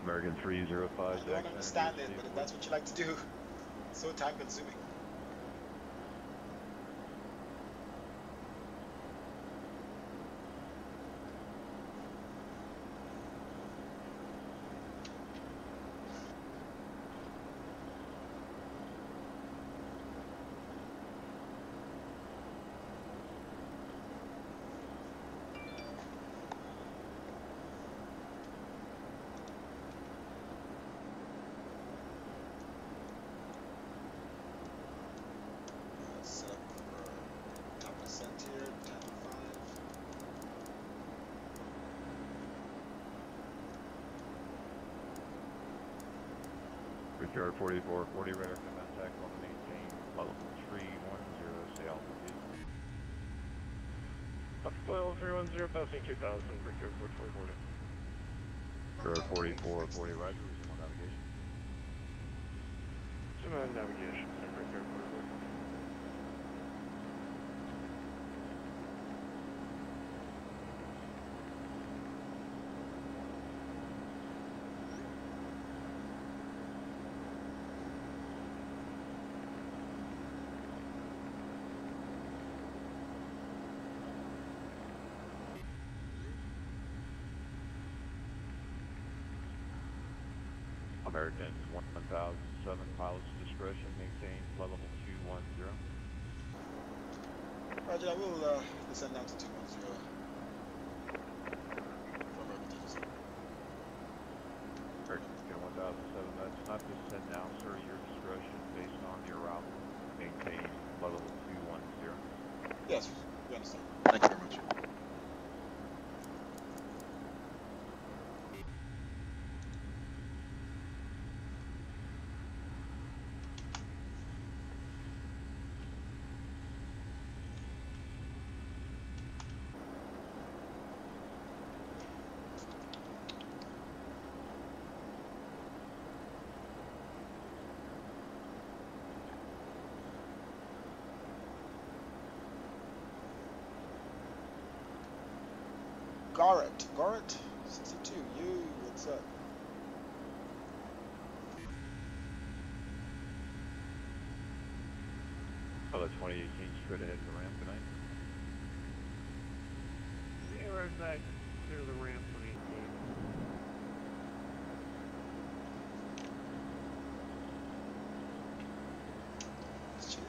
American 305, I Jack don't Center, understand it, USA but if 40. that's what you like to do, it's so time consuming. Set up for Tampa Cent here, 10-5. Richard 4440, radar contact on the maintain, level 310, stay altitude. Level 310, passing 2000, Richard 4440. Richard 4440, roger, resume on navigation. Resume on navigation, Richard 4440. American 1007, pilot's discretion, maintain level 210. Roger, I will descend down to 210 for American TGC. American 1007, that's not descend now, sir, your discretion based on your arrival, maintain level 210. Yes, we understand. Thank you very much. Garrett, 62, you, what's up? Pilot 2018, straight ahead to the ramp tonight. Yeah, right back, clear the ramp when he came.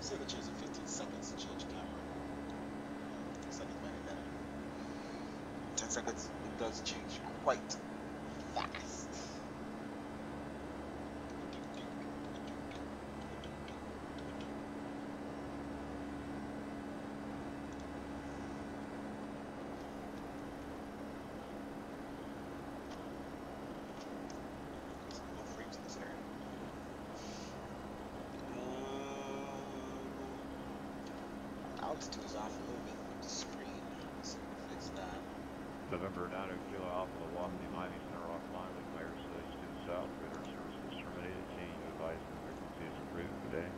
Say they're changing 15 seconds to change camera. Seconds might be better. 10 seconds, it does change quite fast. No frames in this area. Altitude is off a little bit with the screen. Let's see if we fix that. November 90 Kilo Alpha, Milwaukee, Miami Center offline with fire stations to the south. Radar service is terminated. Change of advisement frequency is approved. Good day.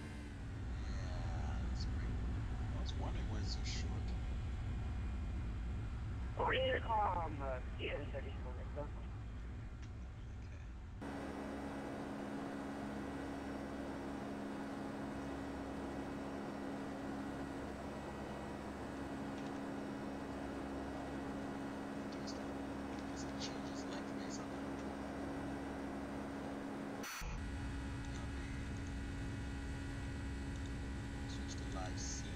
Yeah, that's great. I was wondering why it's so short. Yeah, that is correct. Because it changes length based on that. Switch to live scene.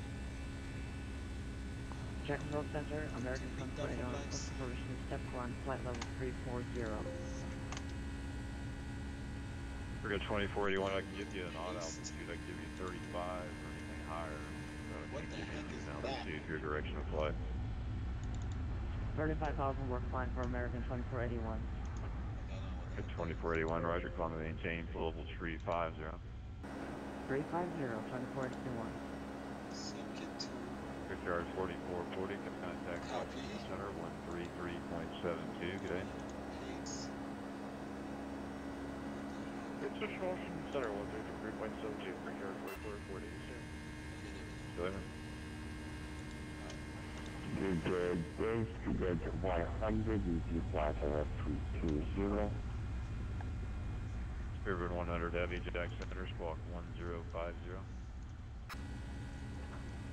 Jacksonville Center, American 148 on permission, step 1, flight level 340. We're good 2481. I can give you an odd altitude. I can give you 35 or anything higher. What the heck is now that? to see your direction of flight. 35,000 work fine for American 2481. Good 2481, roger, climb and maintain, level 350. 350, 2481. Kit 2. Richard 4440, can contact Vatsim Center 133.72, good day. Pigs. Situation Center 133.72, return 24 days soon. Deliver. Good day, base to get 100 is flight 320. Spearbird 100 Heavy, Jack Center, squawk 1050.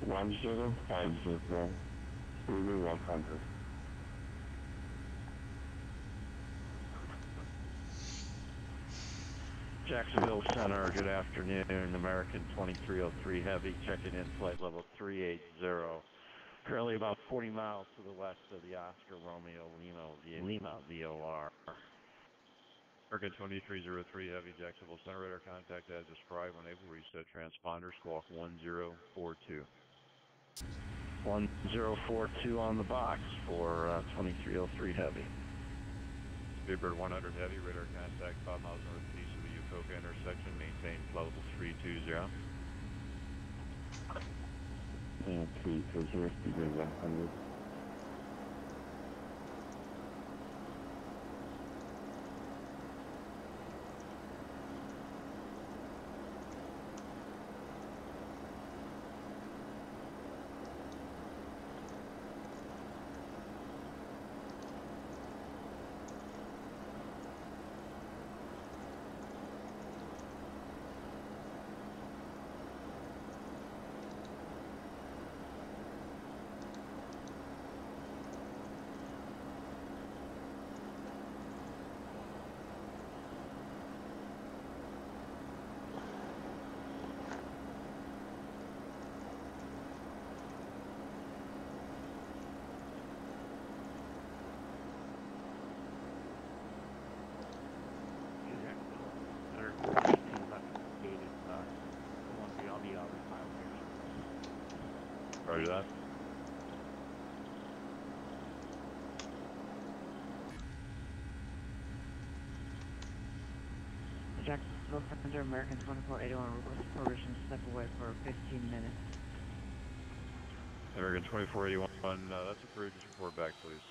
1050, Zulu 100. Jacksonville Center, good afternoon. American 2303 Heavy, checking in flight level 380. Currently about 40 miles to the west of the Oscar Romeo Lima VOR. American 2303 Heavy, Jacksonville Center, radar contact as described. When able, reset transponder, squawk 1042. 1042 on the box for 2303 Heavy. Spearbird 100 Heavy, radar contact 5 miles northeast of the Yucca intersection. Maintain level 320. And 320, speed 100. Roger that. Jacksonville Center, American 2481, request permission to step away for 15 minutes. American 2481, that's approved. Just report back, please.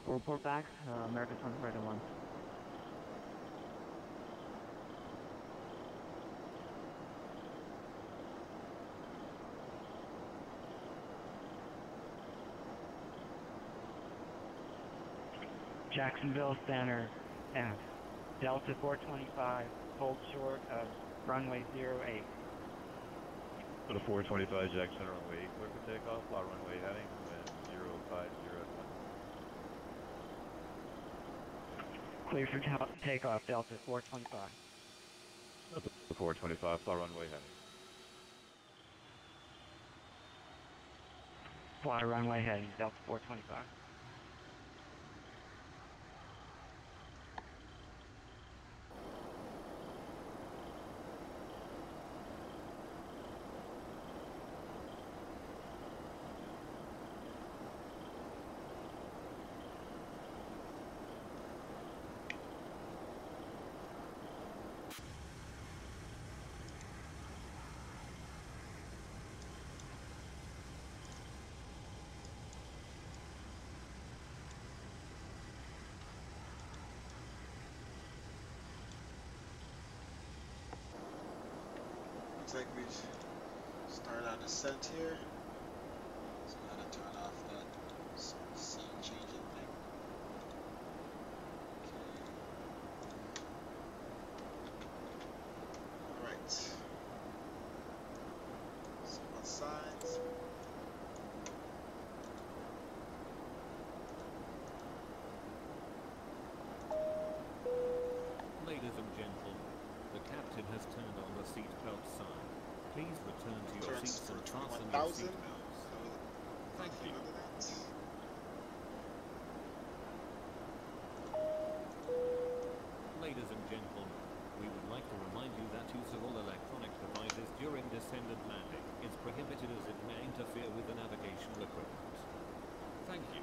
Report back, American 2481. Jacksonville Center, and Delta 425, hold short of runway 08. Go to 425 Jack Center, runway 8, clear for takeoff, fly runway heading, wind 050. Clear for takeoff, Delta 425. Delta 425, fly runway heading. Fly runway heading, Delta 425. Looks like we start our descent here. So I'm gonna turn off that scene changing thing. Okay. Alright. Sequence signs. Ladies and gentlemen, the captain has turned on the seatbelt sign. Please return to your seats and fasten your seatbelts. Thank you. Ladies and gentlemen, we would like to remind you that use of all electronic devices during descent and landing is prohibited as it may interfere with the navigational equipment. Thank you.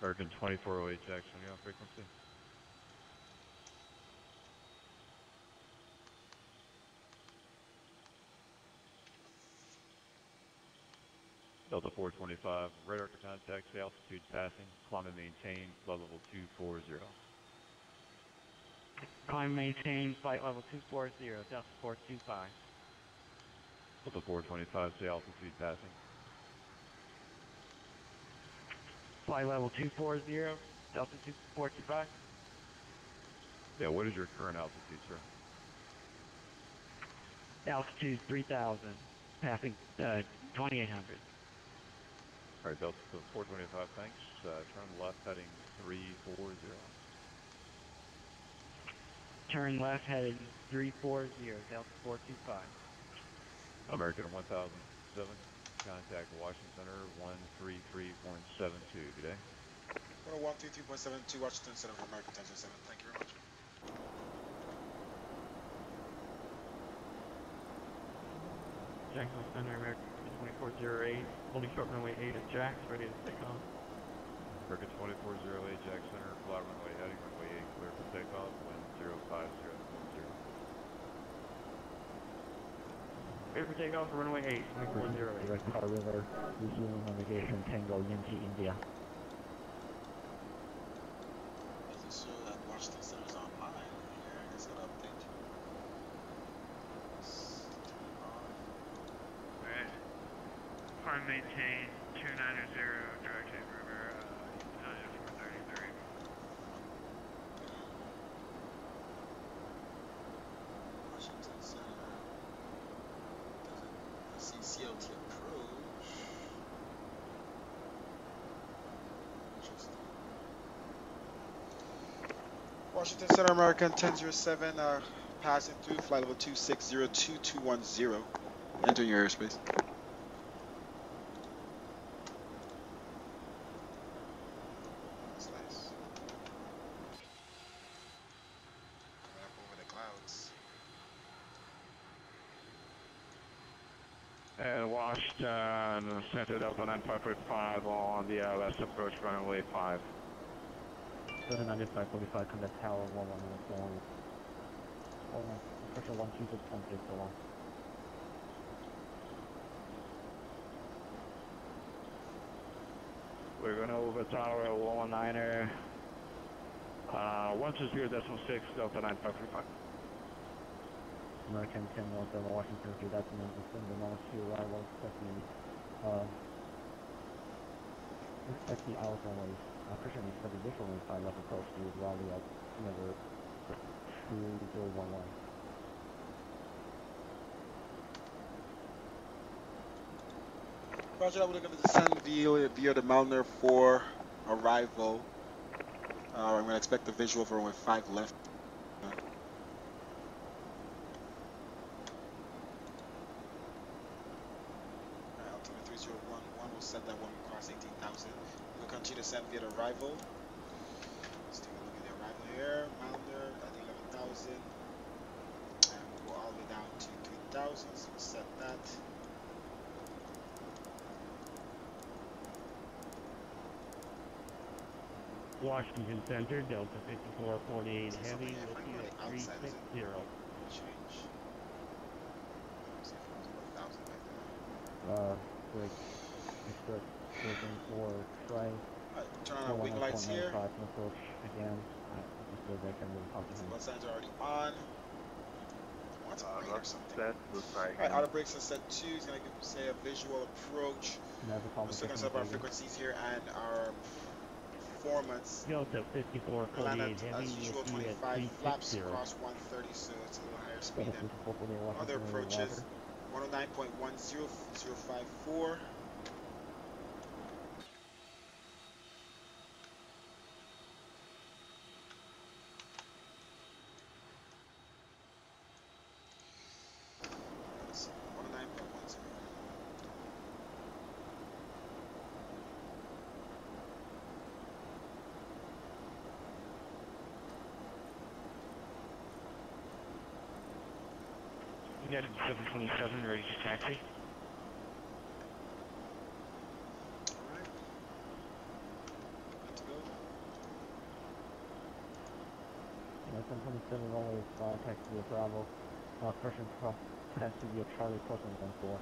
American 2408 Jackson, you on frequency? Delta 425, radar contact, altitude passing, climb and maintain, flight level 240. Climb maintain, flight level 240, Delta 425. Delta 425, say altitude passing. Flight level 240, Delta 425. Yeah, what is your current altitude, sir? Altitude 3,000, passing 2,800. All right, Delta 425, thanks. Turn left heading 340. Turn left heading 340, Delta 425. American 1007, contact Washington Center 133.72, good day. 10133.72 Washington Center for American 1007. Thank you very much. Jackson Center, American 2408, holding short runway 8 at Jax, ready to take off. American 2408, Jack Center, flat runway heading, runway 8, clear for takeoff, wind 05010. Clear for takeoff for runway 8, 2408. Direct Car River, resuming navigation, Tango, Yankee, India. Doesn't show that Washington Center is online. Here, I guess I'll update. Alright. Climb maintain 290, direct hit river, 433. Washington Center. I see COT approach. Interesting. Washington Center, American 1007, passing through flight level 2602210. Entering your airspace. That's nice. Coming up over the clouds. And Washington, center Delta 9545 on the last approach runway 5. Delta 9545, contact tower 1114. Pressure 126.8 so long. We're going over tower 119er. 120.6, Delta 9545. American 1017, Washington, if that's an the north to arrival, expecting out runway. Pressure is for the visual inside level approach to Raleigh at number 2011. Roger, we're going to descend via the Melner for arrival. I'm going to expect the visual for runway 5 left. Altimeter 3011, we'll set that when we cross 18,000. We'll continue to send via the arrival. Let's take a look at the arrival here. Melner at 11,000. And we'll go all the way down to 3,000, so we'll set that. Washington Center, Delta 5448 Heavy, with you at 360. Change. Break. Expert working for try. Turn on our wing lights here. Approach again. Just so they can really talk to him. What signs are already on? What's a rain or something? Set the Alright, auto brakes are set 2. He's going to say a visual approach. We're still going to set up our frequencies here and our performance. Delta 5448 Heavy, as usual, with you at 25 flaps 360. across 130, so it's a little higher speed than other approaches. 109.10054. United 727, ready to taxi. Alright. Good to go. American 27 runway 5, taxi via Bravo. Correction, taxi via Charlie crossing 14.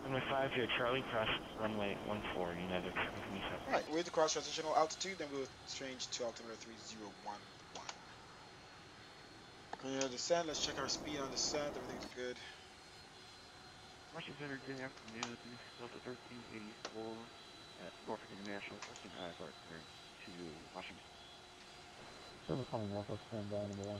Runway 5 here, Charlie, cross runway 14, United. Alright, we're at the cross transitional altitude, then we'll change to altimeter 3011. Clear descent, let's check our speed on descent, everything's good. Washington, good afternoon, Delta 1384 at Norfolk International, requesting IFR clearance to Washington. Silver calling Norfolk, standby number 1.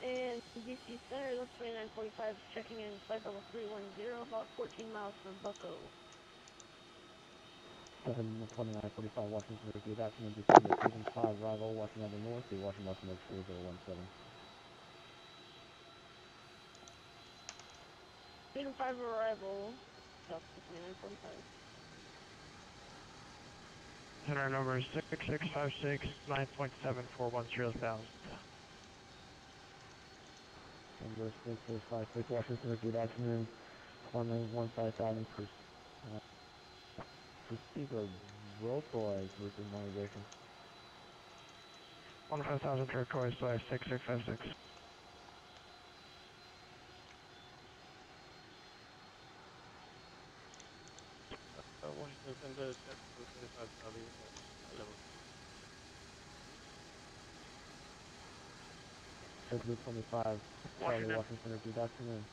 And DC Center, that's 2945, checking in flight level 310, about 14 miles from Bucko. 2945 Washington, good afternoon, DC Station 5, arrival, Washington North, the Washington altimeter 3017. Station 5 arrival, Delta 2945. Center number is 6656, 9.7410,000. Number 6656 Washington, good afternoon, 115,000 proceed a Rolls-Royce versus navigation. 15,000 turquoise by 6656. Washington Center, 25 Charlie, level. Blue 25, Charlie, Washington, good afternoon.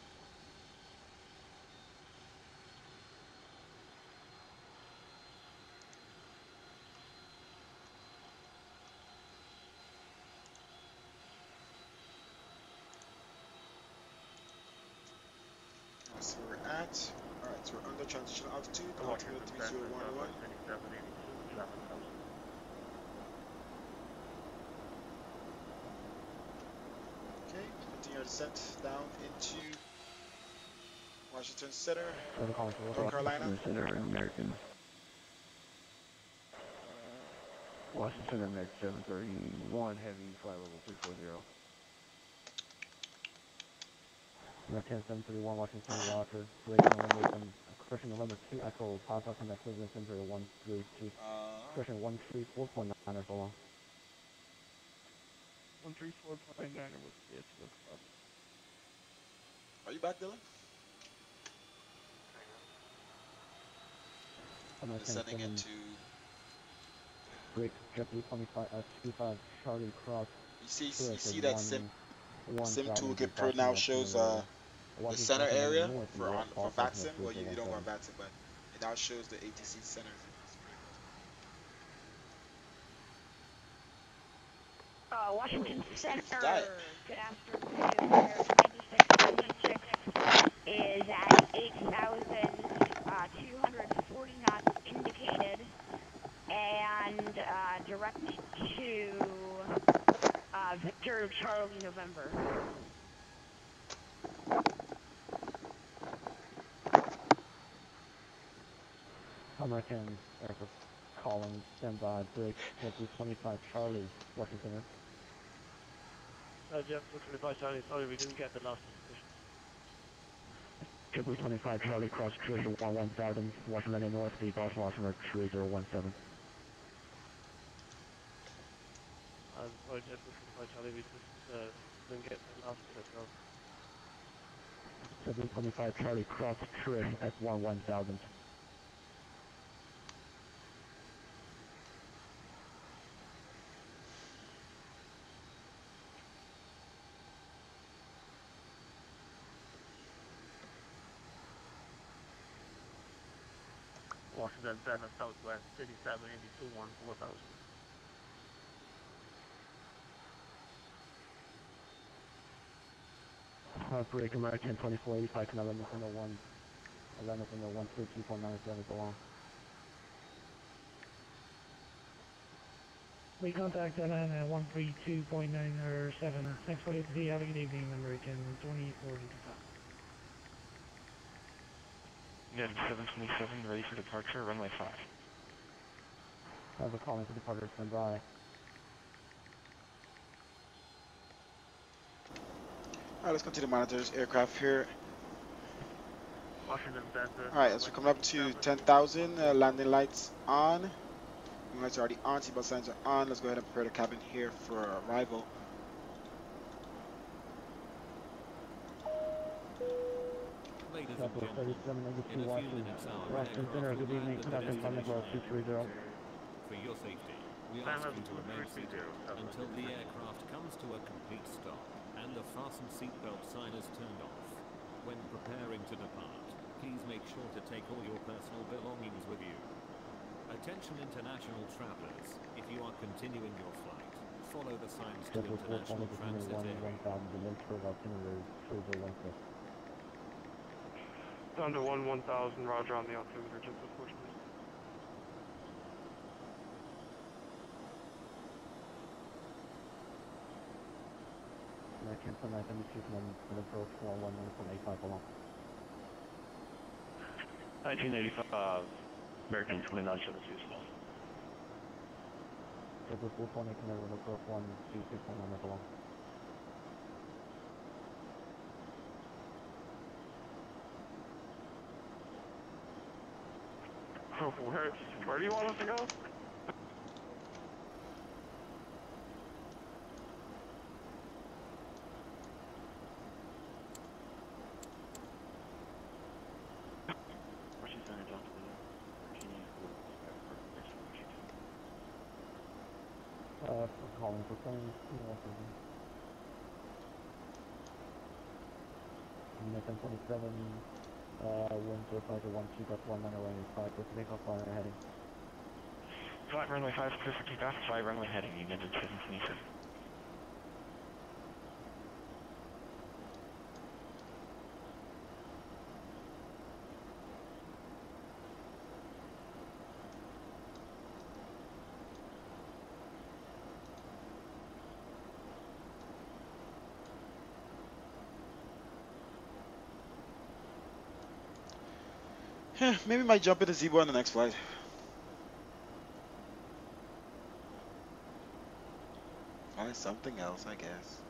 Let's see where we're at. Alright, so we're under transitional altitude, altimeter 3011. Okay, continue our descent down into Washington Center, North Carolina. Center, American. Washington, American 731, heavy, flight level 340. American 731, Washington, Roger. Breaking November, correction November 2, Echo, Papa, connect Cleveland Center 132. Correction 134.9 or so long. 134.9 was it. Are you back, Dylan? Descending into... Break, JetBlue 25, 25, Charlie Cross. You see that sim toolkit pro now shows the center area for Vatsim. Well, you don't want Vatsim, but it now shows the ATC center. It's pretty cool. Washington Center, good afternoon. American 96 is at 8,240 knots indicated, and direct to Victor Charlie November. American aircraft calling, standby, break, JetBlue 25, Charlie, Washington. JetBlue 25 Charlie, sorry we didn't get the last position. JetBlue 25, Charlie, cross cruiser 1000, Washington North, the Boston altimeter 3017. Sorry, JetBlue 25 Charlie, we just didn't get the last bit of. JetBlue 25, Charlie, cross cruise at 1000. Washington Center, Southwest, 3782, 4000. Break American 2485, can 11 from the 1, 11 from the 132.97 so long. We contact Atlanta at 132.907. Thanks for the ATC. Have a good evening, American 2485. United 727, ready for departure, runway 5. Have a calling for departure, stand by. Alright, let's continue to monitor this aircraft here. Washington Center. Alright, as we're coming up to 10,000, landing lights on. Landing lights are already on, seatbelt signs are on. Let's go ahead and prepare the cabin here for arrival. Ladies and Capital gentlemen, 3782 in a few Washington. minutes our Washington aircraft Center, will good land evening. at the Conducting climate destination level 230. For your safety, we ask you to remain seated until the aircraft comes to a complete stop and the fasten seatbelt sign is turned off. When preparing to depart, please make sure to take all your personal belongings with you. Attention international travelers, if you are continuing your flight, follow the signs to Schedule international 420 transit to 1000, area. the links for itinerary, cruiser 16. Down to 1000, roger on the altimeter, just unfortunately. American 972 from approach 411.85 along. 1985, American 2972 small. Schedule 420 from approach 126.1 along. Where do you want us to go? Washington Center, Delta Lima, Virginia, Calling for planes, Washington. American 27, wind 05 to 12, got 190 with takeoff on our heading. Flight runway 5, clear for takeoff, flight runway heading, United 727. Maybe might jump into Zebo on the next flight. Find something else, I guess.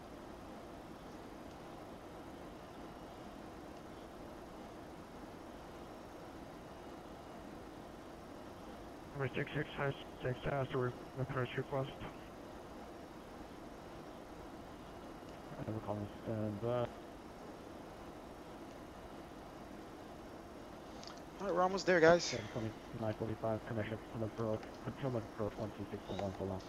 Number 6656 after approach request. We're calling stand by. Alright, we're almost there, guys. 945 connection from approach, controlment approach 126.1 for long.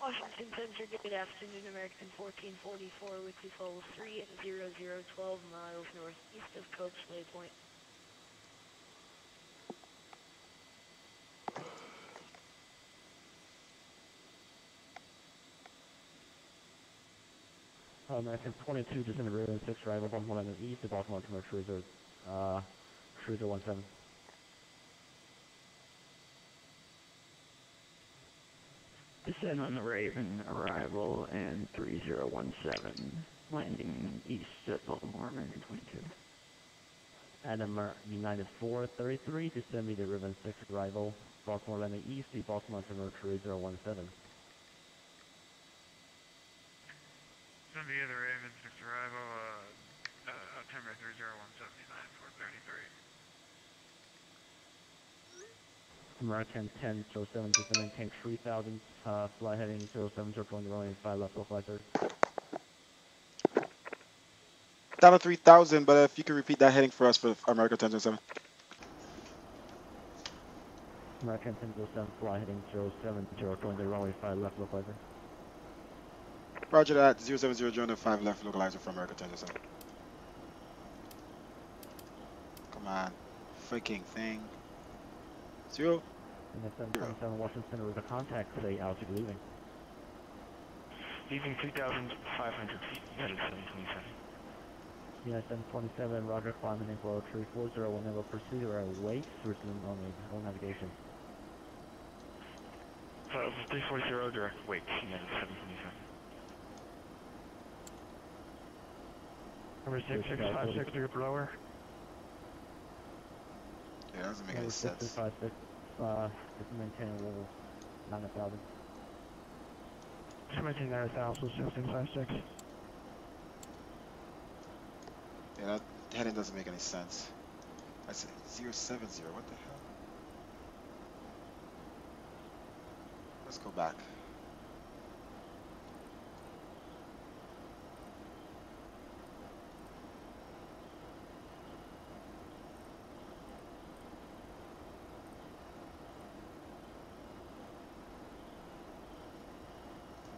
Washington Center, good afternoon, American 1444, weekly fall 3 at 0012 miles northeast of Cope's Waypoint. American 22, descending River 6, arrival 111 east of Baltimore to Cruiser, Cruiser 17. Descend on the Raven, arrival and 3017, landing east at Baltimore, American 22. Adam United 433, descend me to Ribbon 6, arrival, Baltimore landing east, the Baltimore to Mercury 017. Send me the Raven 6 arrival, September 30179 433. American 10, 07, descend maintain 3000, fly heading 07, circling the runway 5 left localizer. Down to 3,000, but if you could repeat that heading for us for America 1007. American 1007, fly heading 07, circling the runway 5 left localizer. Roger that, 070 Jonah 5 left localizer for America 1007. Come on, freaking thing. 0, And then 727 Washington Center with a contact, say altitude leaving. Leaving 3,500 feet, headed 727. Yeah, 727, Roger, climbing in below 340, we'll never pursue or await, resume only, no navigation. 340 direct wake, headed 727. Number 6656, you're lower. Yeah, that doesn't make any sense. 6656, just maintain a level 9,000. Just maintain 9,000, 6656. Yeah, that heading doesn't make any sense. That's 070, what the hell? Let's go back.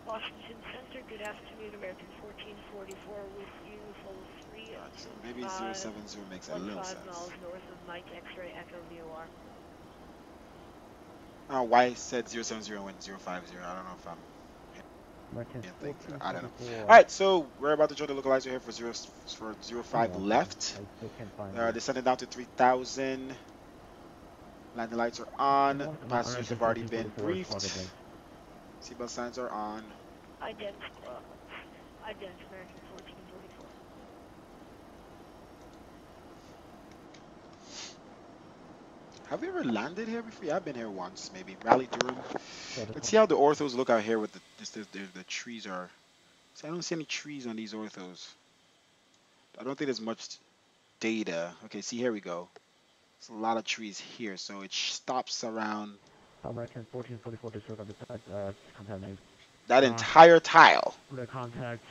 Washington Center, good afternoon, American 1444 with you, full 3. So maybe 070 makes a little sense. 5 miles north of Mike X-ray Echo VOR. Why I said 070 and went 050. I don't know if I'm I don't know. Alright, so we're about to join the localizer here for 05 left. Descending down to 3,000. Landing lights are on. Passengers have already been briefed. Seatbelt signs are on. Ident American 1444. Have we ever landed here before? Yeah, I've been here once, maybe. Raleigh, Durham. Let's see how the orthos look out here with the trees are. See, I don't see any trees on these orthos. I don't think there's much data. Okay, see, here we go. There's a lot of trees here, so it stops around. American 1444 disregard the contact name. That entire tile. The contact.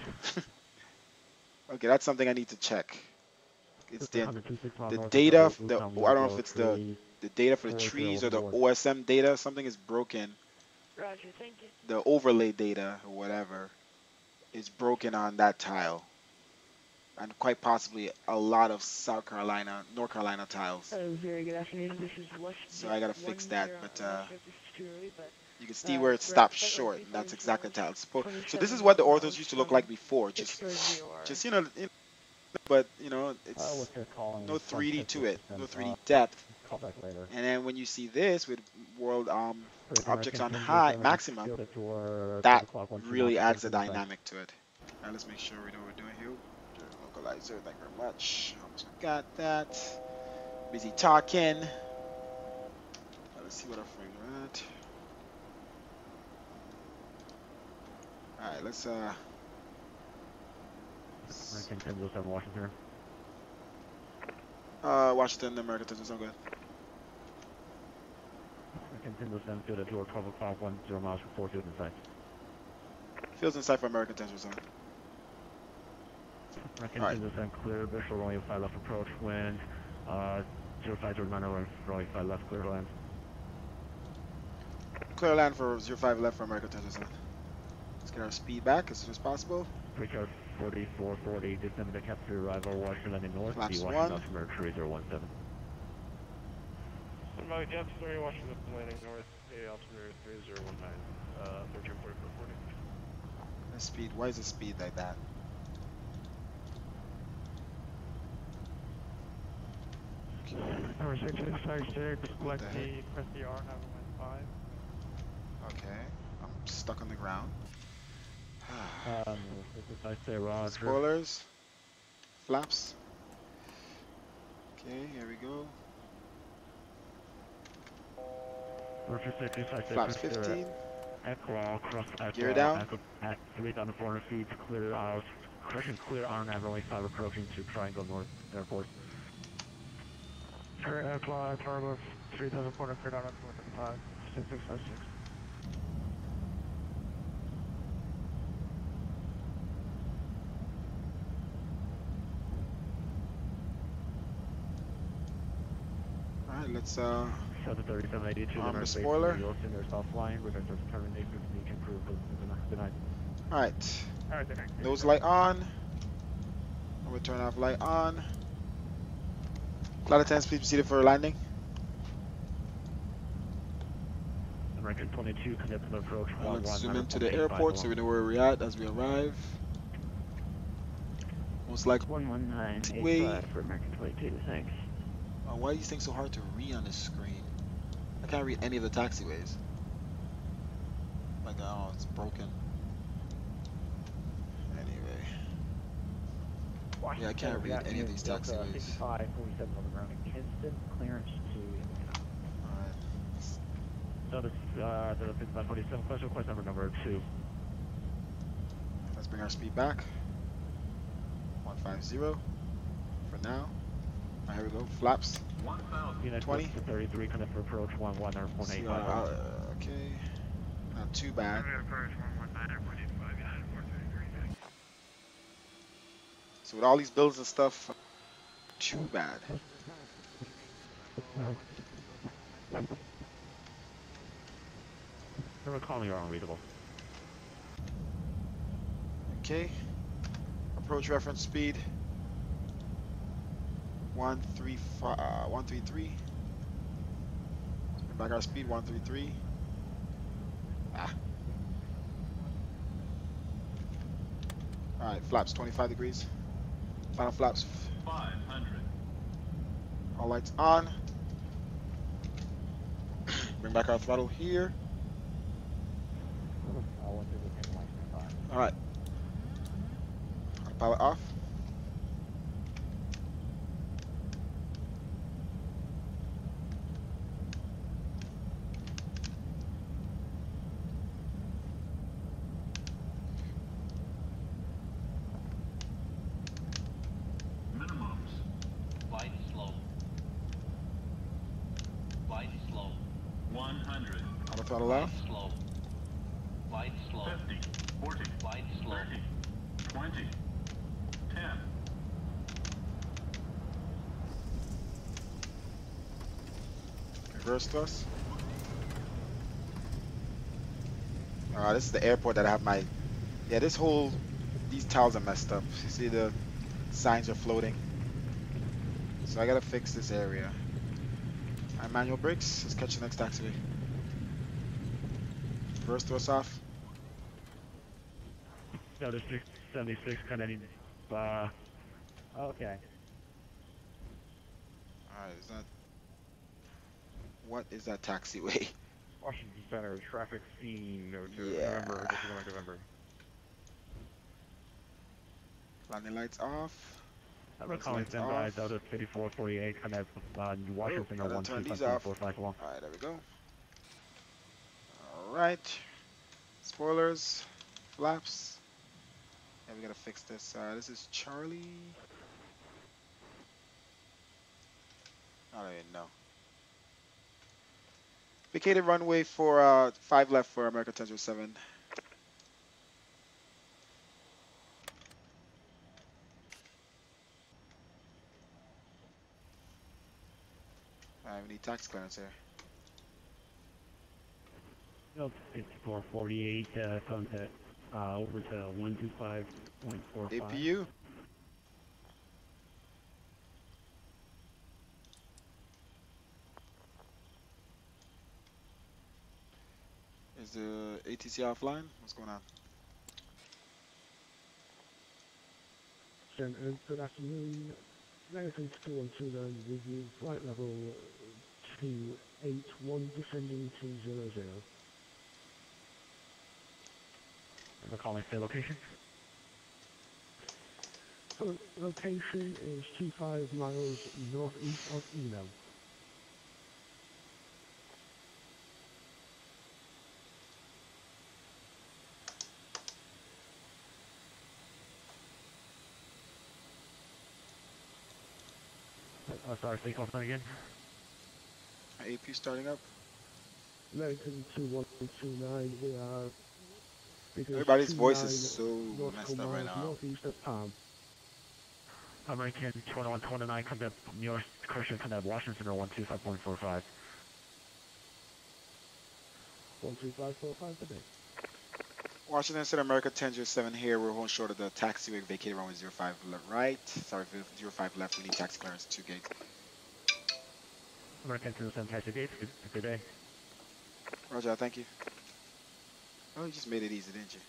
Okay, that's something I need to check. It's the data. I don't know if it's the data for the trees or the OSM data. Something is broken. Roger, thank you. The overlay data or whatever is broken on that tile, and quite possibly a lot of North Carolina tiles. Very good afternoon. This is West. So I gotta fix that, but you can see where it stops short, and that's exactly the tile. So this is what the orthos used to look like before, just but it's no 3D to it, no 3D depth. And then when you see this with world objects on high maximum, that really adds a dynamic to it. Now let's make sure we know what we're doing here. Localizer, thank you very much. Almost got that. Busy talking. Let's see what our frames are at. Alright, let's American 1007 Washington. Washington, American 1007, good. American 1007, field at door 12 o'clock, 10 miles for 4 fields in sight. Fields in sight for American 1007. American 1007, clear, visual, runway 5 left approach, wind, 05 to runway 5 left, clear land. Clear land for 05 left for American 1007. Let's get our speed back as soon as possible. Pre-code 4440, descend to capture arrival, Washington landing north, Flaps Washington altimeter 3017. Somebody depth 3, Washington landing north, altimeter 3019, 134440. The speed, why is the speed like that? Number 6656, press the R, have a 5. Okay, I'm stuck on the ground. I say Roger. Spoilers. Flaps. Okay, here we go. Flaps 15. Gear down. At 3,400 feet, clear out. Correction, clear on runway 5 approaching to Triangle North Airport. Current aircraft, target 3,400 cleared out on 5, 6656. Alright, let's South 3782, arm the spoiler. There's offline, we're going to terminate the improve tonight. Alright. Nose light on. I'm gonna turn off light on. Cloud attendants, please proceed for landing. American 22, conduct an approach Let's zoom into the 118.85 airport so we know where we're at as we arrive. Most likely 11985 for American 22, thanks. why are these things so hard to read on the screen? I can't read any of the taxiways. Like, oh, it's broken. Anyway. Yeah, I can't read any of these taxiways. 5547 on the ground in Kinston, clearance to Indiana. Alright. So the 5547, question request number 2. Let's bring our speed back. 150 for now. Alright, here we go. Flaps. 20. 33, conduct for approach 119.85. Okay. Not too bad. So with all these builds and stuff, too bad. Never call me unreadable. Okay. Approach reference speed. 133. Back our speed 133. Alright, flaps 25 degrees. Final flaps. 500. All lights on. Bring back our throttle here. Alright. Pilot off. Minimums. Light slow. Light slow. 100. On the throttle off. Slow. Light slow. 50. 40. Light slow. 30. 20. 10. Reverse thrust. This is the airport that I have my... Yeah, these tiles are messed up. You see the signs are floating. So I gotta fix this area. Alright, manual brakes. Let's catch the next taxiway. Reverse thrust off. No, this 76 kind of need... okay. Alright, is that... What is that taxiway? Washington Center, traffic scene, Yeah. November. Landing lights off. I'm calling standby, Delta 5448, connect Washington Gotta turn these off. Alright, there we go. Alright. Spoilers. Flaps. Yeah, we gotta fix this. This is Charlie. I don't even know. Vacated runway for 5 left for America 1007. We need tax clearance here. No, 5448, contact over to 125.45. APU. Is the ATC offline? What's going on? Good afternoon. American 212 review flight level 281 descending to 00. We're calling for location. Location is 25 miles northeast of Eno. Sorry, say call again. AP starting up. American 2129, we are... Everybody's voice is so messed up right now. Northeast of Palm. American 2129, contact New York, Christian, contact Washington, 125.45. 12545 today. Washington Center, America 1007 here. We're holding short of the taxiway, vacated runway 05 right. Sorry, 05 left. We need taxi clearance 2 gate. American 1007 taxi gate. Good day. Roger, thank you. Oh, you just made it easy, didn't you?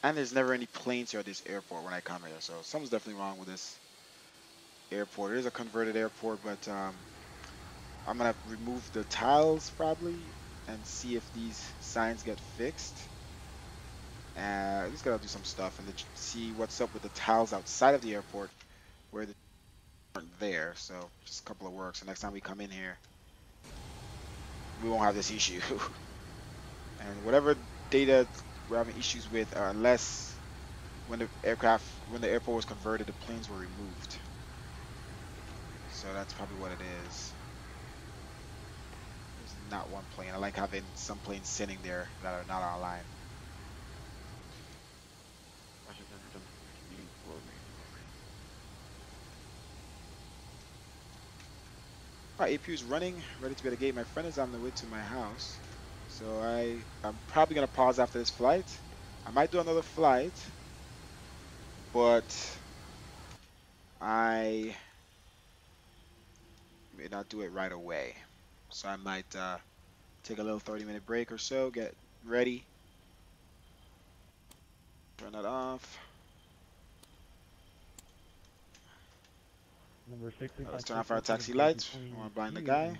And there's never any planes here at this airport when I come here, so something's definitely wrong with this airport. It is a converted airport, but I'm gonna remove the tiles probably and see if these signs get fixed. Just gotta do some stuff and see what's up with the tiles outside of the airport where they aren't there. So just a couple of work. So next time we come in here, we won't have this issue. And whatever data we're having issues with are less when the airport was converted, the planes were removed. So that's probably what it is. There's not one plane. I like having some planes sitting there that are not online. Alright, APU is running, ready to be at the gate. My friend is on the way to my house. So I'm probably gonna pause after this flight. I might do another flight, but I may not do it right away. So I might take a little 30-minute break or so, get ready, turn that off. Number 65. Let's turn off our taxi lights. I want to blind the guy.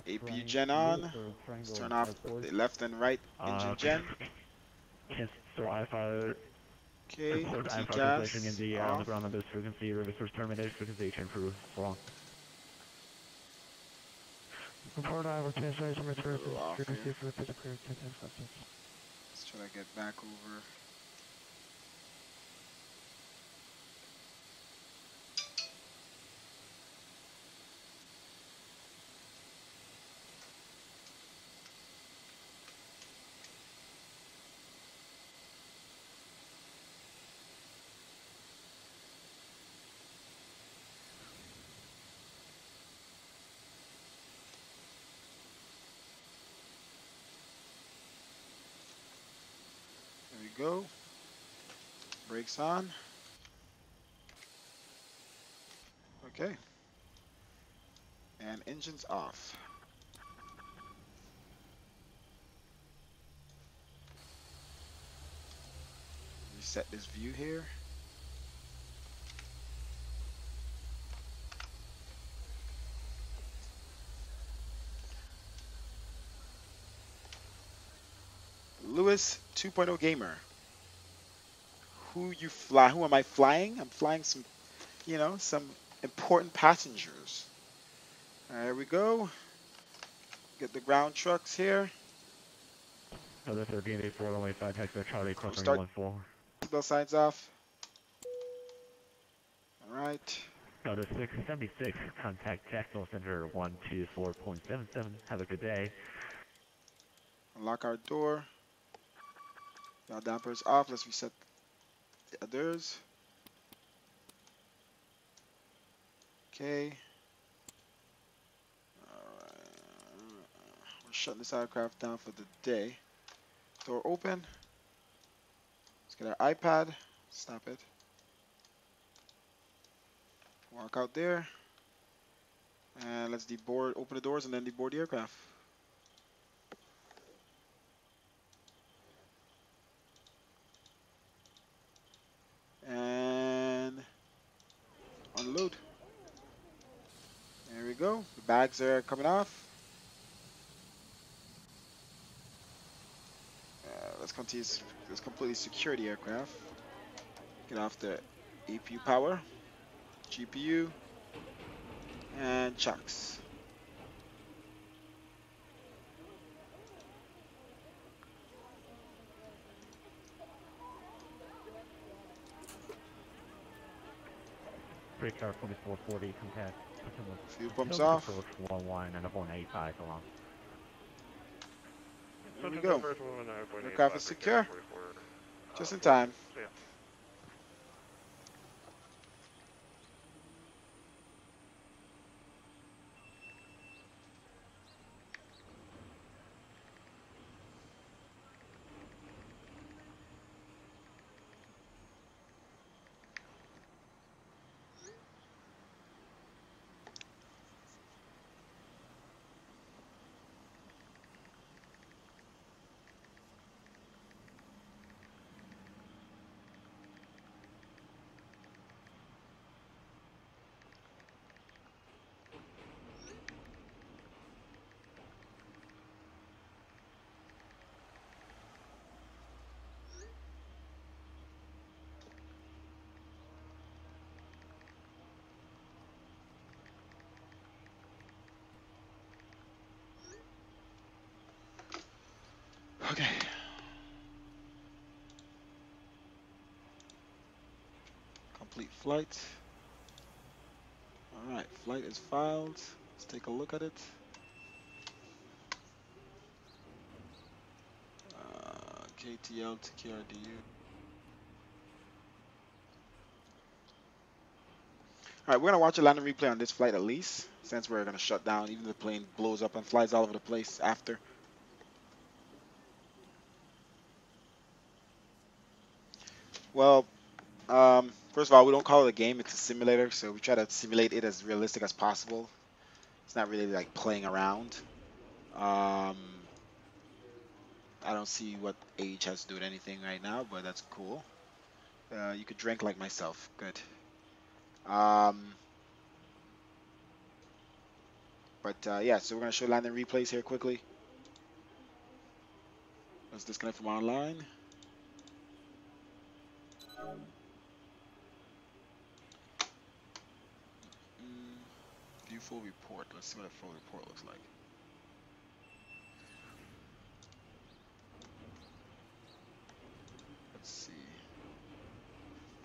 APU gen on. Let's turn off the left and right engine gen. Yes, so Alpha. Okay, TCAS TCAS in the off. on the ground on this frequency. Reverse terminated frequency for so long. Report over translation return frequency for physical substance. Let's try to get back over. There we go. Brakes on. Okay. And engines off. Reset this view here. Lewis 2.0 Gamer. Who am I flying? I'm flying some, some important passengers. There we go. Get the ground trucks here. Other 1384 runway 5 taxi Charlie crossing Start 14. seatbelt signs off. All right. Other 676 contact tactical center 124.77. Have a good day. Unlock our door. Yaw dampers off. Let's reset the others. Okay. Alright. We're shutting this aircraft down for the day. Door open. Let's get our iPad. Stop it. Walk out there. And let's deboard, open the doors and then deboard the aircraft. And unload. There we go. The bags are coming off. Let's completely secure the aircraft. Get off the APU power, GPU, and chocks. Break car 2440 contact. Fuel pumps off. Approach 11 and 185 along. There we go. Aircraft is secure. Just in time. complete flight. All right, flight is filed. Let's take a look at it. KTL to KRDU. All right, we're gonna watch a landing replay on this flight at least, since we're gonna shut down. Even if the plane blows up and flies all over the place after. Well, first of all, we don't call it a game; it's a simulator, so we try to simulate it as realistic as possible. It's not really like playing around. Um, I don't see what age has to do with anything right now, but that's cool. You could drink like myself. Good. Um, yeah, so we're gonna show landing replays here quickly. Let's disconnect from online. View full report. Let's see what a full report looks like. Let's see.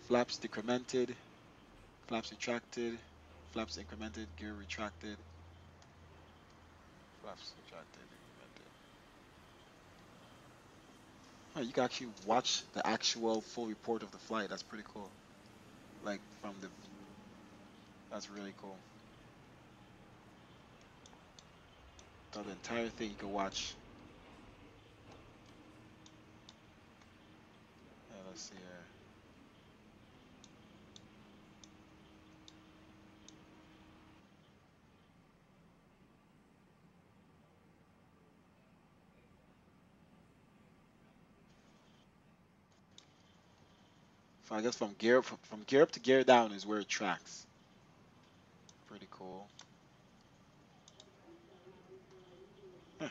Flaps decremented, flaps retracted, flaps incremented, gear retracted, flaps retracted, incremented. Oh, you can actually watch the actual full report of the flight. That's pretty cool. Like from the, that's really cool. So the entire thing you can watch. Let's see here. So I guess from gear up to gear down is where it tracks. Pretty cool. Huh.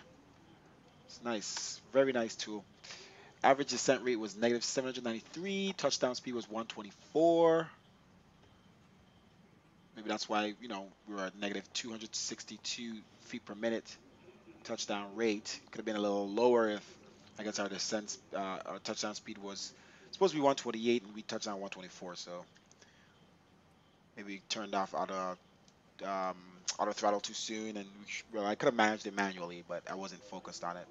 It's nice. Very nice tool. Average descent rate was negative 793. Touchdown speed was 124. Maybe that's why, we were at negative 262 feet per minute touchdown rate. Could have been a little lower if, I guess, our touchdown speed was supposed to be 128 and we touched down 124. So maybe we turned off auto throttle too soon, and well, I could have managed it manually, but I wasn't focused on it.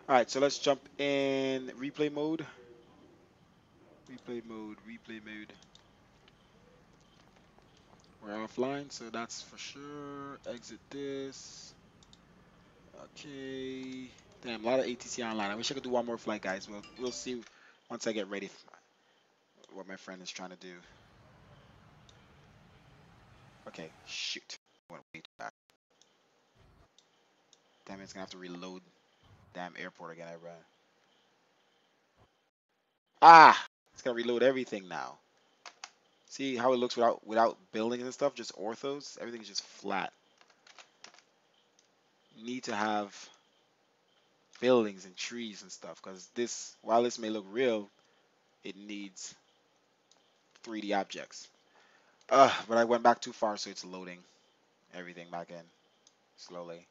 All right, so let's jump in replay mode. Replay mode, replay mode. We're offline, so that's for sure. Exit this. Okay. Damn, a lot of ATC online. I wish I could do one more flight, guys. We'll see once I get ready what my friend is trying to do. Okay, shoot. Went way too back. Damn, it's gonna have to reload damn airport again, I ran. Ah! It's gonna reload everything now. See how it looks without buildings and stuff, just orthos? Everything's just flat. You need to have buildings and trees and stuff, because while this may look real, it needs 3D objects. But I went back too far, so it's loading everything back in slowly.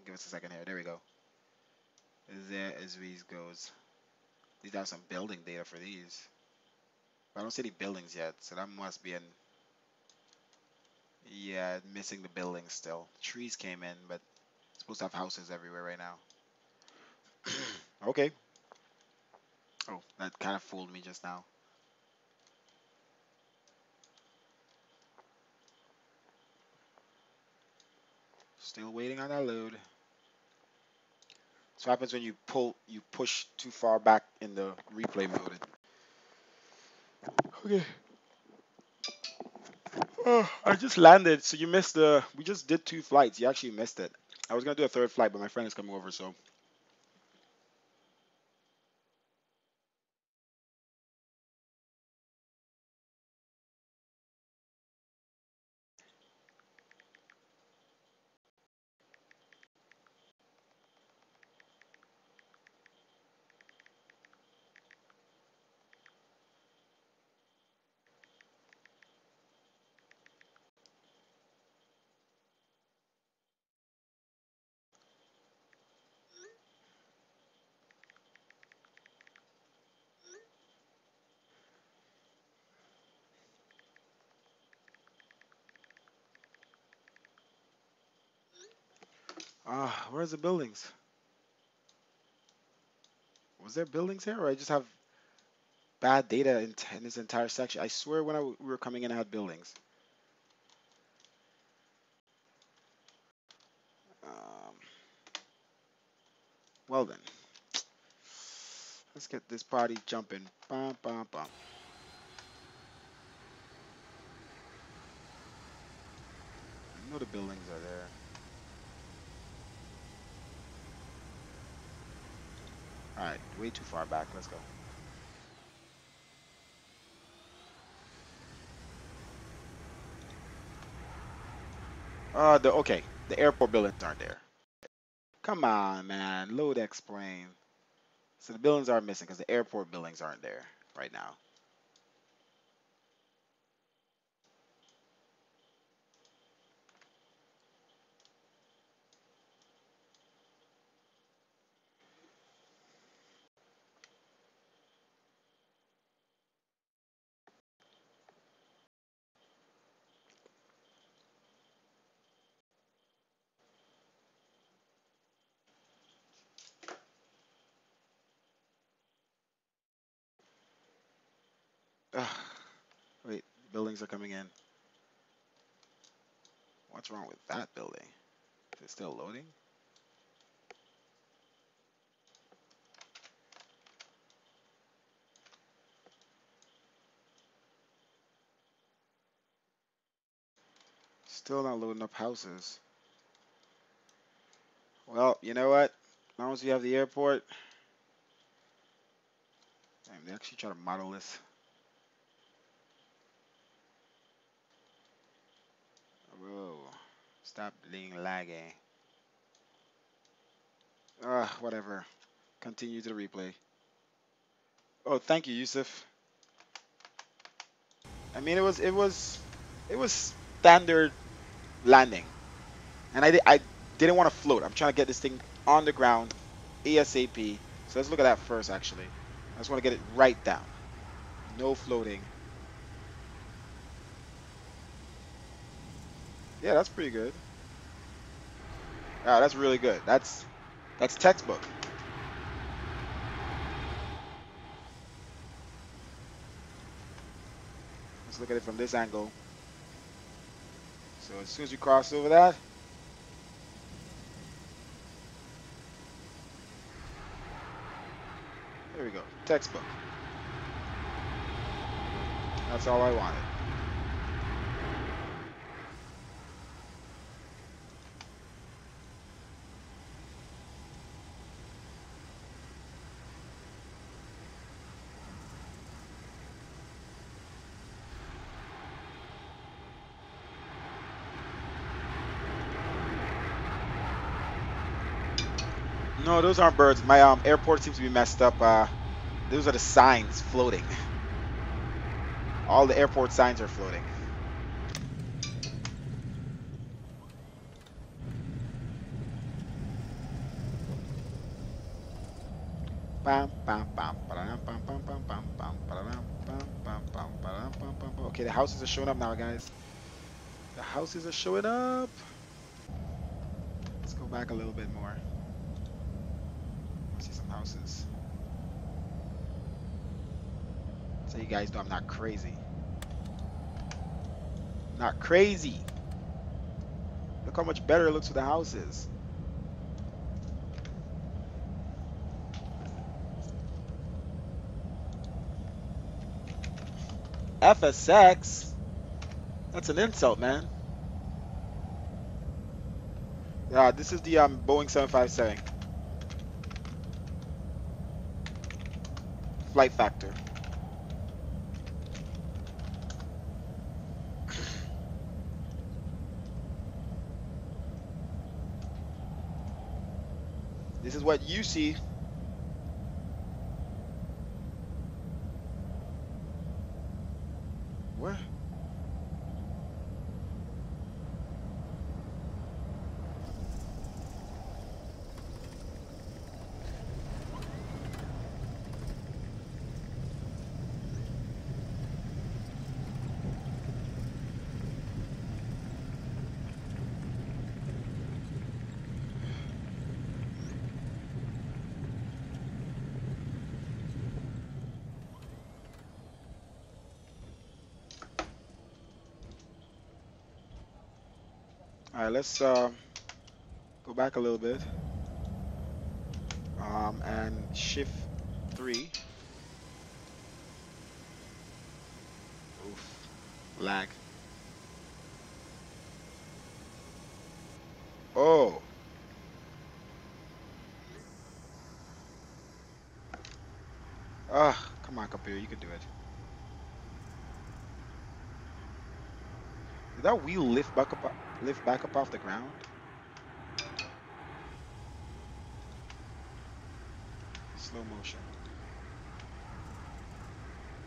Give us a second here. There we go. There as these goes. These have some building data for these. But I don't see any buildings yet, so that must be yeah, missing the buildings still. Trees came in, but it's supposed to have houses everywhere right now. Okay. Oh, that kind of fooled me just now. Still waiting on that load. So what happens when you push too far back in the replay mode. Okay. Oh, I just landed, so you missed we just did 2 flights. You actually missed it. I was gonna do a 3rd flight, but my friend is coming over, so. Where's the buildings? Was there buildings here, or I just have bad data in this entire section? I swear when we were coming in, I had buildings. Um, well then, let's get this party jumping. Bum, bum, bum. I know the buildings are there. All right, way too far back. Let's go. Okay, the airport buildings aren't there. Come on, man, load explain. So the buildings are missing because the airport buildings aren't there right now. Ugh. Wait, buildings are coming in. What's wrong with that building? Is it still loading? Still not loading up houses. Well, you know what? As long as you have the airport. Damn, they actually try to model this. Whoa. Stop being laggy. Whatever. Continue to the replay. Oh, thank you, Yusuf. I mean, it was standard landing, and I didn't want to float. I'm trying to get this thing on the ground, ASAP. So let's look at that first. Actually, I just want to get it right down. No floating. Yeah, that's pretty good. Yeah, that's really good. That's textbook. Let's look at it from this angle. So as soon as you cross over that, there we go. Textbook. That's all I wanted. No, those aren't birds. My airport seems to be messed up. Those are the signs floating. All the airport signs are floating. Okay, the houses are showing up now, guys. The houses are showing up. Let's go back a little bit more. I see some houses. So you guys know I'm not crazy. Not crazy. Look how much better it looks with the houses. FSX? That's an insult, man. Yeah, this is the Boeing 757. Flight factor. This is what you see. Where? All right, let's go back a little bit. And shift 3. Oof, lag. Oh, come on, computer, you can do it. Did that wheel lift back up off the ground? Slow motion.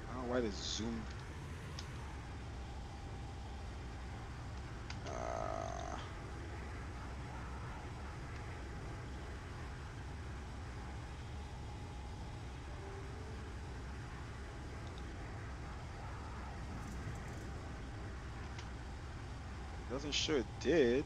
I don't know why this zoomed. Uh, doesn't show it did.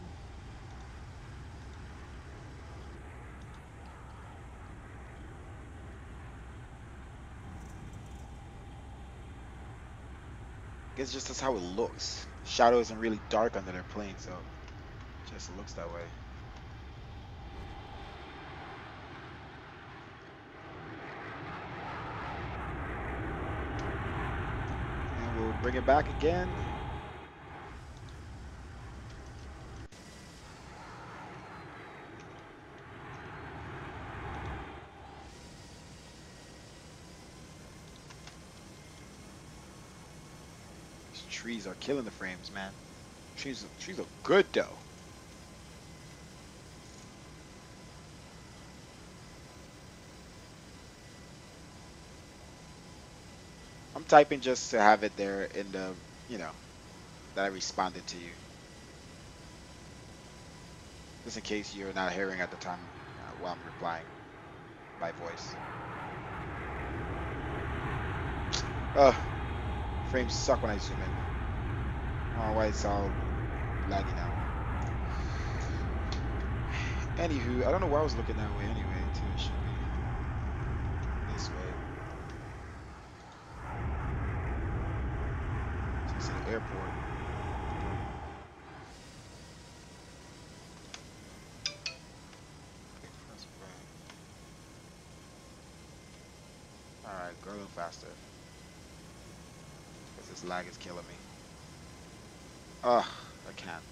Guess just that's how it looks. Shadow isn't really dark under their plane, so it just looks that way. And we'll bring it back again. These trees are killing the frames, man. Trees look good though. I'm typing just to have it there in the, you know, that I responded to you. Just in case you're not hearing at the time while I'm replying by voice. Ugh, frames suck when I zoom in. I don't know why it's all laggy now. Anywho, I don't know why I was looking that way anyway, too. It should be this way. So it's an airport. Alright, go a little faster. Because this lag is killing me. Ugh, I can't.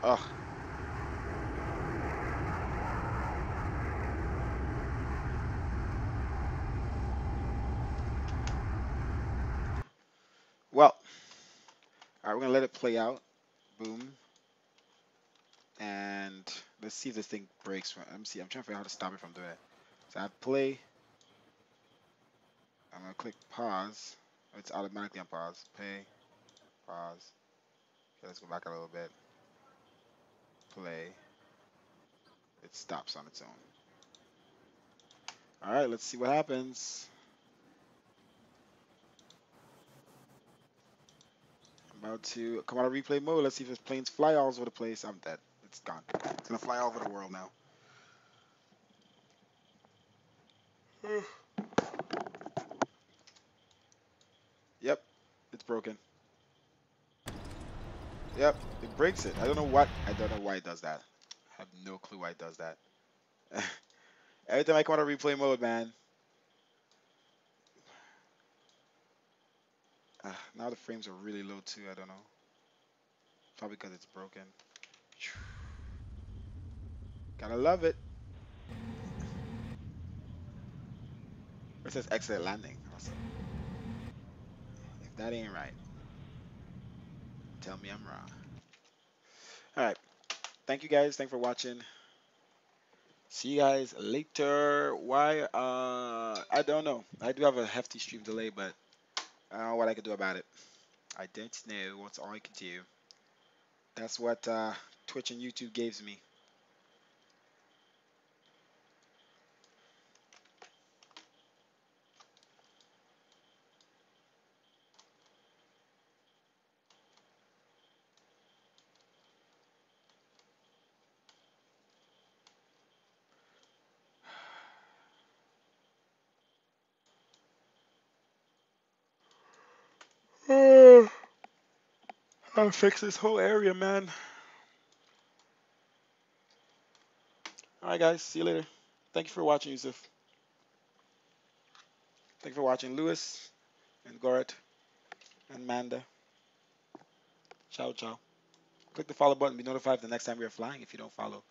Ugh. Well, alright, we're gonna let it play out. Boom. And let's see if this thing breaks. Let me see. I'm trying to figure out how to stop it from doing it. So I have play. I'm gonna click pause. It's automatically on pause. Play. Pause. Okay, let's go back a little bit. Play. It stops on its own. Alright, let's see what happens. I'm about to come out of replay mode. Let's see if this planes fly all over the place. I'm dead. It's gone. It's gonna fly all over the world now. Yep, it's broken. Yep, it breaks it. I don't know what. I don't know why it does that. I have no clue why it does that. Every time I come out of replay mode, man. Now the frames are really low too. I don't know. Probably because it's broken. Gotta love it. It says excellent landing. Also, if that ain't right, tell me I'm wrong. All right. Thank you guys. Thanks for watching. See you guys later. Why? I don't know. I do have a hefty stream delay, but I don't know what I can do about it. I don't know what's all I can do. That's what Twitch and YouTube gives me. I'll fix this whole area, man. All right, guys. See you later. Thank you for watching, Yusuf. Thank you for watching, Lewis and Goret and Manda. Ciao, ciao. Click the follow button. Be notified the next time we are flying if you don't follow.